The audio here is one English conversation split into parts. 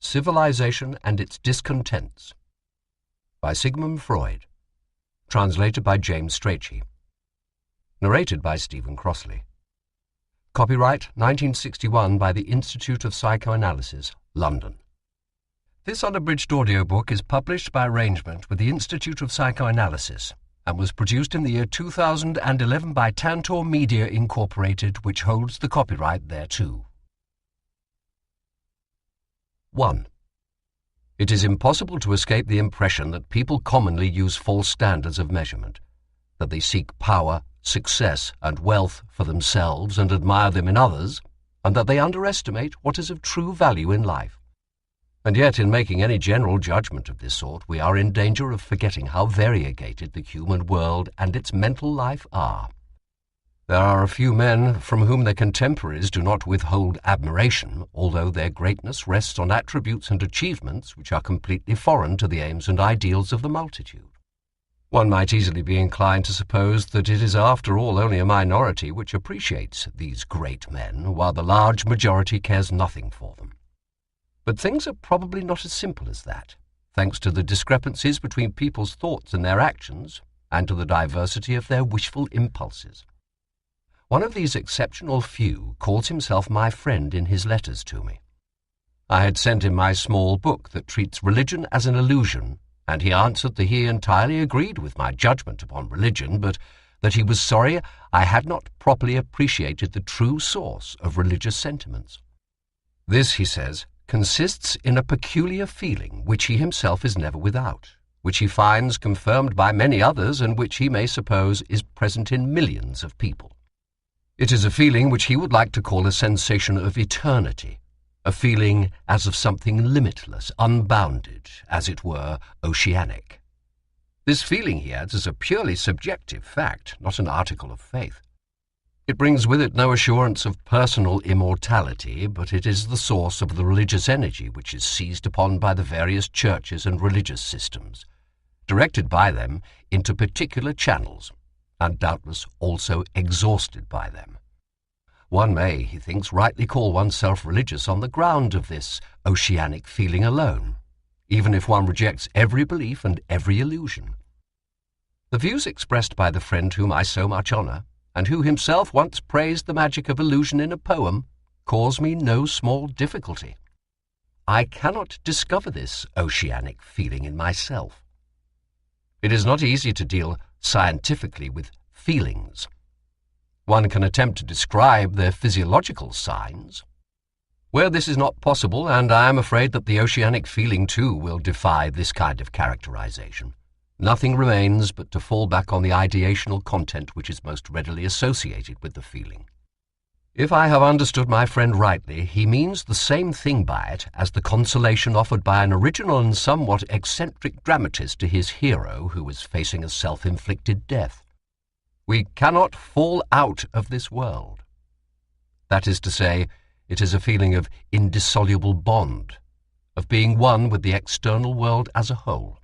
Civilization and Its Discontents by Sigmund Freud. Translated by James Strachey. Narrated by Stephen Crossley. Copyright 1961 by the Institute of Psychoanalysis, London. This unabridged audiobook is published by arrangement with the Institute of Psychoanalysis and was produced in the year 2011 by Tantor Media Incorporated, which holds the copyright thereto. 1. It is impossible to escape the impression that people commonly use false standards of measurement, that they seek power, success, and wealth for themselves and admire them in others, and that they underestimate what is of true value in life. And yet, in making any general judgment of this sort, we are in danger of forgetting how variegated the human world and its mental life are. There are a few men from whom their contemporaries do not withhold admiration, although their greatness rests on attributes and achievements which are completely foreign to the aims and ideals of the multitude. One might easily be inclined to suppose that it is after all only a minority which appreciates these great men, while the large majority cares nothing for them. But things are probably not as simple as that, thanks to the discrepancies between people's thoughts and their actions, and to the diversity of their wishful impulses. One of these exceptional few calls himself my friend in his letters to me. I had sent him my small book that treats religion as an illusion, and he answered that he entirely agreed with my judgment upon religion, but that he was sorry I had not properly appreciated the true source of religious sentiments. This, he says, consists in a peculiar feeling which he himself is never without, which he finds confirmed by many others, and which he may suppose is present in millions of people. It is a feeling which he would like to call a sensation of eternity, a feeling as of something limitless, unbounded, as it were, oceanic. This feeling, he adds, is a purely subjective fact, not an article of faith. It brings with it no assurance of personal immortality, but it is the source of the religious energy which is seized upon by the various churches and religious systems, directed by them into particular channels, and doubtless also exhausted by them. One may, he thinks, rightly call oneself religious on the ground of this oceanic feeling alone, even if one rejects every belief and every illusion. The views expressed by the friend whom I so much honor, and who himself once praised the magic of illusion in a poem, cause me no small difficulty. I cannot discover this oceanic feeling in myself. It is not easy to deal scientifically with feelings. One can attempt to describe their physiological signs. Where this is not possible, and I am afraid that the oceanic feeling too will defy this kind of characterization, nothing remains but to fall back on the ideational content which is most readily associated with the feeling. If I have understood my friend rightly, he means the same thing by it as the consolation offered by an original and somewhat eccentric dramatist to his hero who was facing a self-inflicted death. We cannot fall out of this world. That is to say, it is a feeling of indissoluble bond, of being one with the external world as a whole.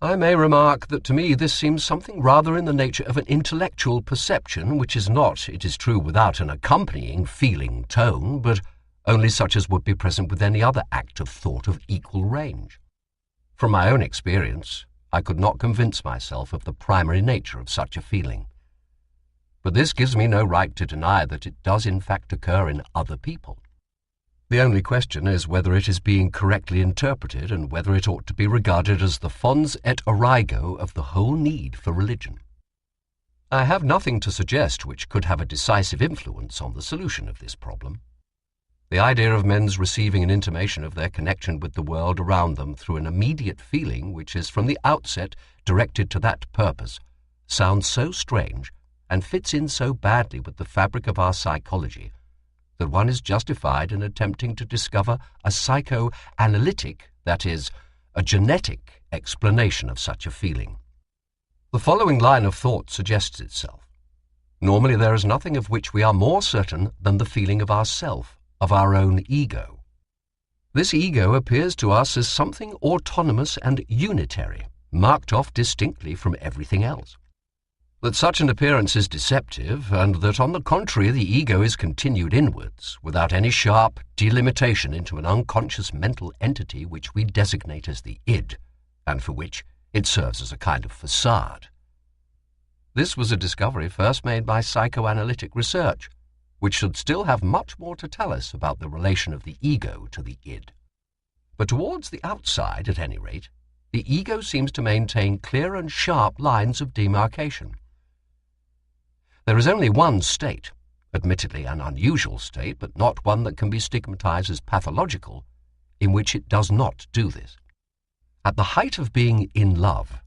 I may remark that to me this seems something rather in the nature of an intellectual perception, which is not, it is true, without an accompanying feeling tone, but only such as would be present with any other act of thought of equal range. From my own experience, I could not convince myself of the primary nature of such a feeling. But this gives me no right to deny that it does in fact occur in other people. The only question is whether it is being correctly interpreted and whether it ought to be regarded as the fons et origo of the whole need for religion. I have nothing to suggest which could have a decisive influence on the solution of this problem. The idea of men's receiving an intimation of their connection with the world around them through an immediate feeling which is from the outset directed to that purpose sounds so strange and fits in so badly with the fabric of our psychology that one is justified in attempting to discover a psychoanalytic, that is, a genetic explanation of such a feeling. The following line of thought suggests itself. Normally there is nothing of which we are more certain than the feeling of ourself, of our own ego. This ego appears to us as something autonomous and unitary, marked off distinctly from everything else. that such an appearance is deceptive, and that on the contrary the ego is continued inwards, without any sharp delimitation into an unconscious mental entity which we designate as the id, and for which it serves as a kind of facade. This was a discovery first made by psychoanalytic research, which should still have much more to tell us about the relation of the ego to the id. But towards the outside, at any rate, the ego seems to maintain clear and sharp lines of demarcation. There is only one state, admittedly an unusual state, but not one that can be stigmatized as pathological, in which it does not do this. At the height of being in love,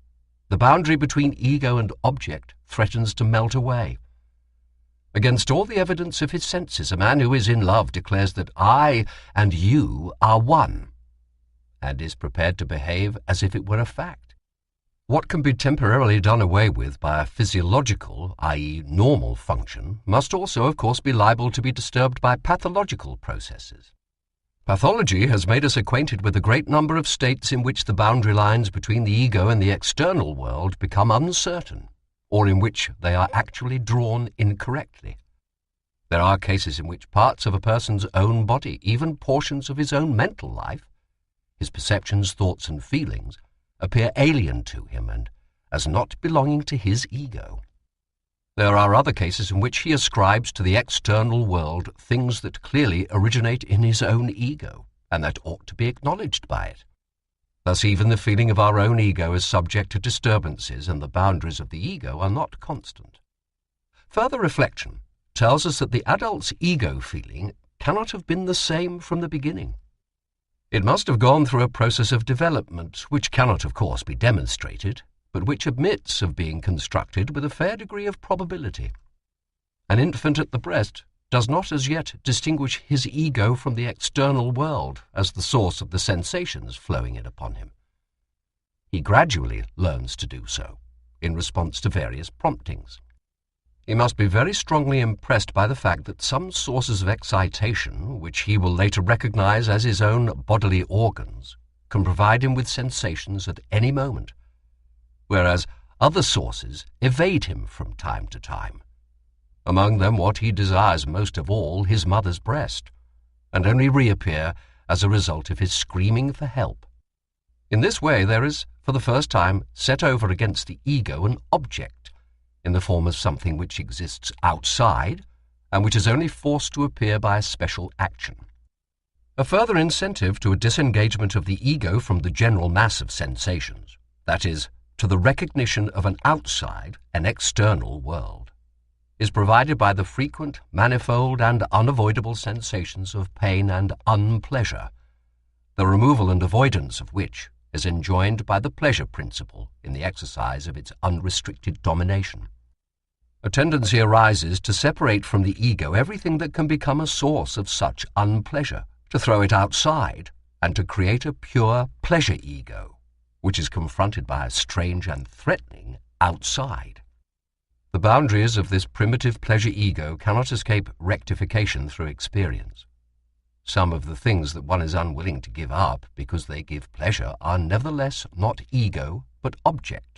the boundary between ego and object threatens to melt away. Against all the evidence of his senses, a man who is in love declares that I and you are one, and is prepared to behave as if it were a fact. What can be temporarily done away with by a physiological, i.e. normal function, must also, of course, be liable to be disturbed by pathological processes. Pathology has made us acquainted with a great number of states in which the boundary lines between the ego and the external world become uncertain, or in which they are actually drawn incorrectly. There are cases in which parts of a person's own body, even portions of his own mental life, his perceptions, thoughts, and feelings, appear alien to him and as not belonging to his ego. There are other cases in which he ascribes to the external world things that clearly originate in his own ego, and that ought to be acknowledged by it. Thus even the feeling of our own ego is subject to disturbances, and the boundaries of the ego are not constant. Further reflection tells us that the adult's ego feeling cannot have been the same from the beginning. It must have gone through a process of development, which cannot, of course, be demonstrated, but which admits of being constructed with a fair degree of probability. An infant at the breast does not as yet distinguish his ego from the external world as the source of the sensations flowing in upon him. He gradually learns to do so, in response to various promptings. He must be very strongly impressed by the fact that some sources of excitation, which he will later recognize as his own bodily organs, can provide him with sensations at any moment, whereas other sources evade him from time to time. Among them what he desires most of all, his mother's breast, and only reappear as a result of his screaming for help. In this way there is, for the first time, set over against the ego an object, in the form of something which exists outside and which is only forced to appear by a special action. A further incentive to a disengagement of the ego from the general mass of sensations, that is, to the recognition of an outside, an external world, is provided by the frequent, manifold, and unavoidable sensations of pain and unpleasure, the removal and avoidance of which is enjoined by the pleasure principle in the exercise of its unrestricted domination. A tendency arises to separate from the ego everything that can become a source of such unpleasure, to throw it outside, and to create a pure pleasure ego, which is confronted by a strange and threatening outside. The boundaries of this primitive pleasure ego cannot escape rectification through experience. Some of the things that one is unwilling to give up because they give pleasure are nevertheless not ego, but object.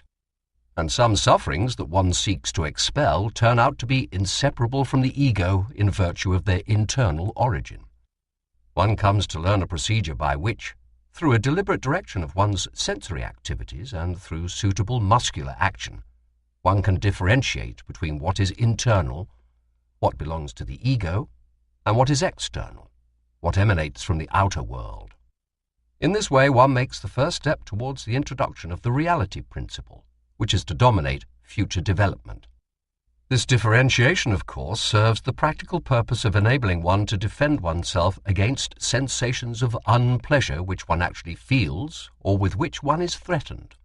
And some sufferings that one seeks to expel turn out to be inseparable from the ego in virtue of their internal origin. One comes to learn a procedure by which, through a deliberate direction of one's sensory activities and through suitable muscular action, one can differentiate between what is internal, what belongs to the ego, and what is external, what emanates from the outer world. In this way one makes the first step towards the introduction of the reality principle, which is to dominate future development. This differentiation, of course, serves the practical purpose of enabling one to defend oneself against sensations of unpleasure which one actually feels or with which one is threatened.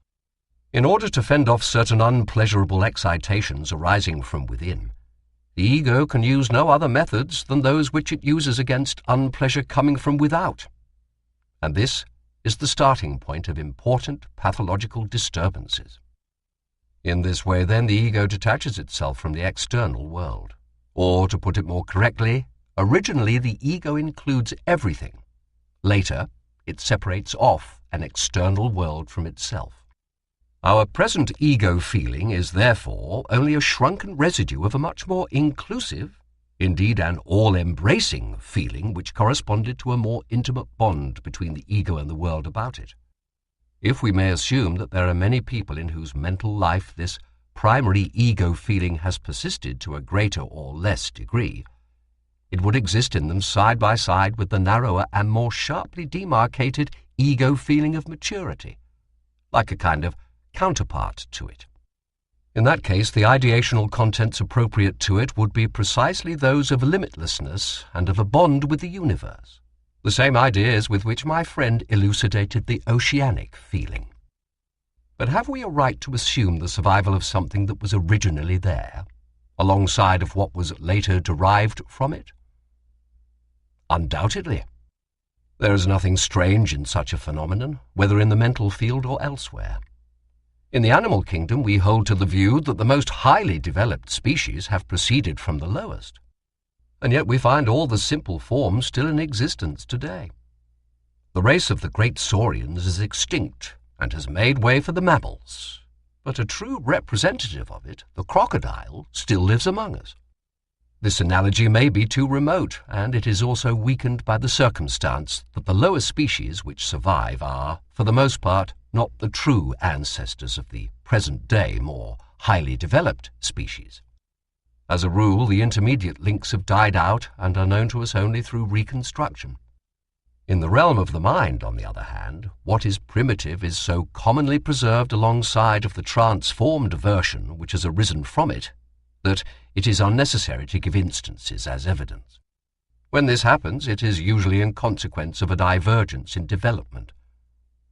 In order to fend off certain unpleasurable excitations arising from within, the ego can use no other methods than those which it uses against unpleasure coming from without. And this is the starting point of important pathological disturbances. In this way, then, the ego detaches itself from the external world. Or, to put it more correctly, originally the ego includes everything. Later, it separates off an external world from itself. Our present ego feeling is therefore only a shrunken residue of a much more inclusive, indeed an all-embracing feeling which corresponded to a more intimate bond between the ego and the world about it. If we may assume that there are many people in whose mental life this primary ego feeling has persisted to a greater or less degree, it would exist in them side by side with the narrower and more sharply demarcated ego feeling of maturity, like a kind of counterpart to it. In that case, the ideational contents appropriate to it would be precisely those of limitlessness and of a bond with the universe, the same ideas with which my friend elucidated the oceanic feeling. But have we a right to assume the survival of something that was originally there, alongside of what was later derived from it? Undoubtedly. There is nothing strange in such a phenomenon, whether in the mental field or elsewhere. In the animal kingdom, we hold to the view that the most highly developed species have proceeded from the lowest, and yet we find all the simple forms still in existence today. The race of the great saurians is extinct and has made way for the mammals, but a true representative of it, the crocodile, still lives among us. This analogy may be too remote, and it is also weakened by the circumstance that the lower species which survive are, for the most part, not the true ancestors of the present-day, more highly developed species. As a rule, the intermediate links have died out and are known to us only through reconstruction. In the realm of the mind, on the other hand, what is primitive is so commonly preserved alongside of the transformed version which has arisen from it, that it is unnecessary to give instances as evidence. When this happens, it is usually in consequence of a divergence in development.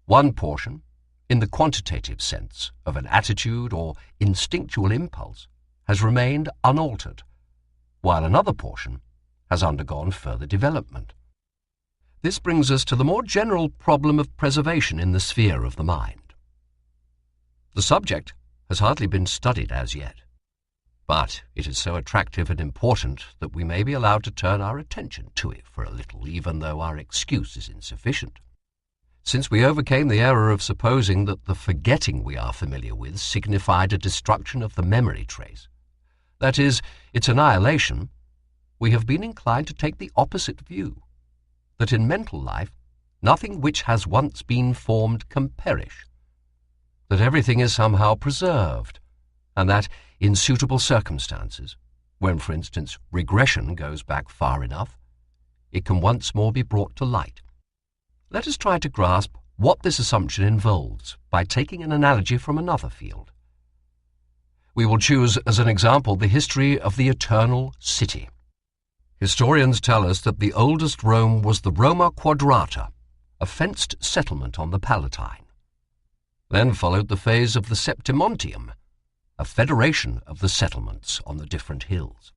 One portion, in the quantitative sense of an attitude or instinctual impulse, has remained unaltered, while another portion has undergone further development. This brings us to the more general problem of preservation in the sphere of the mind. The subject has hardly been studied as yet, but it is so attractive and important that we may be allowed to turn our attention to it for a little, even though our excuse is insufficient. Since we overcame the error of supposing that the forgetting we are familiar with signified a destruction of the memory trace, that is, its annihilation, we have been inclined to take the opposite view, that in mental life nothing which has once been formed can perish, that everything is somehow preserved, and that in suitable circumstances, when, for instance, regression goes back far enough, it can once more be brought to light. Let us try to grasp what this assumption involves by taking an analogy from another field. We will choose as an example the history of the eternal city. Historians tell us that the oldest Rome was the Roma Quadrata, a fenced settlement on the Palatine. Then followed the phase of the Septimontium, a federation of the settlements on the different hills.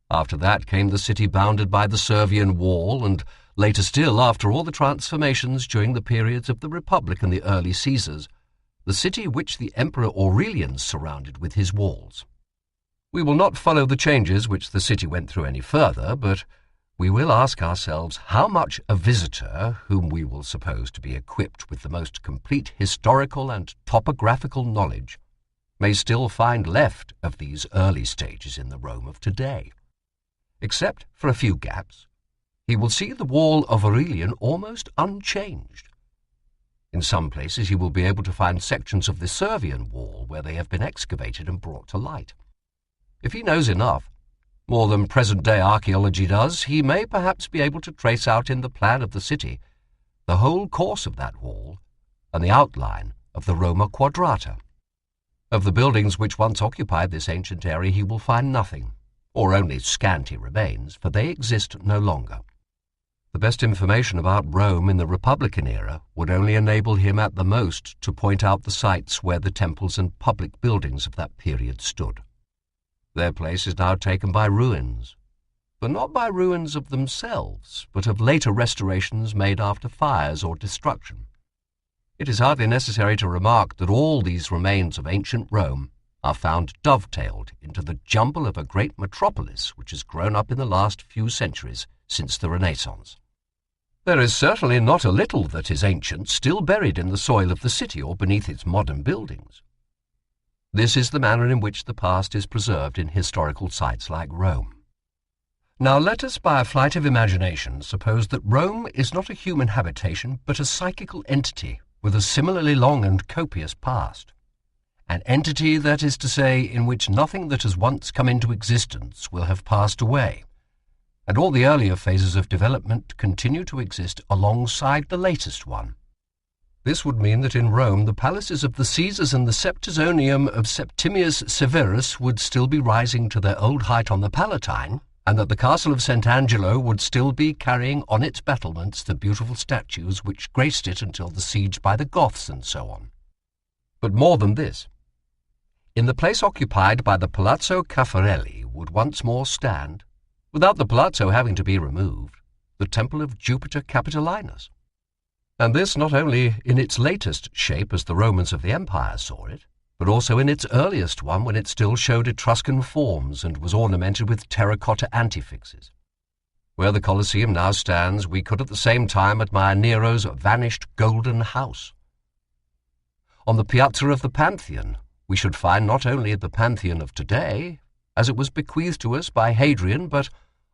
After that came the city bounded by the Servian Wall, and later still, after all the transformations during the periods of the Republic and the early Caesars, the city which the Emperor Aurelian surrounded with his walls. We will not follow the changes which the city went through any further, but we will ask ourselves how much a visitor, whom we will suppose to be equipped with the most complete historical and topographical knowledge, may still find left of these early stages in the Rome of today. Except for a few gaps, he will see the wall of Aurelian almost unchanged. In some places he will be able to find sections of the Servian wall where they have been excavated and brought to light. If he knows enough, more than present-day archaeology does, he may perhaps be able to trace out in the plan of the city the whole course of that wall and the outline of the Roma Quadrata. Of the buildings which once occupied this ancient area he will find nothing, or only scanty remains, for they exist no longer. The best information about Rome in the Republican era would only enable him at the most to point out the sites where the temples and public buildings of that period stood. Their place is now taken by ruins, but not by ruins of themselves, but of later restorations made after fires or destruction. It is hardly necessary to remark that all these remains of ancient Rome are found dovetailed into the jumble of a great metropolis which has grown up in the last few centuries since the Renaissance. There is certainly not a little that is ancient still buried in the soil of the city or beneath its modern buildings. This is the manner in which the past is preserved in historical sites like Rome. Now let us, by a flight of imagination, suppose that Rome is not a human habitation, but a psychical entity with a similarly long and copious past. An entity, that is to say, in which nothing that has once come into existence will have passed away, and all the earlier phases of development continue to exist alongside the latest one. This would mean that in Rome the palaces of the Caesars and the Septizonium of Septimius Severus would still be rising to their old height on the Palatine, and that the castle of St. Angelo would still be carrying on its battlements the beautiful statues which graced it until the siege by the Goths and so on. But more than this, in the place occupied by the Palazzo Caffarelli would once more stand, without the palazzo having to be removed, the temple of Jupiter Capitolinus. And this not only in its latest shape as the Romans of the Empire saw it, but also in its earliest one when it still showed Etruscan forms and was ornamented with terracotta antefixes. Where the Colosseum now stands, we could at the same time admire Nero's vanished golden house. On the piazza of the Pantheon, we should find not only the Pantheon of today, as it was bequeathed to us by Hadrian, but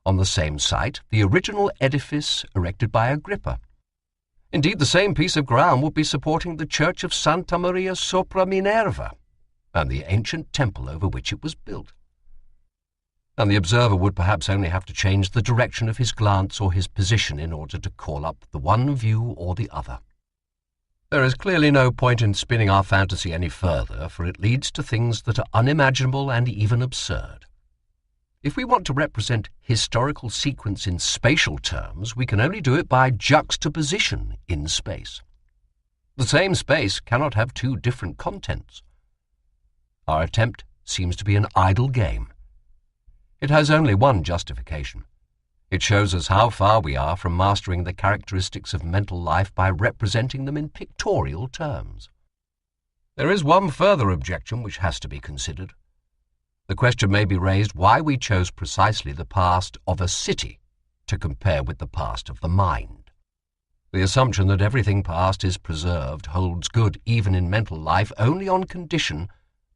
on the same site the original edifice erected by Agrippa. Indeed, the same piece of ground would be supporting the church of Santa Maria sopra Minerva, and the ancient temple over which it was built. And the observer would perhaps only have to change the direction of his glance or his position in order to call up the one view or the other. There is clearly no point in spinning our fantasy any further, for it leads to things that are unimaginable and even absurd. If we want to represent historical sequence in spatial terms, we can only do it by juxtaposition in space. The same space cannot have two different contents. Our attempt seems to be an idle game. It has only one justification. It shows us how far we are from mastering the characteristics of mental life by representing them in pictorial terms. There is one further objection which has to be considered. The question may be raised why we chose precisely the past of a city to compare with the past of the mind. The assumption that everything past is preserved holds good even in mental life only on condition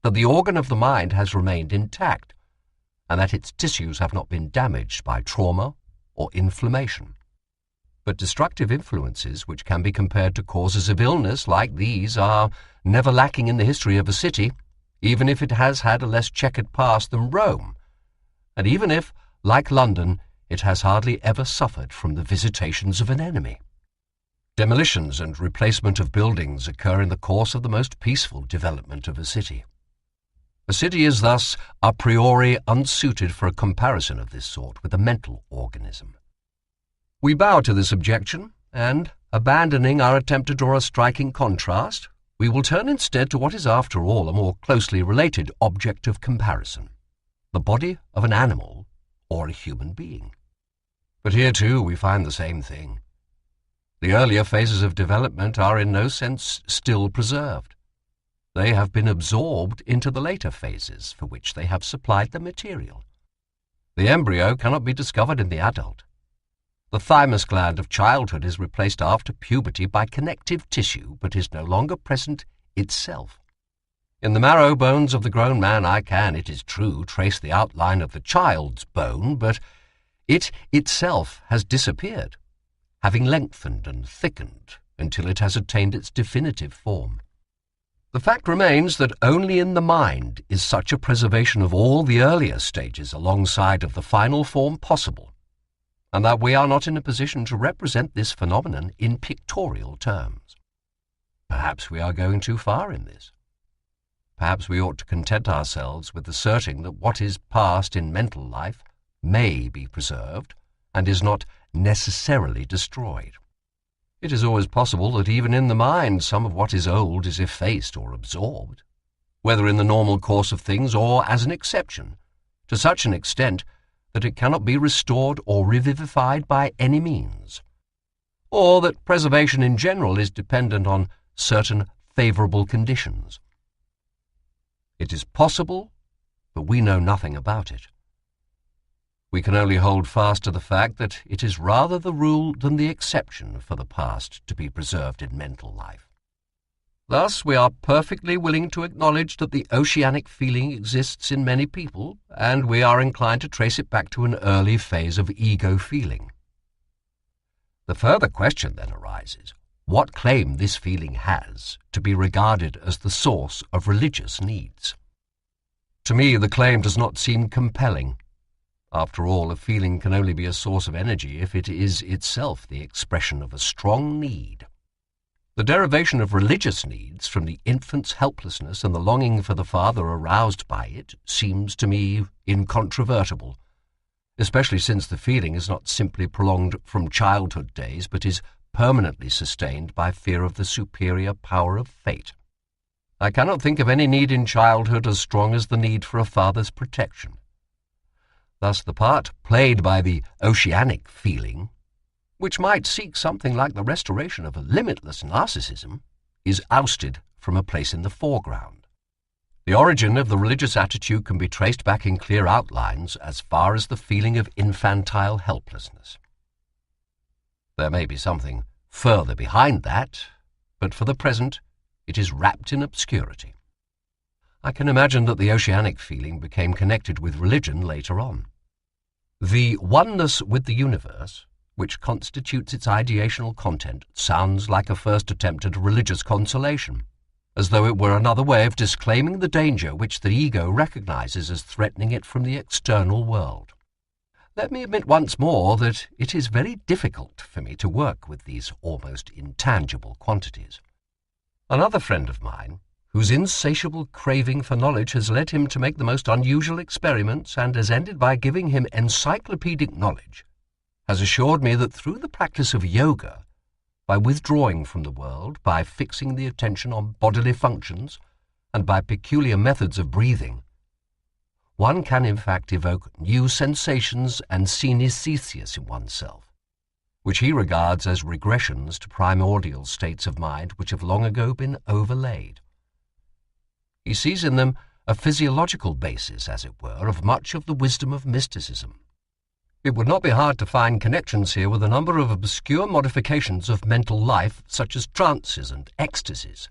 that the organ of the mind has remained intact and that its tissues have not been damaged by trauma or inflammation. But destructive influences which can be compared to causes of illness like these are never lacking in the history of a city, even if it has had a less checkered past than Rome, and even if, like London, it has hardly ever suffered from the visitations of an enemy. Demolitions and replacement of buildings occur in the course of the most peaceful development of a city. A city is thus a priori unsuited for a comparison of this sort with a mental organism. We bow to this objection, and, abandoning our attempt to draw a striking contrast, we will turn instead to what is after all a more closely related object of comparison, the body of an animal or a human being. But here too we find the same thing. The earlier phases of development are in no sense still preserved. They have been absorbed into the later phases for which they have supplied the material. The embryo cannot be discovered in the adult. The thymus gland of childhood is replaced after puberty by connective tissue, but is no longer present itself. In the marrow bones of the grown man I can, it is true, trace the outline of the child's bone, but it itself has disappeared, having lengthened and thickened until it has attained its definitive form. The fact remains that only in the mind is such a preservation of all the earlier stages alongside of the final form possible, and that we are not in a position to represent this phenomenon in pictorial terms. Perhaps we are going too far in this. Perhaps we ought to content ourselves with asserting that what is past in mental life may be preserved and is not necessarily destroyed. It is always possible that even in the mind some of what is old is effaced or absorbed, whether in the normal course of things or as an exception, to such an extent that it cannot be restored or revivified by any means, or that preservation in general is dependent on certain favourable conditions. It is possible, but we know nothing about it. We can only hold fast to the fact that it is rather the rule than the exception for the past to be preserved in mental life. Thus, we are perfectly willing to acknowledge that the oceanic feeling exists in many people, and we are inclined to trace it back to an early phase of ego feeling. The further question then arises, what claim this feeling has to be regarded as the source of religious needs. To me, the claim does not seem compelling. After all, a feeling can only be a source of energy if it is itself the expression of a strong need. The derivation of religious needs from the infant's helplessness and the longing for the father aroused by it seems to me incontrovertible, especially since the feeling is not simply prolonged from childhood days, but is permanently sustained by fear of the superior power of fate. I cannot think of any need in childhood as strong as the need for a father's protection. Thus the part played by the oceanic feeling, which might seek something like the restoration of a limitless narcissism, is ousted from a place in the foreground. The origin of the religious attitude can be traced back in clear outlines as far as the feeling of infantile helplessness. There may be something further behind that, but for the present it is wrapped in obscurity. I can imagine that the oceanic feeling became connected with religion later on. The oneness with the universe, which constitutes its ideational content, sounds like a first attempt at religious consolation, as though it were another way of disclaiming the danger which the ego recognizes as threatening it from the external world. Let me admit once more that it is very difficult for me to work with these almost intangible quantities. Another friend of mine, whose insatiable craving for knowledge has led him to make the most unusual experiments and has ended by giving him encyclopedic knowledge, has assured me that through the practice of yoga, by withdrawing from the world, by fixing the attention on bodily functions, and by peculiar methods of breathing, one can in fact evoke new sensations and synesthesias in oneself, which he regards as regressions to primordial states of mind which have long ago been overlaid. He sees in them a physiological basis, as it were, of much of the wisdom of mysticism. It would not be hard to find connections here with a number of obscure modifications of mental life, such as trances and ecstasies.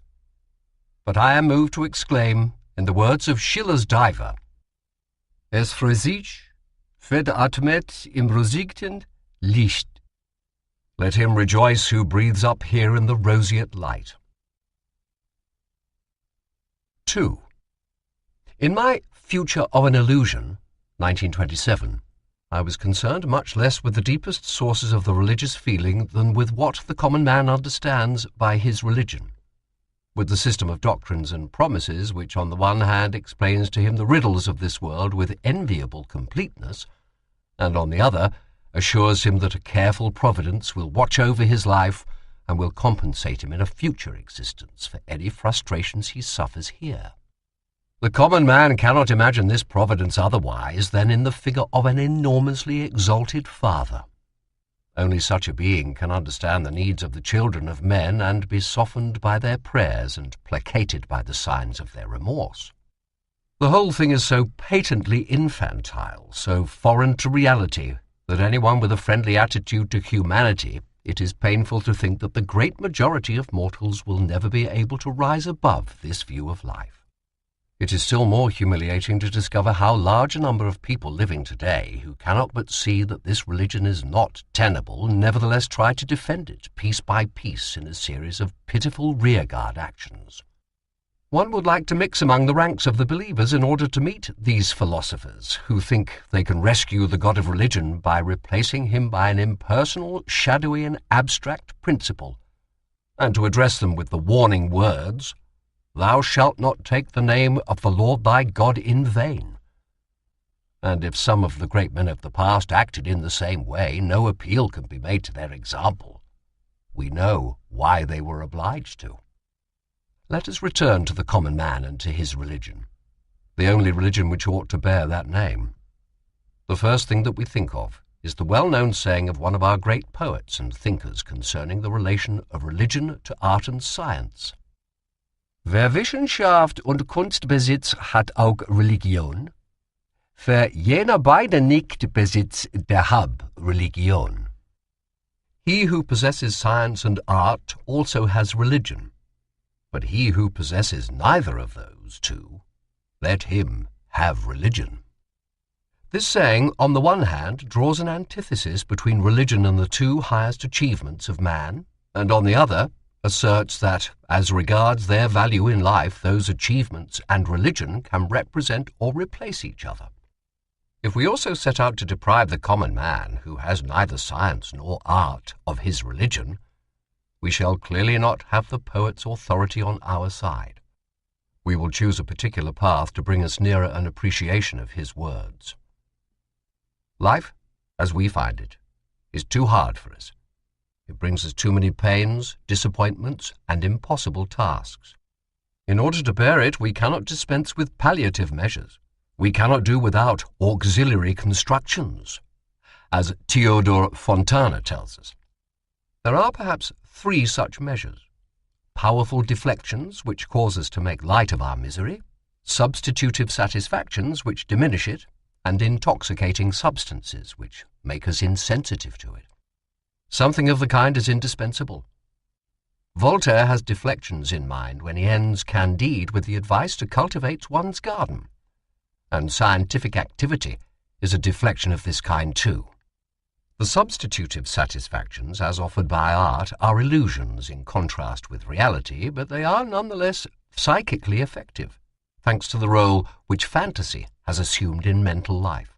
But I am moved to exclaim, in the words of Schiller's diver, Es für sich veratmet im rosigten Licht. Let him rejoice who breathes up here in the roseate light. 2. In my Future of an Illusion, 1927, I was concerned much less with the deepest sources of the religious feeling than with what the common man understands by his religion, with the system of doctrines and promises which on the one hand explains to him the riddles of this world with enviable completeness, and on the other assures him that a careful providence will watch over his life and will compensate him in a future existence for any frustrations he suffers here. The common man cannot imagine this providence otherwise than in the figure of an enormously exalted Father. Only such a being can understand the needs of the children of men and be softened by their prayers and placated by the signs of their remorse. The whole thing is so patently infantile, so foreign to reality, that anyone with a friendly attitude to humanity, it is painful to think that the great majority of mortals will never be able to rise above this view of life. It is still more humiliating to discover how large a number of people living today, who cannot but see that this religion is not tenable, nevertheless try to defend it piece by piece in a series of pitiful rearguard actions. One would like to mix among the ranks of the believers in order to meet these philosophers, who think they can rescue the God of religion by replacing him by an impersonal, shadowy and abstract principle, and to address them with the warning words, "Thou shalt not take the name of the Lord thy God in vain." And if some of the great men of the past acted in the same way, no appeal can be made to their example. We know why they were obliged to. Let us return to the common man and to his religion, the only religion which ought to bear that name. The first thing that we think of is the well-known saying of one of our great poets and thinkers concerning the relation of religion to art and science. Wer Wissenschaft und Kunst besitzt, hat auch Religion. Für jener beide nicht besitzt, der hab Religion. He who possesses science and art also has religion, but he who possesses neither of those two, let him have religion. This saying, on the one hand, draws an antithesis between religion and the two highest achievements of man, and on the other, asserts that, as regards their value in life, those achievements and religion can represent or replace each other. If we also set out to deprive the common man, who has neither science nor art, of his religion, we shall clearly not have the poet's authority on our side. We will choose a particular path to bring us nearer an appreciation of his words. Life, as we find it, is too hard for us. It brings us too many pains, disappointments, and impossible tasks. In order to bear it, we cannot dispense with palliative measures. We cannot do without auxiliary constructions, as Theodor Fontana tells us. There are perhaps 3 such measures: powerful deflections, which cause us to make light of our misery, substitutive satisfactions, which diminish it, and intoxicating substances, which make us insensitive to it. Something of the kind is indispensable. Voltaire has deflections in mind when he ends Candide with the advice to cultivate one's garden, and scientific activity is a deflection of this kind too. The substitutive satisfactions, as offered by art, are illusions in contrast with reality, but they are nonetheless psychically effective, thanks to the role which fantasy has assumed in mental life.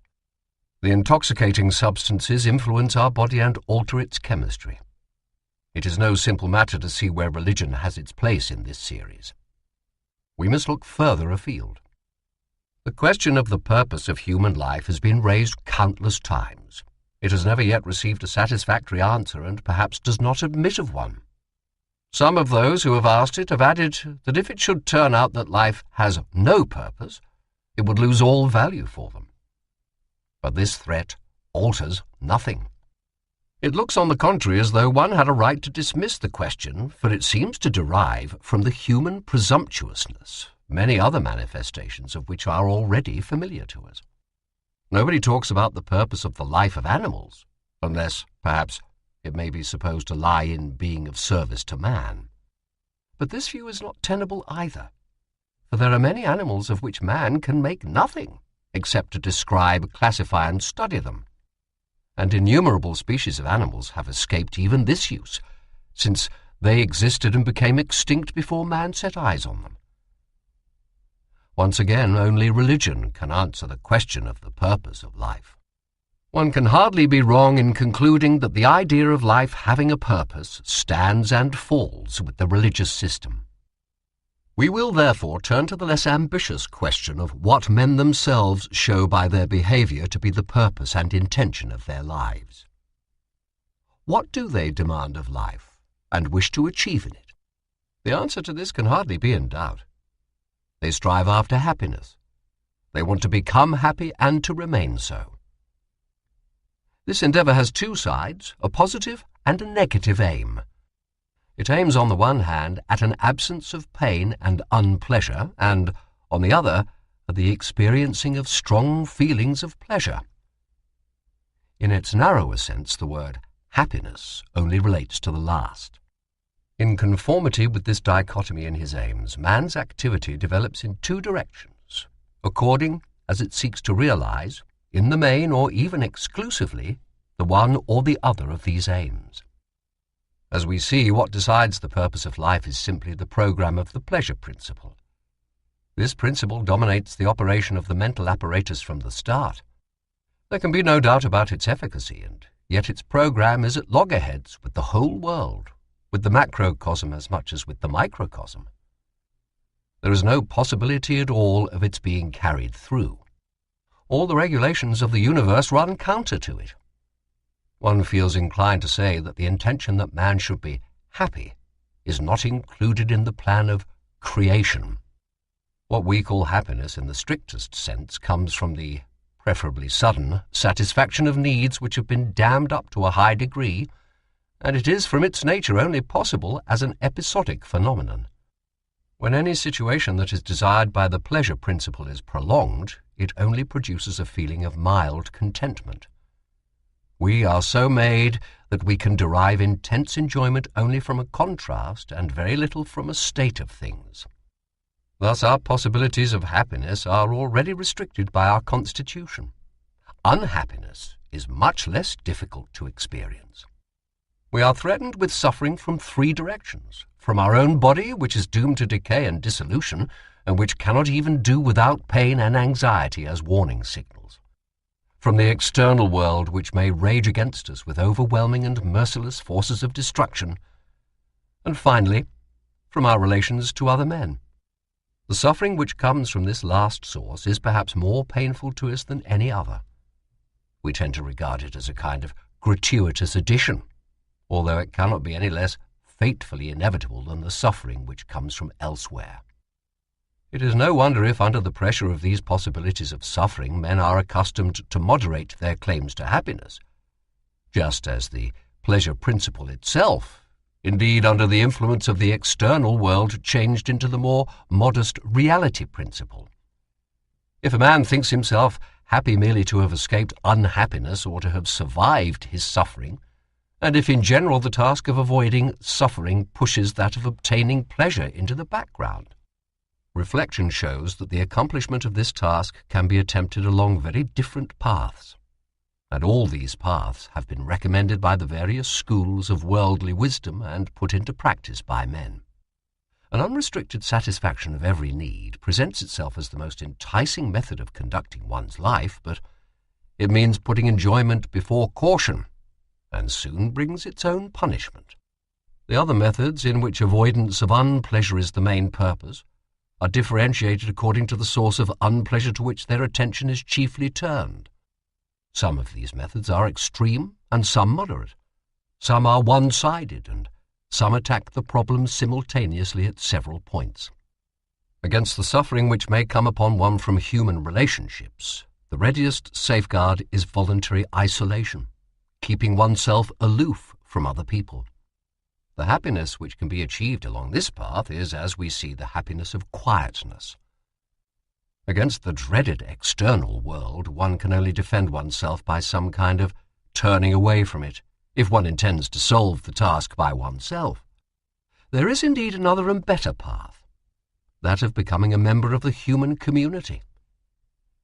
The intoxicating substances influence our body and alter its chemistry. It is no simple matter to see where religion has its place in this series. We must look further afield. The question of the purpose of human life has been raised countless times. It has never yet received a satisfactory answer, and perhaps does not admit of one. Some of those who have asked it have added that if it should turn out that life has no purpose, it would lose all value for them. But this threat alters nothing. It looks on the contrary as though one had a right to dismiss the question, for it seems to derive from the human presumptuousness, many other manifestations of which are already familiar to us. Nobody talks about the purpose of the life of animals, unless, perhaps, it may be supposed to lie in being of service to man. But this view is not tenable either, for there are many animals of which man can make nothing, except to describe, classify, and study them. And innumerable species of animals have escaped even this use, since they existed and became extinct before man set eyes on them. Once again, only religion can answer the question of the purpose of life. One can hardly be wrong in concluding that the idea of life having a purpose stands and falls with the religious system. We will therefore turn to the less ambitious question of what men themselves show by their behavior to be the purpose and intention of their lives. What do they demand of life and wish to achieve in it? The answer to this can hardly be in doubt. They strive after happiness. They want to become happy and to remain so. This endeavor has 2 sides, a positive and a negative aim. It aims on the one hand at an absence of pain and unpleasure, and, on the other, at the experiencing of strong feelings of pleasure. In its narrower sense, the word happiness only relates to the last. In conformity with this dichotomy in his aims, man's activity develops in 2 directions, according as it seeks to realize, in the main or even exclusively, the one or the other of these aims. As we see, what decides the purpose of life is simply the program of the pleasure principle. This principle dominates the operation of the mental apparatus from the start. There can be no doubt about its efficacy, and yet its program is at loggerheads with the whole world, with the macrocosm as much as with the microcosm. There is no possibility at all of its being carried through. All the regulations of the universe run counter to it. One feels inclined to say that the intention that man should be happy is not included in the plan of creation. What we call happiness in the strictest sense comes from the, preferably sudden, satisfaction of needs which have been dammed up to a high degree, and it is from its nature only possible as an episodic phenomenon. When any situation that is desired by the pleasure principle is prolonged, it only produces a feeling of mild contentment. We are so made that we can derive intense enjoyment only from a contrast and very little from a state of things. Thus our possibilities of happiness are already restricted by our constitution. Unhappiness is much less difficult to experience. We are threatened with suffering from three directions: from our own body, which is doomed to decay and dissolution, and which cannot even do without pain and anxiety as warning signals; from the external world, which may rage against us with overwhelming and merciless forces of destruction; and finally, from our relations to other men. The suffering which comes from this last source is perhaps more painful to us than any other. We tend to regard it as a kind of gratuitous addition, although it cannot be any less fatefully inevitable than the suffering which comes from elsewhere. It is no wonder if, under the pressure of these possibilities of suffering, men are accustomed to moderate their claims to happiness, just as the pleasure principle itself, indeed under the influence of the external world, changed into the more modest reality principle. If a man thinks himself happy merely to have escaped unhappiness or to have survived his suffering, and if in general the task of avoiding suffering pushes that of obtaining pleasure into the background, reflection shows that the accomplishment of this task can be attempted along very different paths, and all these paths have been recommended by the various schools of worldly wisdom and put into practice by men. An unrestricted satisfaction of every need presents itself as the most enticing method of conducting one's life, but it means putting enjoyment before caution, and soon brings its own punishment. The other methods, in which avoidance of unpleasure is the main purpose, are differentiated according to the source of unpleasure to which their attention is chiefly turned. Some of these methods are extreme and some moderate. Some are one-sided, and some attack the problem simultaneously at several points. Against the suffering which may come upon one from human relationships, the readiest safeguard is voluntary isolation, keeping oneself aloof from other people. The happiness which can be achieved along this path is, as we see, the happiness of quietness. Against the dreaded external world, one can only defend oneself by some kind of turning away from it, if one intends to solve the task by oneself. There is indeed another and better path, that of becoming a member of the human community,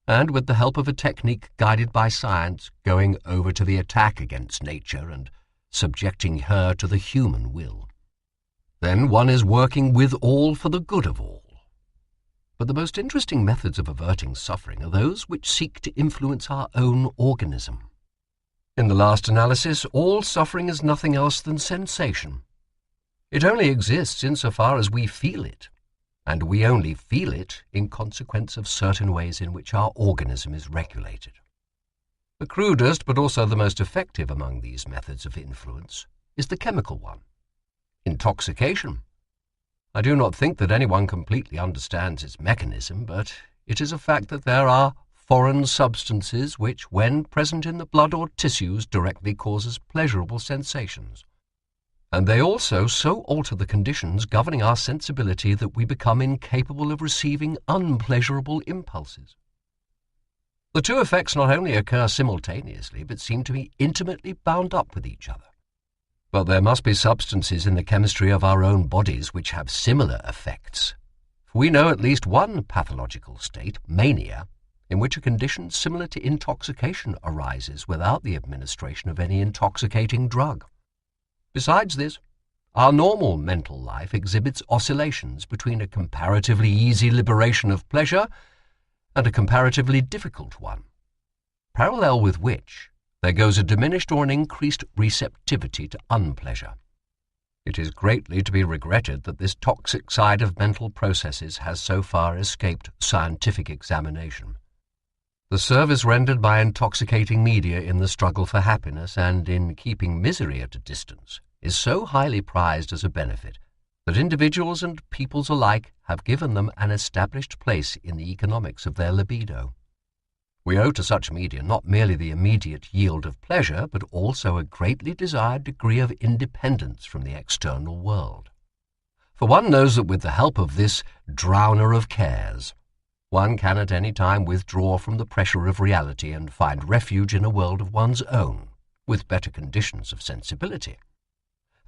and with the help of a technique guided by science, going over to the attack against nature and subjecting her to the human will. Then one is working with all for the good of all. But the most interesting methods of averting suffering are those which seek to influence our own organism. In the last analysis, all suffering is nothing else than sensation. It only exists insofar as we feel it, and we only feel it in consequence of certain ways in which our organism is regulated. The crudest, but also the most effective among these methods of influence, is the chemical one: intoxication. I do not think that anyone completely understands its mechanism, but it is a fact that there are foreign substances which, when present in the blood or tissues, directly causes pleasurable sensations. And they also so alter the conditions governing our sensibility that we become incapable of receiving unpleasurable impulses. The two effects not only occur simultaneously, but seem to be intimately bound up with each other. But there must be substances in the chemistry of our own bodies which have similar effects. For we know at least one pathological state, mania, in which a condition similar to intoxication arises without the administration of any intoxicating drug. Besides this, our normal mental life exhibits oscillations between a comparatively easy liberation of pleasure and a comparatively difficult one, parallel with which there goes a diminished or an increased receptivity to unpleasure. It is greatly to be regretted that this toxic side of mental processes has so far escaped scientific examination. The service rendered by intoxicating media in the struggle for happiness and in keeping misery at a distance is so highly prized as a benefit that individuals and peoples alike have given them an established place in the economics of their libido. We owe to such media not merely the immediate yield of pleasure, but also a greatly desired degree of independence from the external world. For one knows that with the help of this drowner of cares, one can at any time withdraw from the pressure of reality and find refuge in a world of one's own, with better conditions of sensibility.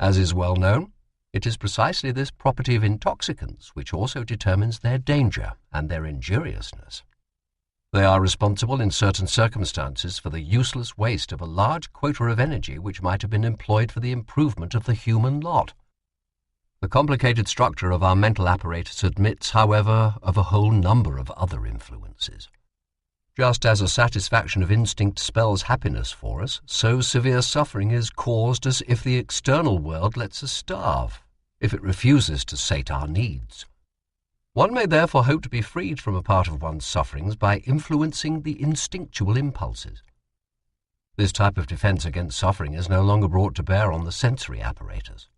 As is well known, it is precisely this property of intoxicants which also determines their danger and their injuriousness. They are responsible in certain circumstances for the useless waste of a large quota of energy which might have been employed for the improvement of the human lot. The complicated structure of our mental apparatus admits, however, of a whole number of other influences. Just as a satisfaction of instinct spells happiness for us, so severe suffering is caused as if the external world lets us starve, if it refuses to sate our needs. One may therefore hope to be freed from a part of one's sufferings by influencing the instinctual impulses. This type of defense against suffering is no longer brought to bear on the sensory apparatus.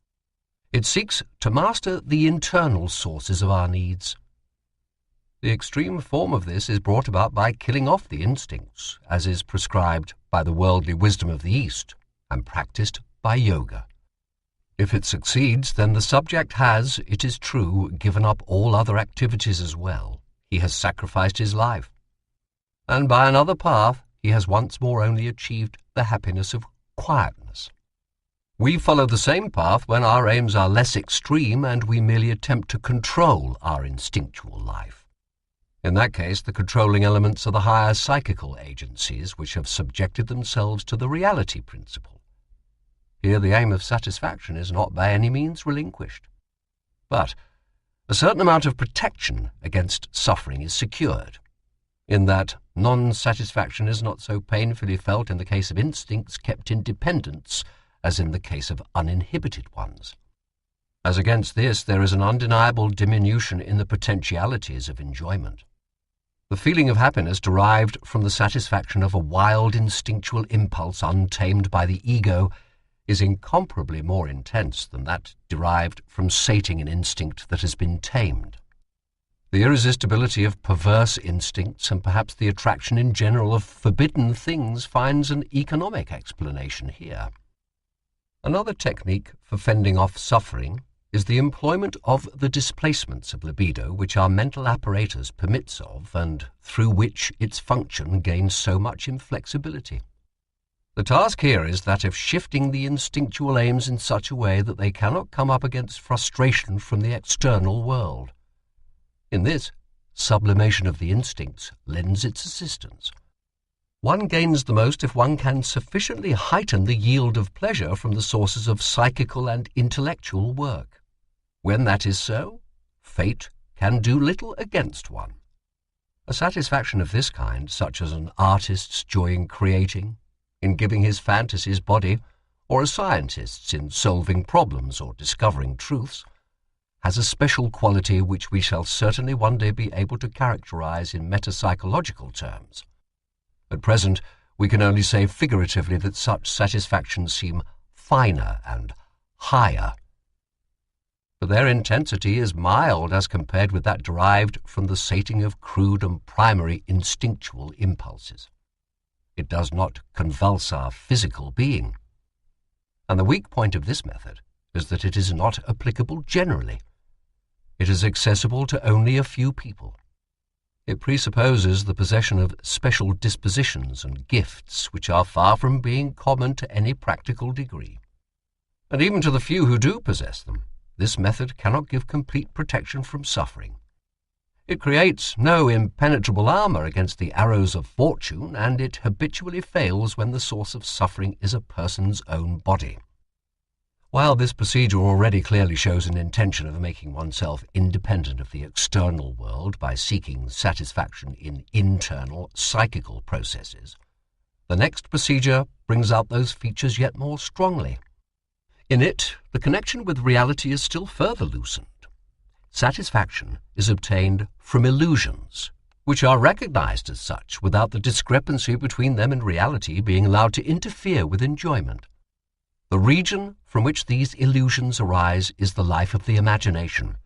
It seeks to master the internal sources of our needs. The extreme form of this is brought about by killing off the instincts, as is prescribed by the worldly wisdom of the East and practiced by yoga. If it succeeds, then the subject has, it is true, given up all other activities as well. He has sacrificed his life. And by another path, he has once more only achieved the happiness of quietness. We follow the same path when our aims are less extreme and we merely attempt to control our instinctual life. In that case, the controlling elements are the higher psychical agencies which have subjected themselves to the reality principle. Here the aim of satisfaction is not by any means relinquished. But a certain amount of protection against suffering is secured, in that non-satisfaction is not so painfully felt in the case of instincts kept in dependence as in the case of uninhibited ones. As against this, there is an undeniable diminution in the potentialities of enjoyment. The feeling of happiness derived from the satisfaction of a wild instinctual impulse untamed by the ego is incomparably more intense than that derived from sating an instinct that has been tamed. The irresistibility of perverse instincts and perhaps the attraction in general of forbidden things finds an economic explanation here. Another technique for fending off suffering is the employment of the displacements of libido which our mental apparatus permits of and through which its function gains so much inflexibility. The task here is that of shifting the instinctual aims in such a way that they cannot come up against frustration from the external world. In this, sublimation of the instincts lends its assistance. One gains the most if one can sufficiently heighten the yield of pleasure from the sources of psychical and intellectual work. When that is so, fate can do little against one. A satisfaction of this kind, such as an artist's joy in creating, in giving his fantasies body, or a scientist's in solving problems or discovering truths, has a special quality which we shall certainly one day be able to characterize in metapsychological terms. At present, we can only say figuratively that such satisfactions seem finer and higher. But their intensity is mild as compared with that derived from the sating of crude and primary instinctual impulses. It does not convulse our physical being. And the weak point of this method is that it is not applicable generally. It is accessible to only a few people. It presupposes the possession of special dispositions and gifts which are far from being common to any practical degree. And even to the few who do possess them, this method cannot give complete protection from suffering. It creates no impenetrable armor against the arrows of fortune, and it habitually fails when the source of suffering is a person's own body. While this procedure already clearly shows an intention of making oneself independent of the external world by seeking satisfaction in internal psychical processes, the next procedure brings out those features yet more strongly. In it, the connection with reality is still further loosened. Satisfaction is obtained from illusions, which are recognized as such without the discrepancy between them and reality being allowed to interfere with enjoyment. The region from which these illusions arise is the life of the imagination.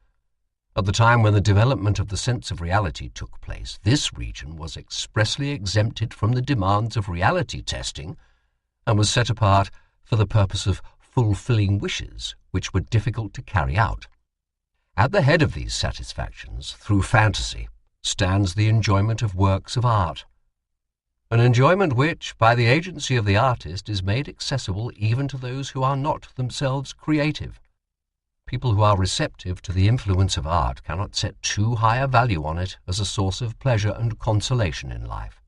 At the time when the development of the sense of reality took place, this region was expressly exempted from the demands of reality testing and was set apart for the purpose of fulfilling wishes which were difficult to carry out. At the head of these satisfactions, through fantasy, stands the enjoyment of works of art, an enjoyment which, by the agency of the artist, is made accessible even to those who are not themselves creative. People who are receptive to the influence of art cannot set too high a value on it as a source of pleasure and consolation in life.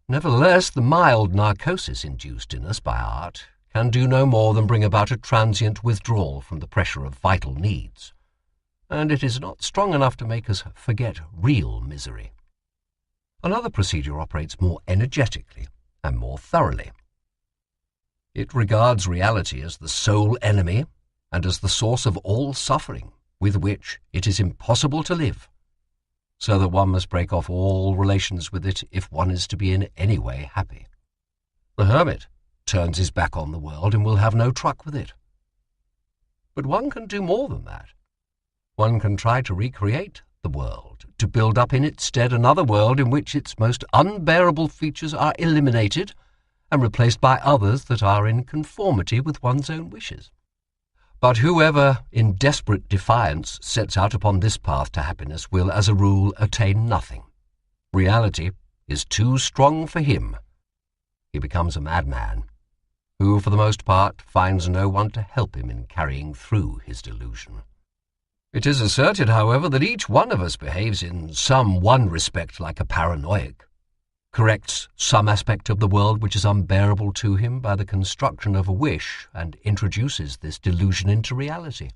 Nevertheless, the mild narcosis induced in us by art can do no more than bring about a transient withdrawal from the pressure of vital needs, and it is not strong enough to make us forget real misery. Another procedure operates more energetically and more thoroughly. It regards reality as the sole enemy and as the source of all suffering with which it is impossible to live, so that one must break off all relations with it if one is to be in any way happy. The hermit turns his back on the world and will have no truck with it. But one can do more than that. One can try to recreate the world, to build up in its stead another world in which its most unbearable features are eliminated and replaced by others that are in conformity with one's own wishes. But whoever, in desperate defiance, sets out upon this path to happiness will, as a rule, attain nothing. Reality is too strong for him. He becomes a madman, who, for the most part, finds no one to help him in carrying through his delusion. It is asserted, however, that each one of us behaves in some one respect like a paranoiac, corrects some aspect of the world which is unbearable to him by the construction of a wish, and introduces this delusion into reality.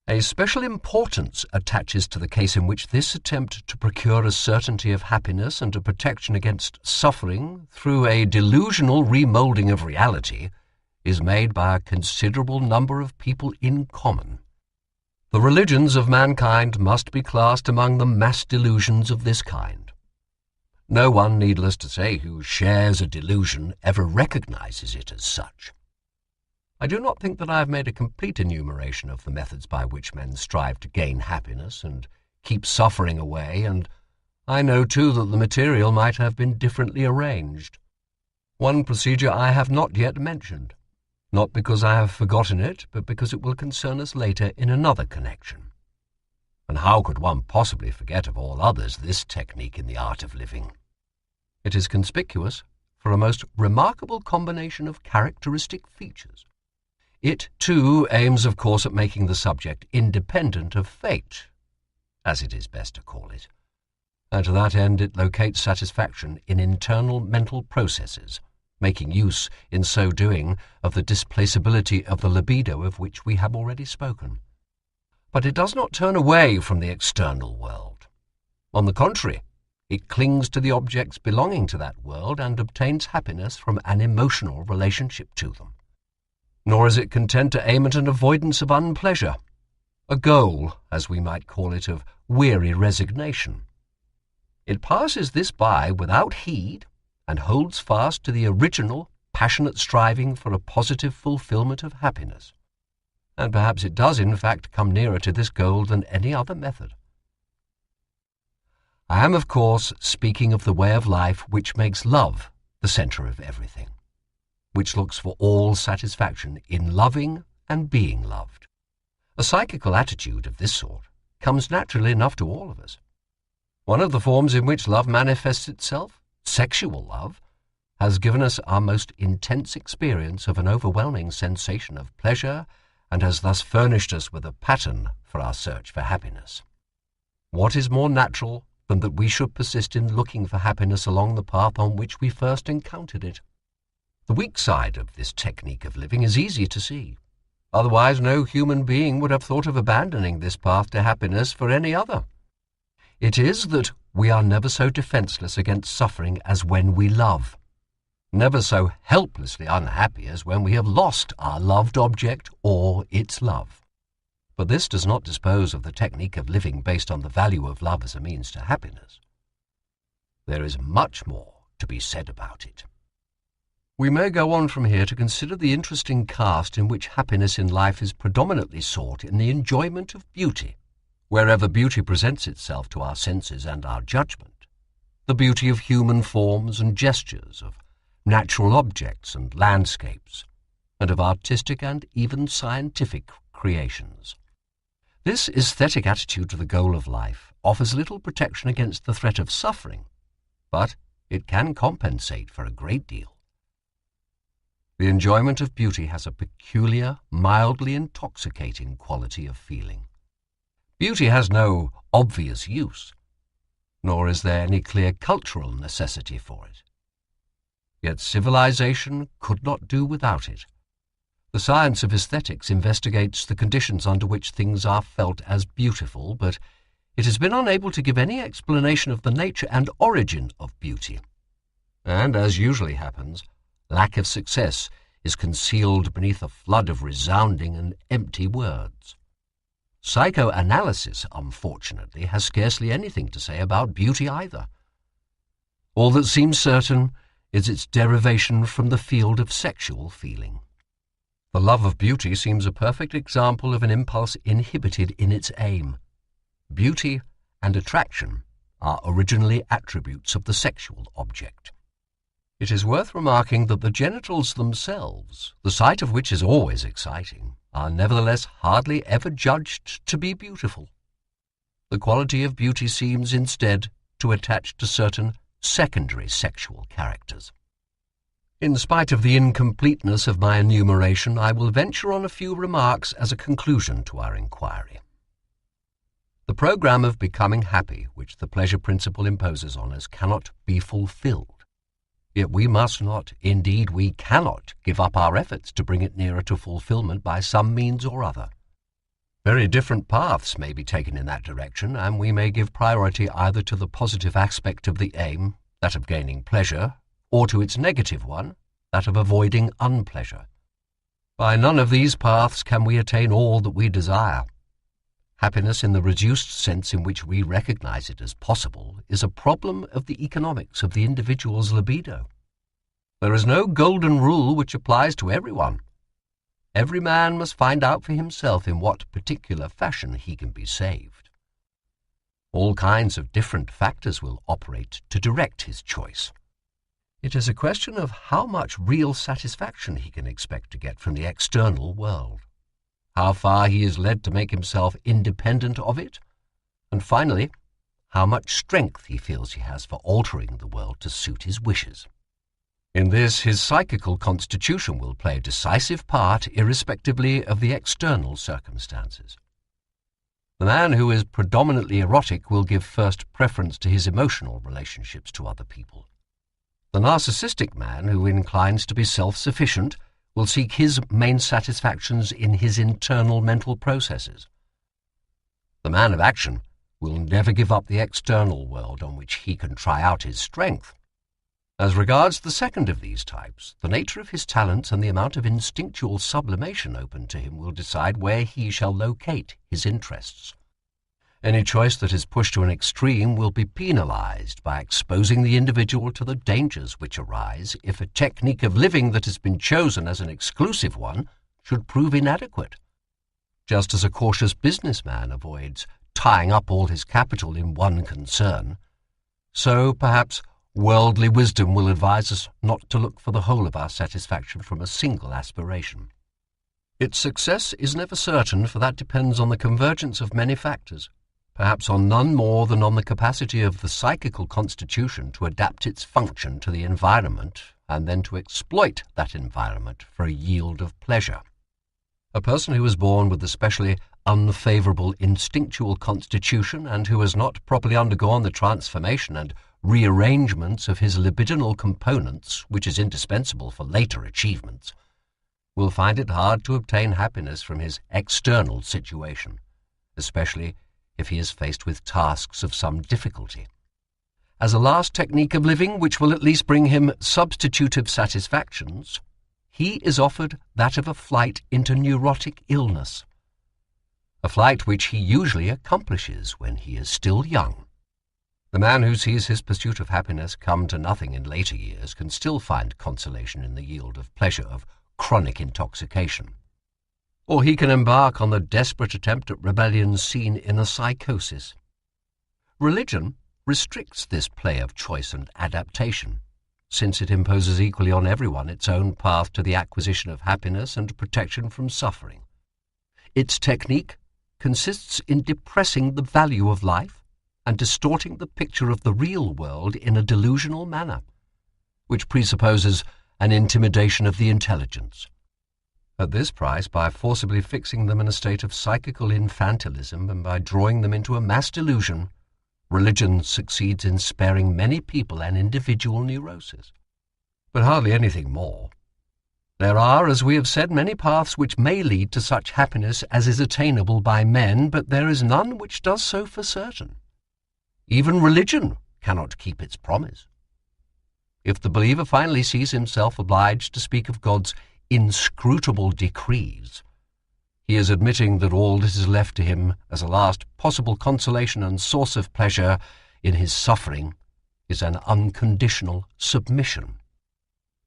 A special importance attaches to the case in which this attempt to procure a certainty of happiness and a protection against suffering through a delusional remoulding of reality is made by a considerable number of people in common. The religions of mankind must be classed among the mass delusions of this kind. No one, needless to say, who shares a delusion ever recognizes it as such. I do not think that I have made a complete enumeration of the methods by which men strive to gain happiness and keep suffering away, and I know too that the material might have been differently arranged. One procedure I have not yet mentioned, not because I have forgotten it, but because it will concern us later in another connection. And how could one possibly forget of all others this technique in the art of living? It is conspicuous for a most remarkable combination of characteristic features. It, too, aims, of course, at making the subject independent of fate, as it is best to call it, and to that end it locates satisfaction in internal mental processes, making use, in so doing, of the displaceability of the libido of which we have already spoken. But it does not turn away from the external world. On the contrary, it clings to the objects belonging to that world and obtains happiness from an emotional relationship to them. Nor is it content to aim at an avoidance of unpleasure, a goal, as we might call it, of weary resignation. It passes this by without heed and holds fast to the original, passionate striving for a positive fulfillment of happiness. And perhaps it does, in fact, come nearer to this goal than any other method. I am, of course, speaking of the way of life which makes love the centre of everything, which looks for all satisfaction in loving and being loved. A psychical attitude of this sort comes naturally enough to all of us. One of the forms in which love manifests itself, sexual love, has given us our most intense experience of an overwhelming sensation of pleasure and has thus furnished us with a pattern for our search for happiness. What is more natural than that we should persist in looking for happiness along the path on which we first encountered it? The weak side of this technique of living is easy to see. Otherwise, no human being would have thought of abandoning this path to happiness for any other. It is that we are never so defenseless against suffering as when we love, never so helplessly unhappy as when we have lost our loved object or its love. But this does not dispose of the technique of living based on the value of love as a means to happiness. There is much more to be said about it. We may go on from here to consider the interesting cast in which happiness in life is predominantly sought in the enjoyment of beauty, wherever beauty presents itself to our senses and our judgment, the beauty of human forms and gestures, of natural objects and landscapes, and of artistic and even scientific creations. This aesthetic attitude to the goal of life offers little protection against the threat of suffering, but it can compensate for a great deal. The enjoyment of beauty has a peculiar, mildly intoxicating quality of feeling. Beauty has no obvious use, nor is there any clear cultural necessity for it. Yet civilization could not do without it. The science of aesthetics investigates the conditions under which things are felt as beautiful, but it has been unable to give any explanation of the nature and origin of beauty. And, as usually happens, lack of success is concealed beneath a flood of resounding and empty words. Psychoanalysis, unfortunately, has scarcely anything to say about beauty either. All that seems certain is its derivation from the field of sexual feeling. The love of beauty seems a perfect example of an impulse inhibited in its aim. Beauty and attraction are originally attributes of the sexual object. It is worth remarking that the genitals themselves, the sight of which is always exciting, are nevertheless hardly ever judged to be beautiful. The quality of beauty seems instead to attach to certain secondary sexual characters. In spite of the incompleteness of my enumeration, I will venture on a few remarks as a conclusion to our inquiry. The program of becoming happy which the pleasure principle imposes on us cannot be fulfilled. Yet we must not, indeed we cannot, give up our efforts to bring it nearer to fulfillment by some means or other. Very different paths may be taken in that direction, and we may give priority either to the positive aspect of the aim, that of gaining pleasure, or to its negative one, that of avoiding unpleasure. By none of these paths can we attain all that we desire. Happiness, in the reduced sense in which we recognize it as possible, is a problem of the economics of the individual's libido. There is no golden rule which applies to everyone. Every man must find out for himself in what particular fashion he can be saved. All kinds of different factors will operate to direct his choice. It is a question of how much real satisfaction he can expect to get from the external world, how far he is led to make himself independent of it, and finally, how much strength he feels he has for altering the world to suit his wishes. In this, his psychical constitution will play a decisive part irrespectively of the external circumstances. The man who is predominantly erotic will give first preference to his emotional relationships to other people. The narcissistic man who inclines to be self-sufficient will seek his main satisfactions in his internal mental processes. The man of action will never give up the external world on which he can try out his strength. As regards the second of these types, the nature of his talents and the amount of instinctual sublimation open to him will decide where he shall locate his interests. Any choice that is pushed to an extreme will be penalized by exposing the individual to the dangers which arise if a technique of living that has been chosen as an exclusive one should prove inadequate. Just as a cautious businessman avoids tying up all his capital in one concern, so perhaps worldly wisdom will advise us not to look for the whole of our satisfaction from a single aspiration. Its success is never certain, for that depends on the convergence of many factors, perhaps on none more than on the capacity of the psychical constitution to adapt its function to the environment and then to exploit that environment for a yield of pleasure. A person who is born with a specially unfavorable instinctual constitution and who has not properly undergone the transformation and rearrangements of his libidinal components, which is indispensable for later achievements, will find it hard to obtain happiness from his external situation, especially if he is faced with tasks of some difficulty. As a last technique of living which will at least bring him substitutive satisfactions, he is offered that of a flight into neurotic illness, a flight which he usually accomplishes when he is still young. The man who sees his pursuit of happiness come to nothing in later years can still find consolation in the yield of pleasure of chronic intoxication. Or he can embark on the desperate attempt at rebellion seen in a psychosis. Religion restricts this play of choice and adaptation, since it imposes equally on everyone its own path to the acquisition of happiness and protection from suffering. Its technique consists in depressing the value of life and distorting the picture of the real world in a delusional manner, which presupposes an intimidation of the intelligence. At this price, by forcibly fixing them in a state of psychical infantilism and by drawing them into a mass delusion, religion succeeds in sparing many people an individual neurosis. But hardly anything more. There are, as we have said, many paths which may lead to such happiness as is attainable by men, but there is none which does so for certain. Even religion cannot keep its promise. If the believer finally sees himself obliged to speak of God's inscrutable decrees, he is admitting that all that is left to him as a last possible consolation and source of pleasure in his suffering is an unconditional submission.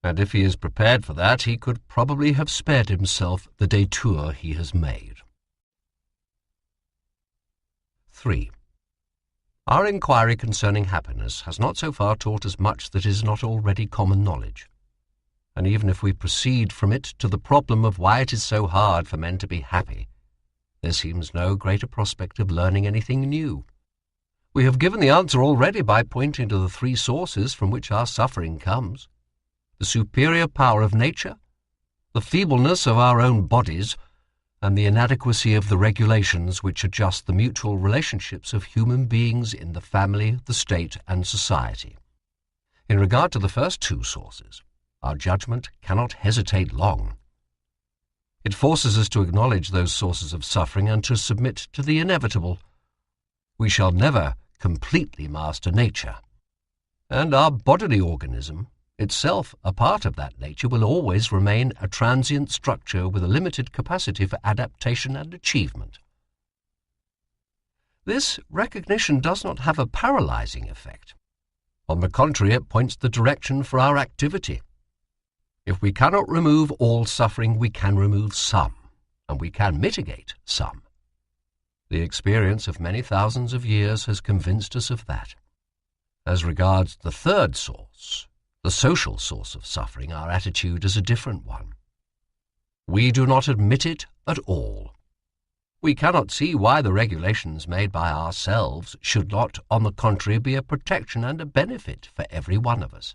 And if he is prepared for that, he could probably have spared himself the detour he has made. 3. Our inquiry concerning happiness has not so far taught us much that is not already common knowledge. And even if we proceed from it to the problem of why it is so hard for men to be happy, there seems no greater prospect of learning anything new. We have given the answer already by pointing to the three sources from which our suffering comes: the superior power of nature, the feebleness of our own bodies, and the inadequacy of the regulations which adjust the mutual relationships of human beings in the family, the state, and society. In regard to the first two sources, our judgment cannot hesitate long. It forces us to acknowledge those sources of suffering and to submit to the inevitable. We shall never completely master nature, and our bodily organism, itself a part of that nature, will always remain a transient structure with a limited capacity for adaptation and achievement. This recognition does not have a paralyzing effect. On the contrary, it points the direction for our activity. If we cannot remove all suffering, we can remove some, and we can mitigate some. The experience of many thousands of years has convinced us of that. As regards the third source, the social source of suffering, our attitude is a different one. We do not admit it at all. We cannot see why the regulations made by ourselves should not, on the contrary, be a protection and a benefit for every one of us.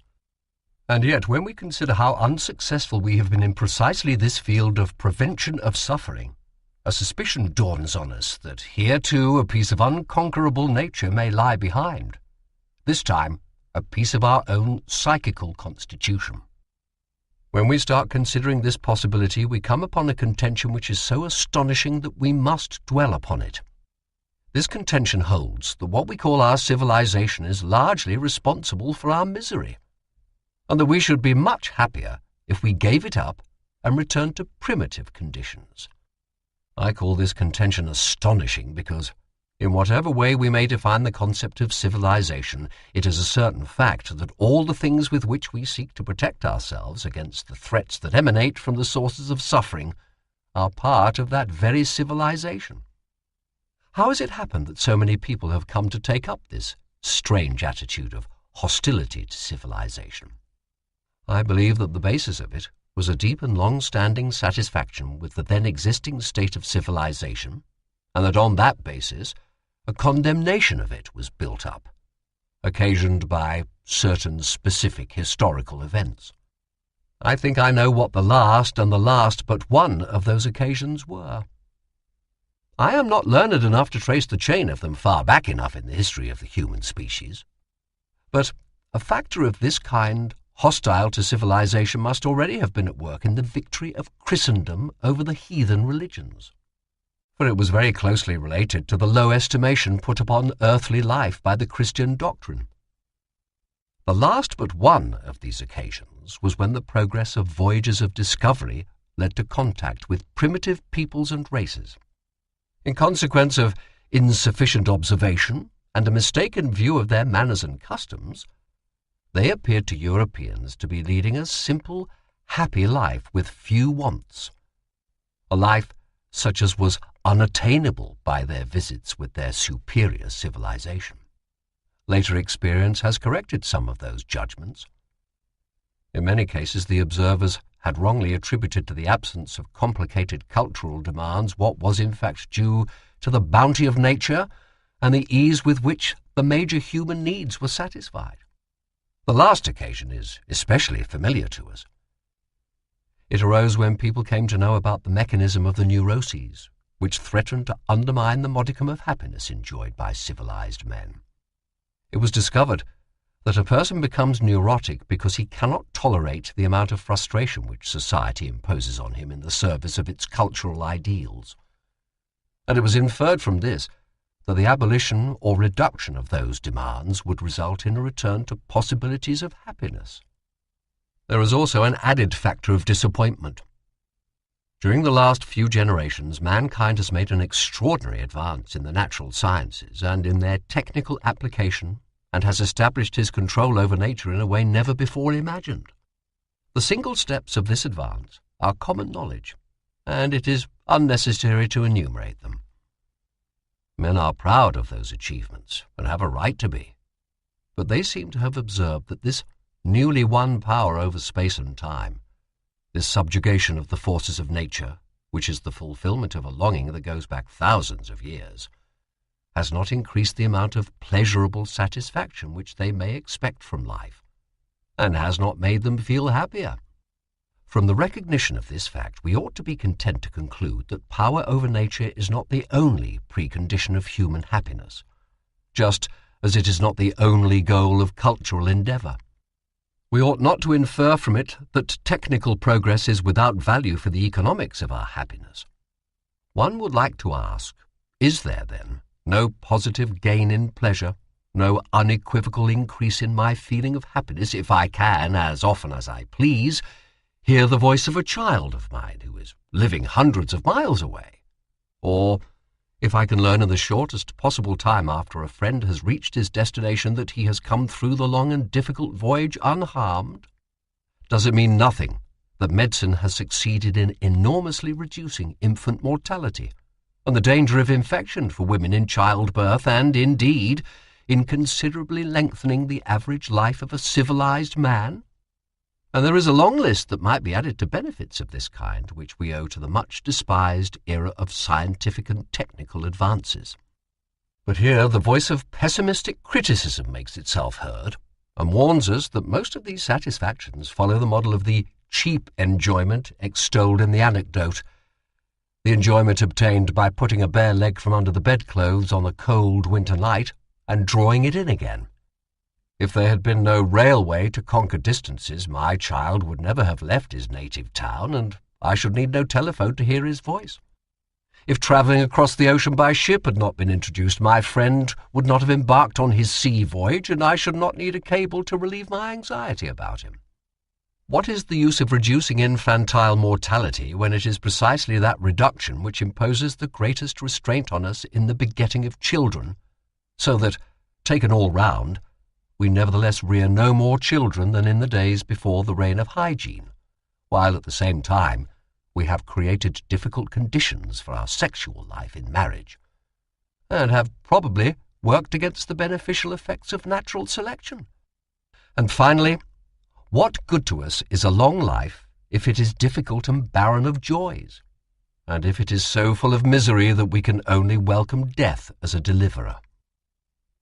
And yet, when we consider how unsuccessful we have been in precisely this field of prevention of suffering, a suspicion dawns on us that here, too, a piece of unconquerable nature may lie behind. This time, a piece of our own psychical constitution. When we start considering this possibility, we come upon a contention which is so astonishing that we must dwell upon it. This contention holds that what we call our civilization is largely responsible for our misery, and that we should be much happier if we gave it up and returned to primitive conditions. I call this contention astonishing because, in whatever way we may define the concept of civilization, it is a certain fact that all the things with which we seek to protect ourselves against the threats that emanate from the sources of suffering are part of that very civilization. How has it happened that so many people have come to take up this strange attitude of hostility to civilization? I believe that the basis of it was a deep and long-standing satisfaction with the then existing state of civilization, and that on that basis a condemnation of it was built up, occasioned by certain specific historical events. I think I know what the last and the last but one of those occasions were. I am not learned enough to trace the chain of them far back enough in the history of the human species, but a factor of this kind hostile to civilization must already have been at work in the victory of Christendom over the heathen religions, for it was very closely related to the low estimation put upon earthly life by the Christian doctrine. The last but one of these occasions was when the progress of voyages of discovery led to contact with primitive peoples and races. In consequence of insufficient observation and a mistaken view of their manners and customs, they appeared to Europeans to be leading a simple, happy life with few wants, a life such as was unattainable by their visits with their superior civilization. Later experience has corrected some of those judgments. In many cases, the observers had wrongly attributed to the absence of complicated cultural demands what was in fact due to the bounty of nature and the ease with which the major human needs were satisfied. The last occasion is especially familiar to us. It arose when people came to know about the mechanism of the neuroses, which threatened to undermine the modicum of happiness enjoyed by civilized men. It was discovered that a person becomes neurotic because he cannot tolerate the amount of frustration which society imposes on him in the service of its cultural ideals. And it was inferred from this that the abolition or reduction of those demands would result in a return to possibilities of happiness. There is also an added factor of disappointment. During the last few generations, mankind has made an extraordinary advance in the natural sciences and in their technical application, and has established his control over nature in a way never before imagined. The single steps of this advance are common knowledge, and it is unnecessary to enumerate them. Men are proud of those achievements, and have a right to be, but they seem to have observed that this newly won power over space and time, this subjugation of the forces of nature, which is the fulfillment of a longing that goes back thousands of years, has not increased the amount of pleasurable satisfaction which they may expect from life, and has not made them feel happier. From the recognition of this fact, we ought to be content to conclude that power over nature is not the only precondition of human happiness, just as it is not the only goal of cultural endeavor. We ought not to infer from it that technical progress is without value for the economics of our happiness. One would like to ask, is there, then, no positive gain in pleasure, no unequivocal increase in my feeling of happiness if I can, as often as I please, hear the voice of a child of mine who is living hundreds of miles away? Or, if I can learn in the shortest possible time after a friend has reached his destination that he has come through the long and difficult voyage unharmed? Does it mean nothing that medicine has succeeded in enormously reducing infant mortality and the danger of infection for women in childbirth, and, indeed, in considerably lengthening the average life of a civilized man? And there is a long list that might be added to benefits of this kind, which we owe to the much despised era of scientific and technical advances. But here the voice of pessimistic criticism makes itself heard, and warns us that most of these satisfactions follow the model of the cheap enjoyment extolled in the anecdote, the enjoyment obtained by putting a bare leg from under the bedclothes on a cold winter night and drawing it in again. If there had been no railway to conquer distances, my child would never have left his native town, and I should need no telephone to hear his voice. If travelling across the ocean by ship had not been introduced, my friend would not have embarked on his sea voyage, and I should not need a cable to relieve my anxiety about him. What is the use of reducing infantile mortality when it is precisely that reduction which imposes the greatest restraint on us in the begetting of children, so that, taken all round, we nevertheless rear no more children than in the days before the reign of hygiene, while at the same time we have created difficult conditions for our sexual life in marriage, and have probably worked against the beneficial effects of natural selection? And finally, what good to us is a long life if it is difficult and barren of joys, and if it is so full of misery that we can only welcome death as a deliverer?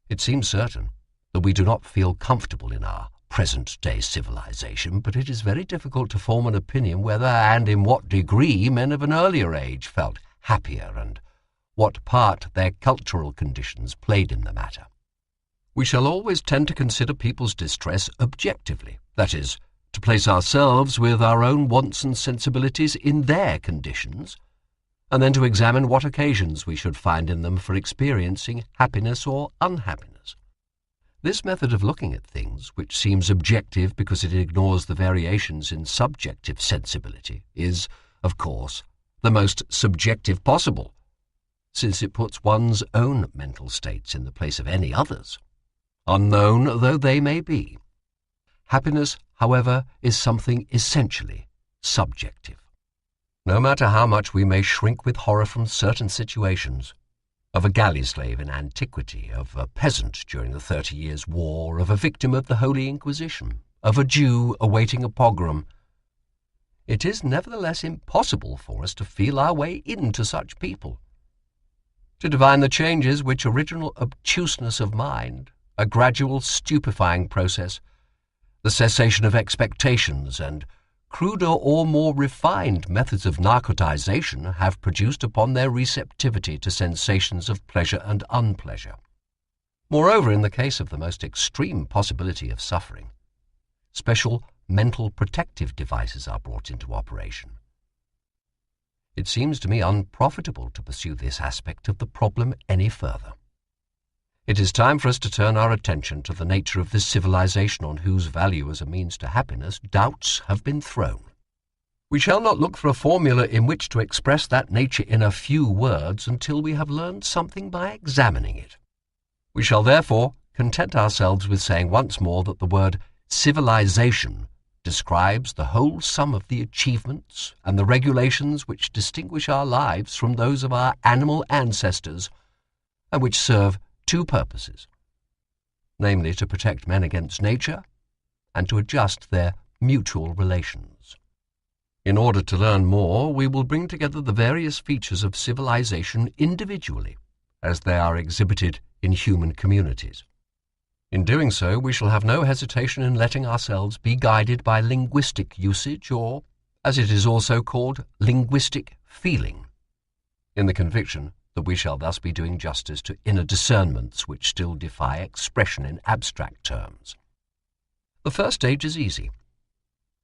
It seems certain that we do not feel comfortable in our present-day civilization, but it is very difficult to form an opinion whether and in what degree men of an earlier age felt happier and what part their cultural conditions played in the matter. We shall always tend to consider people's distress objectively, that is, to place ourselves with our own wants and sensibilities in their conditions, and then to examine what occasions we should find in them for experiencing happiness or unhappiness. This method of looking at things, which seems objective because it ignores the variations in subjective sensibility, is, of course, the most subjective possible, since it puts one's own mental states in the place of any others, unknown though they may be. Happiness, however, is something essentially subjective. No matter how much we may shrink with horror from certain situations, of a galley slave in antiquity, of a peasant during the 30 Years' War, of a victim of the Holy Inquisition, of a Jew awaiting a pogrom. It is nevertheless impossible for us to feel our way into such people, to divine the changes which original obtuseness of mind, a gradual stupefying process, the cessation of expectations, and cruder or more refined methods of narcotization have produced upon their receptivity to sensations of pleasure and unpleasure. Moreover, in the case of the most extreme possibility of suffering, special mental protective devices are brought into operation. It seems to me unprofitable to pursue this aspect of the problem any further. It is time for us to turn our attention to the nature of this civilization on whose value as a means to happiness doubts have been thrown. We shall not look for a formula in which to express that nature in a few words until we have learned something by examining it. We shall therefore content ourselves with saying once more that the word civilization describes the whole sum of the achievements and the regulations which distinguish our lives from those of our animal ancestors, and which serve two purposes, namely to protect men against nature and to adjust their mutual relations. In order to learn more, we will bring together the various features of civilization individually, as they are exhibited in human communities. In doing so, we shall have no hesitation in letting ourselves be guided by linguistic usage, or, as it is also called, linguistic feeling, in the conviction that we shall thus be doing justice to inner discernments which still defy expression in abstract terms. The first stage is easy.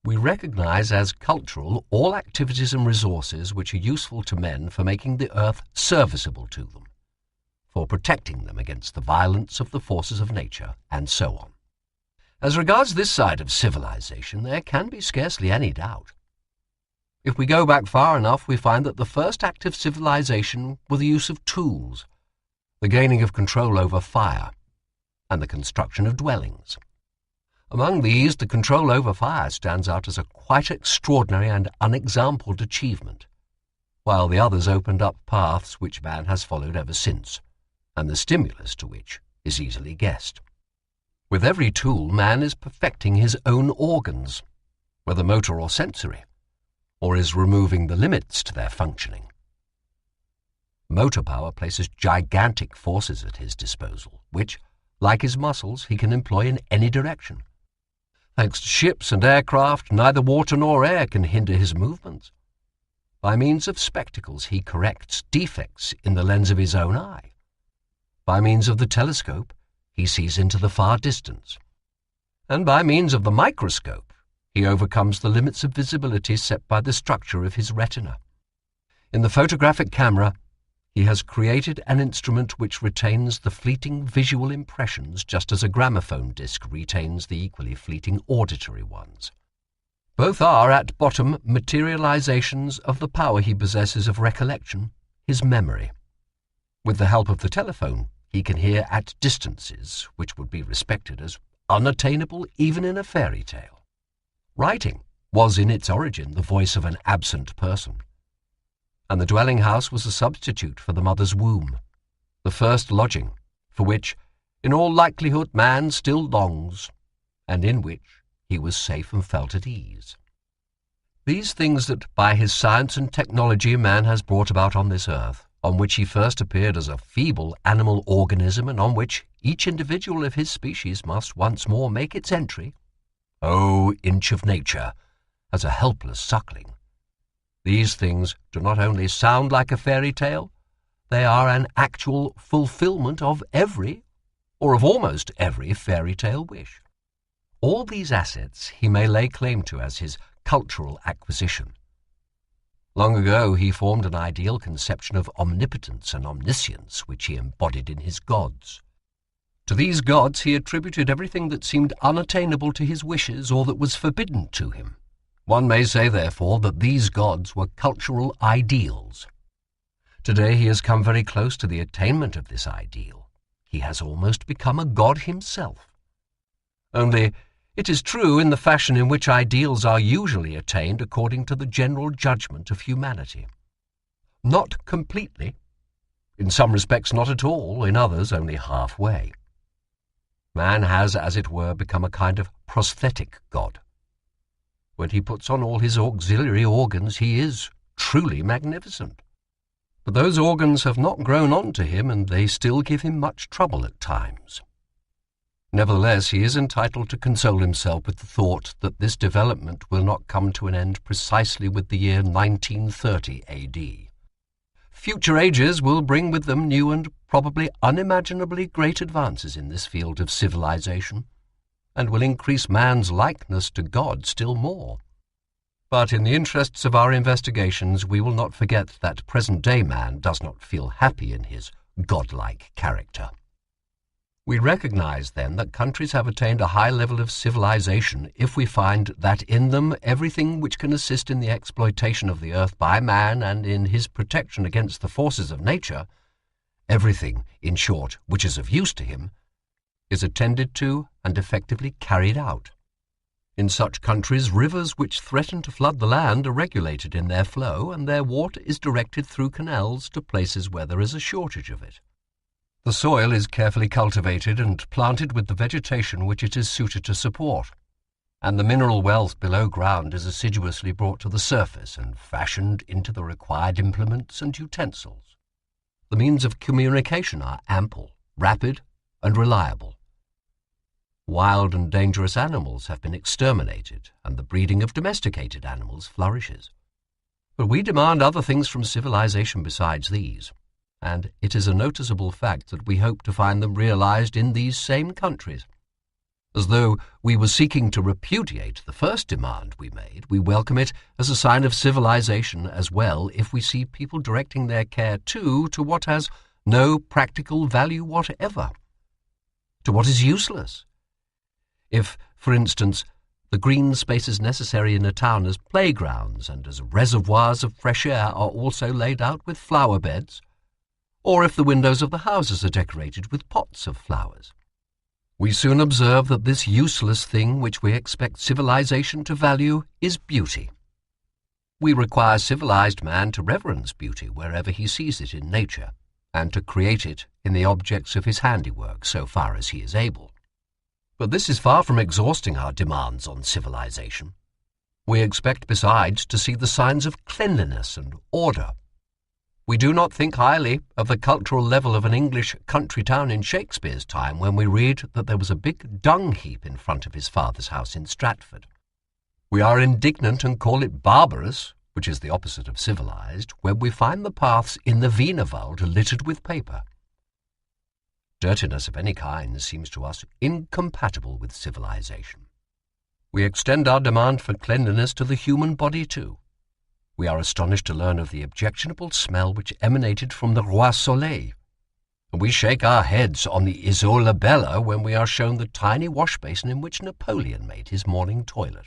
We recognize as cultural all activities and resources which are useful to men for making the earth serviceable to them, for protecting them against the violence of the forces of nature, and so on. As regards this side of civilization, there can be scarcely any doubt. If we go back far enough, we find that the first act of civilization were the use of tools, the gaining of control over fire, and the construction of dwellings. Among these, the control over fire stands out as a quite extraordinary and unexampled achievement, while the others opened up paths which man has followed ever since, and the stimulus to which is easily guessed. With every tool, man is perfecting his own organs, whether motor or sensory, or is removing the limits to their functioning. Motor power places gigantic forces at his disposal, which, like his muscles, he can employ in any direction. Thanks to ships and aircraft, neither water nor air can hinder his movements. By means of spectacles, he corrects defects in the lens of his own eye. By means of the telescope, he sees into the far distance. And by means of the microscope, he overcomes the limits of visibility set by the structure of his retina. In the photographic camera, he has created an instrument which retains the fleeting visual impressions just as a gramophone disc retains the equally fleeting auditory ones. Both are, at bottom, materializations of the power he possesses of recollection, his memory. With the help of the telephone, he can hear at distances which would be respected as unattainable even in a fairy tale. Writing was in its origin the voice of an absent person, and the dwelling house was a substitute for the mother's womb, the first lodging, for which, in all likelihood, man still longs, and in which he was safe and felt at ease. These things that by his science and technology man has brought about on this earth, on which he first appeared as a feeble animal organism and on which each individual of his species must once more make its entry, O inch of nature, as a helpless suckling. These things do not only sound like a fairy tale, they are an actual fulfillment of every, or of almost every, fairy tale wish. All these assets he may lay claim to as his cultural acquisition. Long ago he formed an ideal conception of omnipotence and omniscience which he embodied in his gods. To these gods he attributed everything that seemed unattainable to his wishes or that was forbidden to him. One may say, therefore, that these gods were cultural ideals. Today he has come very close to the attainment of this ideal. He has almost become a god himself. Only, it is true in the fashion in which ideals are usually attained according to the general judgment of humanity. Not completely. In some respects not at all, in others only halfway. Man has, as it were, become a kind of prosthetic God. When he puts on all his auxiliary organs, he is truly magnificent. But those organs have not grown onto him, and they still give him much trouble at times. Nevertheless, he is entitled to console himself with the thought that this development will not come to an end precisely with the year 1930 A.D. Future ages will bring with them new and probably unimaginably great advances in this field of civilization, and will increase man's likeness to God still more. But in the interests of our investigations, we will not forget that present-day man does not feel happy in his godlike character. We recognize, then, that countries have attained a high level of civilization if we find that in them everything which can assist in the exploitation of the earth by man and in his protection against the forces of nature, everything, in short, which is of use to him, is attended to and effectively carried out. In such countries, rivers which threaten to flood the land are regulated in their flow, and their water is directed through canals to places where there is a shortage of it. The soil is carefully cultivated and planted with the vegetation which it is suited to support, and the mineral wealth below ground is assiduously brought to the surface and fashioned into the required implements and utensils. The means of communication are ample, rapid, and reliable. Wild and dangerous animals have been exterminated, and the breeding of domesticated animals flourishes. But we demand other things from civilization besides these, and it is a noticeable fact that we hope to find them realized in these same countries. As though we were seeking to repudiate the first demand we made, we welcome it as a sign of civilization as well if we see people directing their care to what has no practical value whatever, to what is useless. If, for instance, the green spaces necessary in a town as playgrounds and as reservoirs of fresh air are also laid out with flower beds, or if the windows of the houses are decorated with pots of flowers, we soon observe that this useless thing which we expect civilization to value is beauty. We require civilized man to reverence beauty wherever he sees it in nature, and to create it in the objects of his handiwork so far as he is able. But this is far from exhausting our demands on civilization. We expect besides to see the signs of cleanliness and order. We do not think highly of the cultural level of an English country town in Shakespeare's time when we read that there was a big dung heap in front of his father's house in Stratford. We are indignant and call it barbarous, which is the opposite of civilized, when we find the paths in the Wienerwald littered with paper. Dirtiness of any kind seems to us incompatible with civilization. We extend our demand for cleanliness to the human body too. We are astonished to learn of the objectionable smell which emanated from the Roi Soleil, and we shake our heads on the Isola Bella when we are shown the tiny wash-basin in which Napoleon made his morning toilet.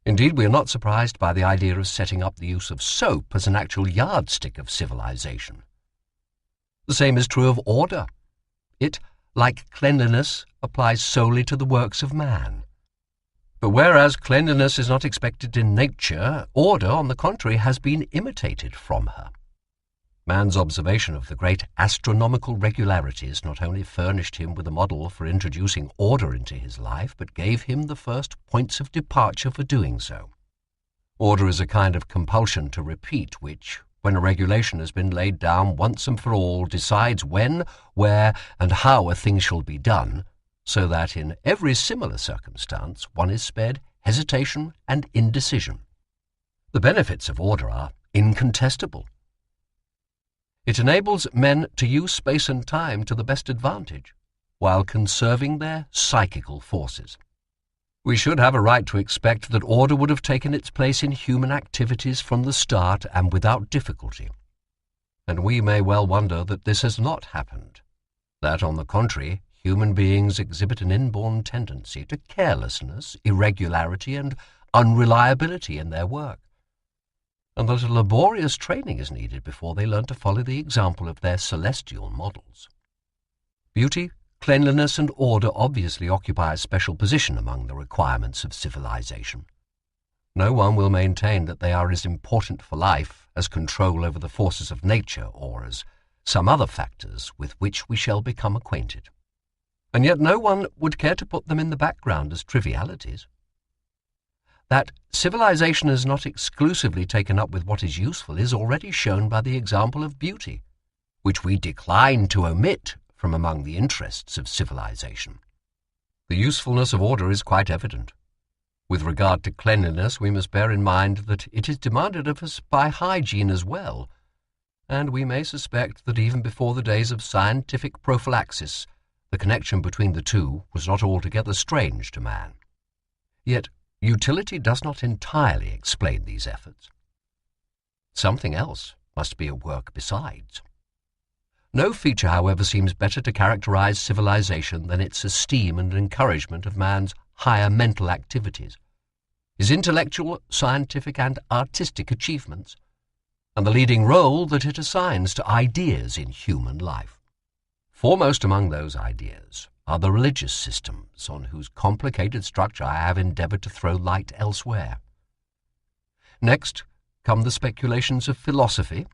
Indeed, we are not surprised by the idea of setting up the use of soap as an actual yardstick of civilization. The same is true of order. It, like cleanliness, applies solely to the works of man. But whereas cleanliness is not expected in nature, order, on the contrary, has been imitated from her. Man's observation of the great astronomical regularities not only furnished him with a model for introducing order into his life, but gave him the first points of departure for doing so. Order is a kind of compulsion to repeat which, when a regulation has been laid down once and for all, decides when, where, and how a thing shall be done, so that in every similar circumstance one is spared hesitation and indecision. The benefits of order are incontestable. It enables men to use space and time to the best advantage, while conserving their psychical forces. We should have a right to expect that order would have taken its place in human activities from the start and without difficulty. And we may well wonder that this has not happened, that, on the contrary, human beings exhibit an inborn tendency to carelessness, irregularity, and unreliability in their work, and that a laborious training is needed before they learn to follow the example of their celestial models. Beauty, cleanliness, and order obviously occupy a special position among the requirements of civilization. No one will maintain that they are as important for life as control over the forces of nature or as some other factors with which we shall become acquainted. and yet no one would care to put them in the background as trivialities. That civilization is not exclusively taken up with what is useful is already shown by the example of beauty, which we decline to omit from among the interests of civilization. The usefulness of order is quite evident. With regard to cleanliness, we must bear in mind that it is demanded of us by hygiene as well, and we may suspect that even before the days of scientific prophylaxis, the connection between the two was not altogether strange to man. Yet utility does not entirely explain these efforts. Something else must be at work besides. No feature, however, seems better to characterize civilization than its esteem and encouragement of man's higher mental activities, his intellectual, scientific, and artistic achievements, and the leading role that it assigns to ideas in human life. Foremost among those ideas are the religious systems on whose complicated structure I have endeavored to throw light elsewhere. Next come the speculations of philosophy,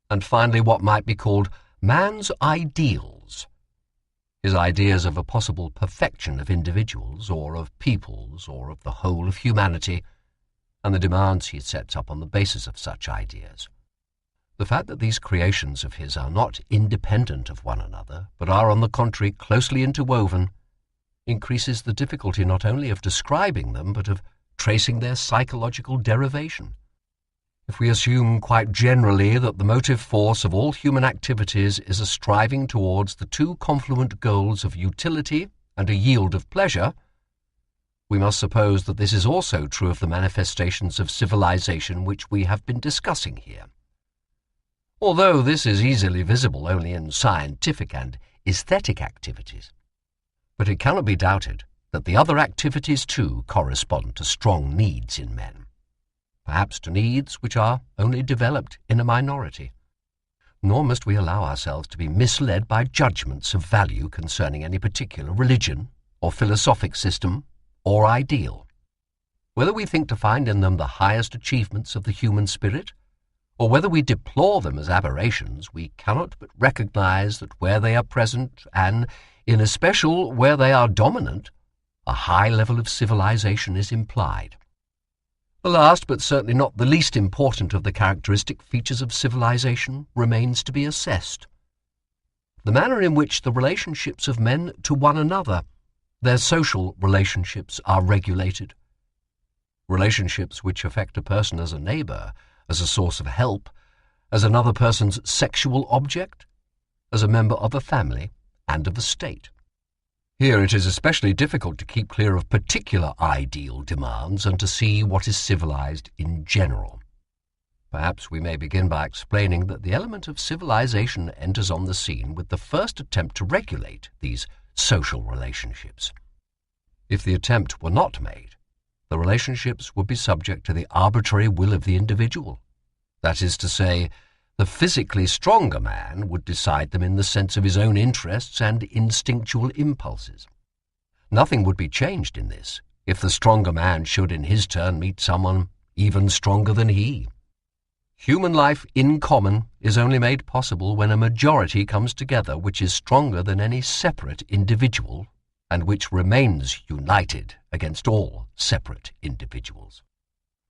and finally what might be called man's ideals, his ideas of a possible perfection of individuals, or of peoples, or of the whole of humanity, and the demands he sets up on the basis of such ideas. The fact that these creations of his are not independent of one another, but are on the contrary closely interwoven, increases the difficulty not only of describing them, but of tracing their psychological derivation. If we assume quite generally that the motive force of all human activities is a striving towards the two confluent goals of utility and a yield of pleasure, we must suppose that this is also true of the manifestations of civilization which we have been discussing here. Although this is easily visible only in scientific and aesthetic activities, but it cannot be doubted that the other activities too correspond to strong needs in men, perhaps to needs which are only developed in a minority. Nor must we allow ourselves to be misled by judgments of value concerning any particular religion or philosophic system or ideal. Whether we think to find in them the highest achievements of the human spirit, or whether we deplore them as aberrations, we cannot but recognize that where they are present, and in especial where they are dominant, a high level of civilization is implied. The last, but certainly not the least important of the characteristic features of civilization remains to be assessed. The manner in which the relationships of men to one another, their social relationships, are regulated. Relationships which affect a person as a neighbor, as a source of help, as another person's sexual object, as a member of a family and of a state. Here it is especially difficult to keep clear of particular ideal demands and to see what is civilized in general. Perhaps we may begin by explaining that the element of civilization enters on the scene with the first attempt to regulate these social relationships. If the attempt were not made, the relationships would be subject to the arbitrary will of the individual. That is to say, the physically stronger man would decide them in the sense of his own interests and instinctual impulses. Nothing would be changed in this if the stronger man should in his turn meet someone even stronger than he. Human life in common is only made possible when a majority comes together which is stronger than any separate individual, and which remains united against all separate individuals.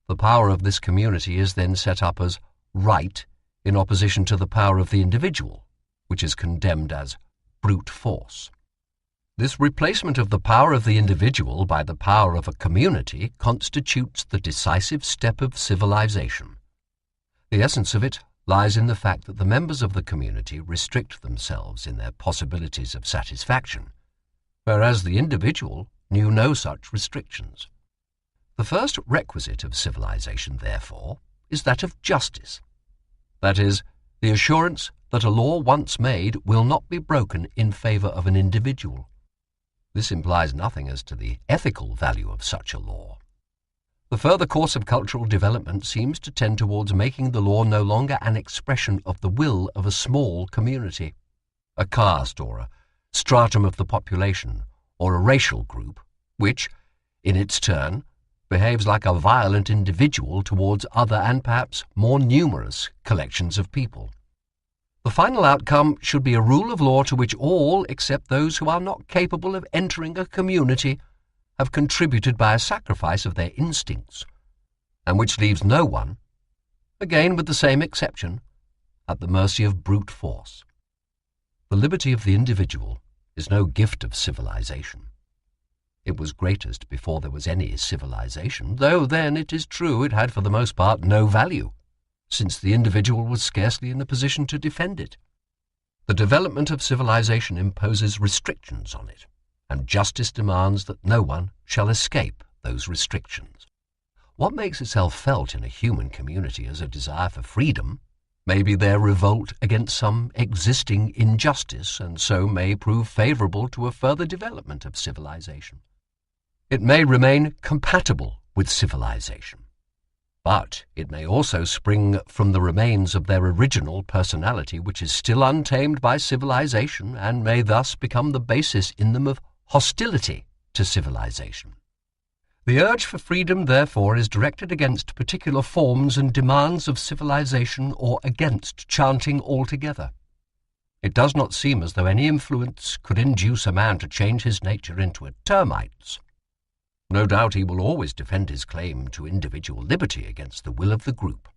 The power of this community is then set up as right in opposition to the power of the individual, which is condemned as brute force. This replacement of the power of the individual by the power of a community constitutes the decisive step of civilization. The essence of it lies in the fact that the members of the community restrict themselves in their possibilities of satisfaction, whereas the individual knew no such restrictions. The first requisite of civilization, therefore, is that of justice. That is, the assurance that a law once made will not be broken in favor of an individual. This implies nothing as to the ethical value of such a law. The further course of cultural development seems to tend towards making the law no longer an expression of the will of a small community, a caste or a stratum of the population, or a racial group, which, in its turn, behaves like a violent individual towards other and perhaps more numerous collections of people. The final outcome should be a rule of law to which all, except those who are not capable of entering a community, have contributed by a sacrifice of their instincts, and which leaves no one, again with the same exception, at the mercy of brute force. The liberty of the individual is no gift of civilization. It was greatest before there was any civilization, though then, it is true, it had for the most part no value, since the individual was scarcely in a position to defend it. The development of civilization imposes restrictions on it, and justice demands that no one shall escape those restrictions. What makes itself felt in a human community as a desire for freedom may be their revolt against some existing injustice, and so may prove favorable to a further development of civilization. It may remain compatible with civilization, but it may also spring from the remains of their original personality, which is still untamed by civilization, and may thus become the basis in them of hostility to civilization. The urge for freedom, therefore, is directed against particular forms and demands of civilization, or against chanting altogether. It does not seem as though any influence could induce a man to change his nature into a termite's. No doubt he will always defend his claim to individual liberty against the will of the group.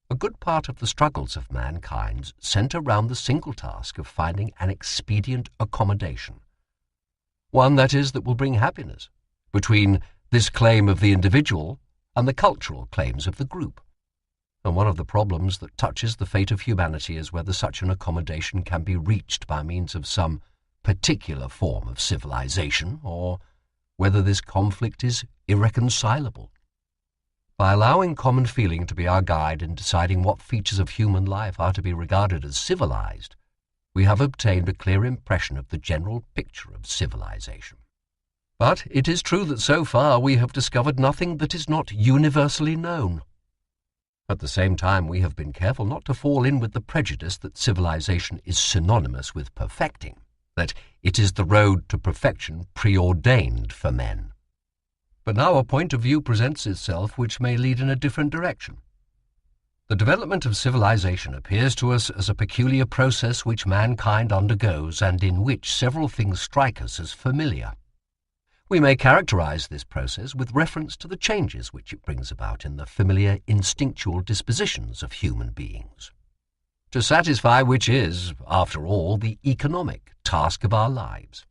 A good part of the struggles of mankind centre round the single task of finding an expedient accommodation, one, that is, that will bring happiness, between this claim of the individual and the cultural claims of the group. And one of the problems that touches the fate of humanity is whether such an accommodation can be reached by means of some particular form of civilization, or whether this conflict is irreconcilable. By allowing common feeling to be our guide in deciding what features of human life are to be regarded as civilized, we have obtained a clear impression of the general picture of civilization. But it is true that so far we have discovered nothing that is not universally known. At the same time, we have been careful not to fall in with the prejudice that civilization is synonymous with perfecting, that it is the road to perfection preordained for men. But now a point of view presents itself which may lead in a different direction. The development of civilization appears to us as a peculiar process which mankind undergoes, and in which several things strike us as familiar. We may characterize this process with reference to the changes which it brings about in the familiar instinctual dispositions of human beings, to satisfy which is, after all, the economic task of our lives.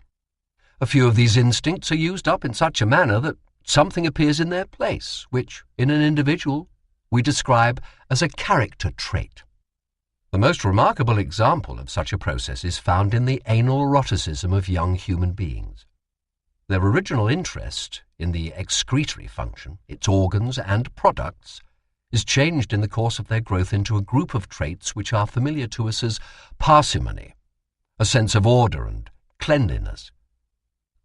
A few of these instincts are used up in such a manner that something appears in their place, which, in an individual, we describe as a character trait. The most remarkable example of such a process is found in the anal eroticism of young human beings. Their original interest in the excretory function, its organs and products, is changed in the course of their growth into a group of traits which are familiar to us as parsimony, a sense of order and cleanliness,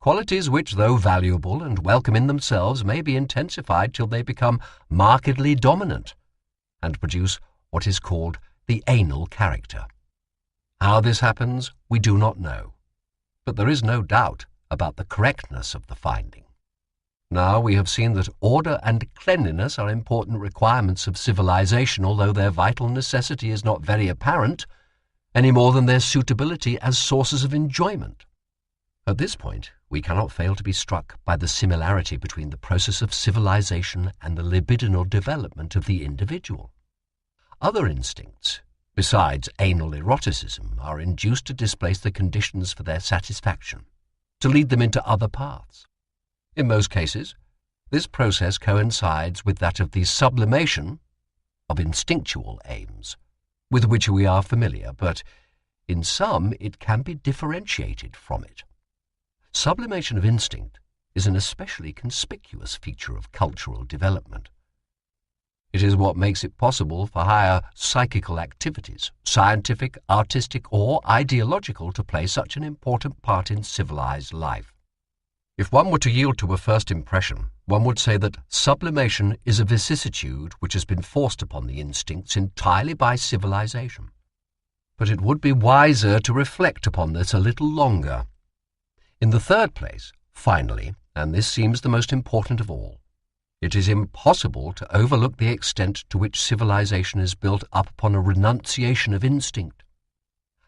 qualities which, though valuable and welcome in themselves, may be intensified till they become markedly dominant and produce what is called the anal character. How this happens, we do not know, but there is no doubt about the correctness of the finding. Now we have seen that order and cleanliness are important requirements of civilization, although their vital necessity is not very apparent, any more than their suitability as sources of enjoyment. At this point, we cannot fail to be struck by the similarity between the process of civilization and the libidinal development of the individual. Other instincts, besides anal eroticism, are induced to displace the conditions for their satisfaction, to lead them into other paths. In most cases, this process coincides with that of the sublimation of instinctual aims, with which we are familiar, but in some it can be differentiated from it. Sublimation of instinct is an especially conspicuous feature of cultural development. It is what makes it possible for higher psychical activities, scientific, artistic, or ideological, to play such an important part in civilized life. If one were to yield to a first impression, one would say that sublimation is a vicissitude which has been forced upon the instincts entirely by civilization. But it would be wiser to reflect upon this a little longer. In the third place, finally, and this seems the most important of all, it is impossible to overlook the extent to which civilization is built up upon a renunciation of instinct,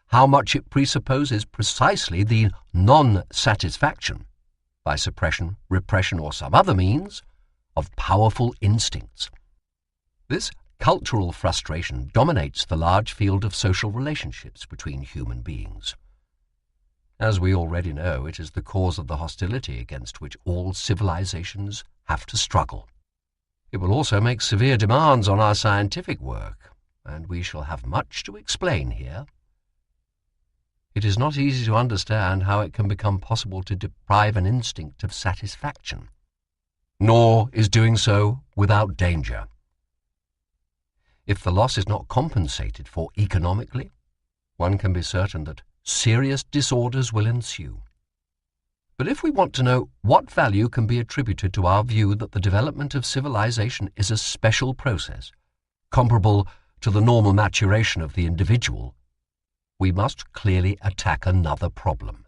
how much it presupposes precisely the non-satisfaction, by suppression, repression, or some other means, of powerful instincts. This cultural frustration dominates the large field of social relationships between human beings. As we already know, it is the cause of the hostility against which all civilizations have to struggle. It will also make severe demands on our scientific work, and we shall have much to explain here. It is not easy to understand how it can become possible to deprive an instinct of satisfaction, nor is doing so without danger. If the loss is not compensated for economically, one can be certain that serious disorders will ensue. But if we want to know what value can be attributed to our view that the development of civilization is a special process, comparable to the normal maturation of the individual, we must clearly attack another problem.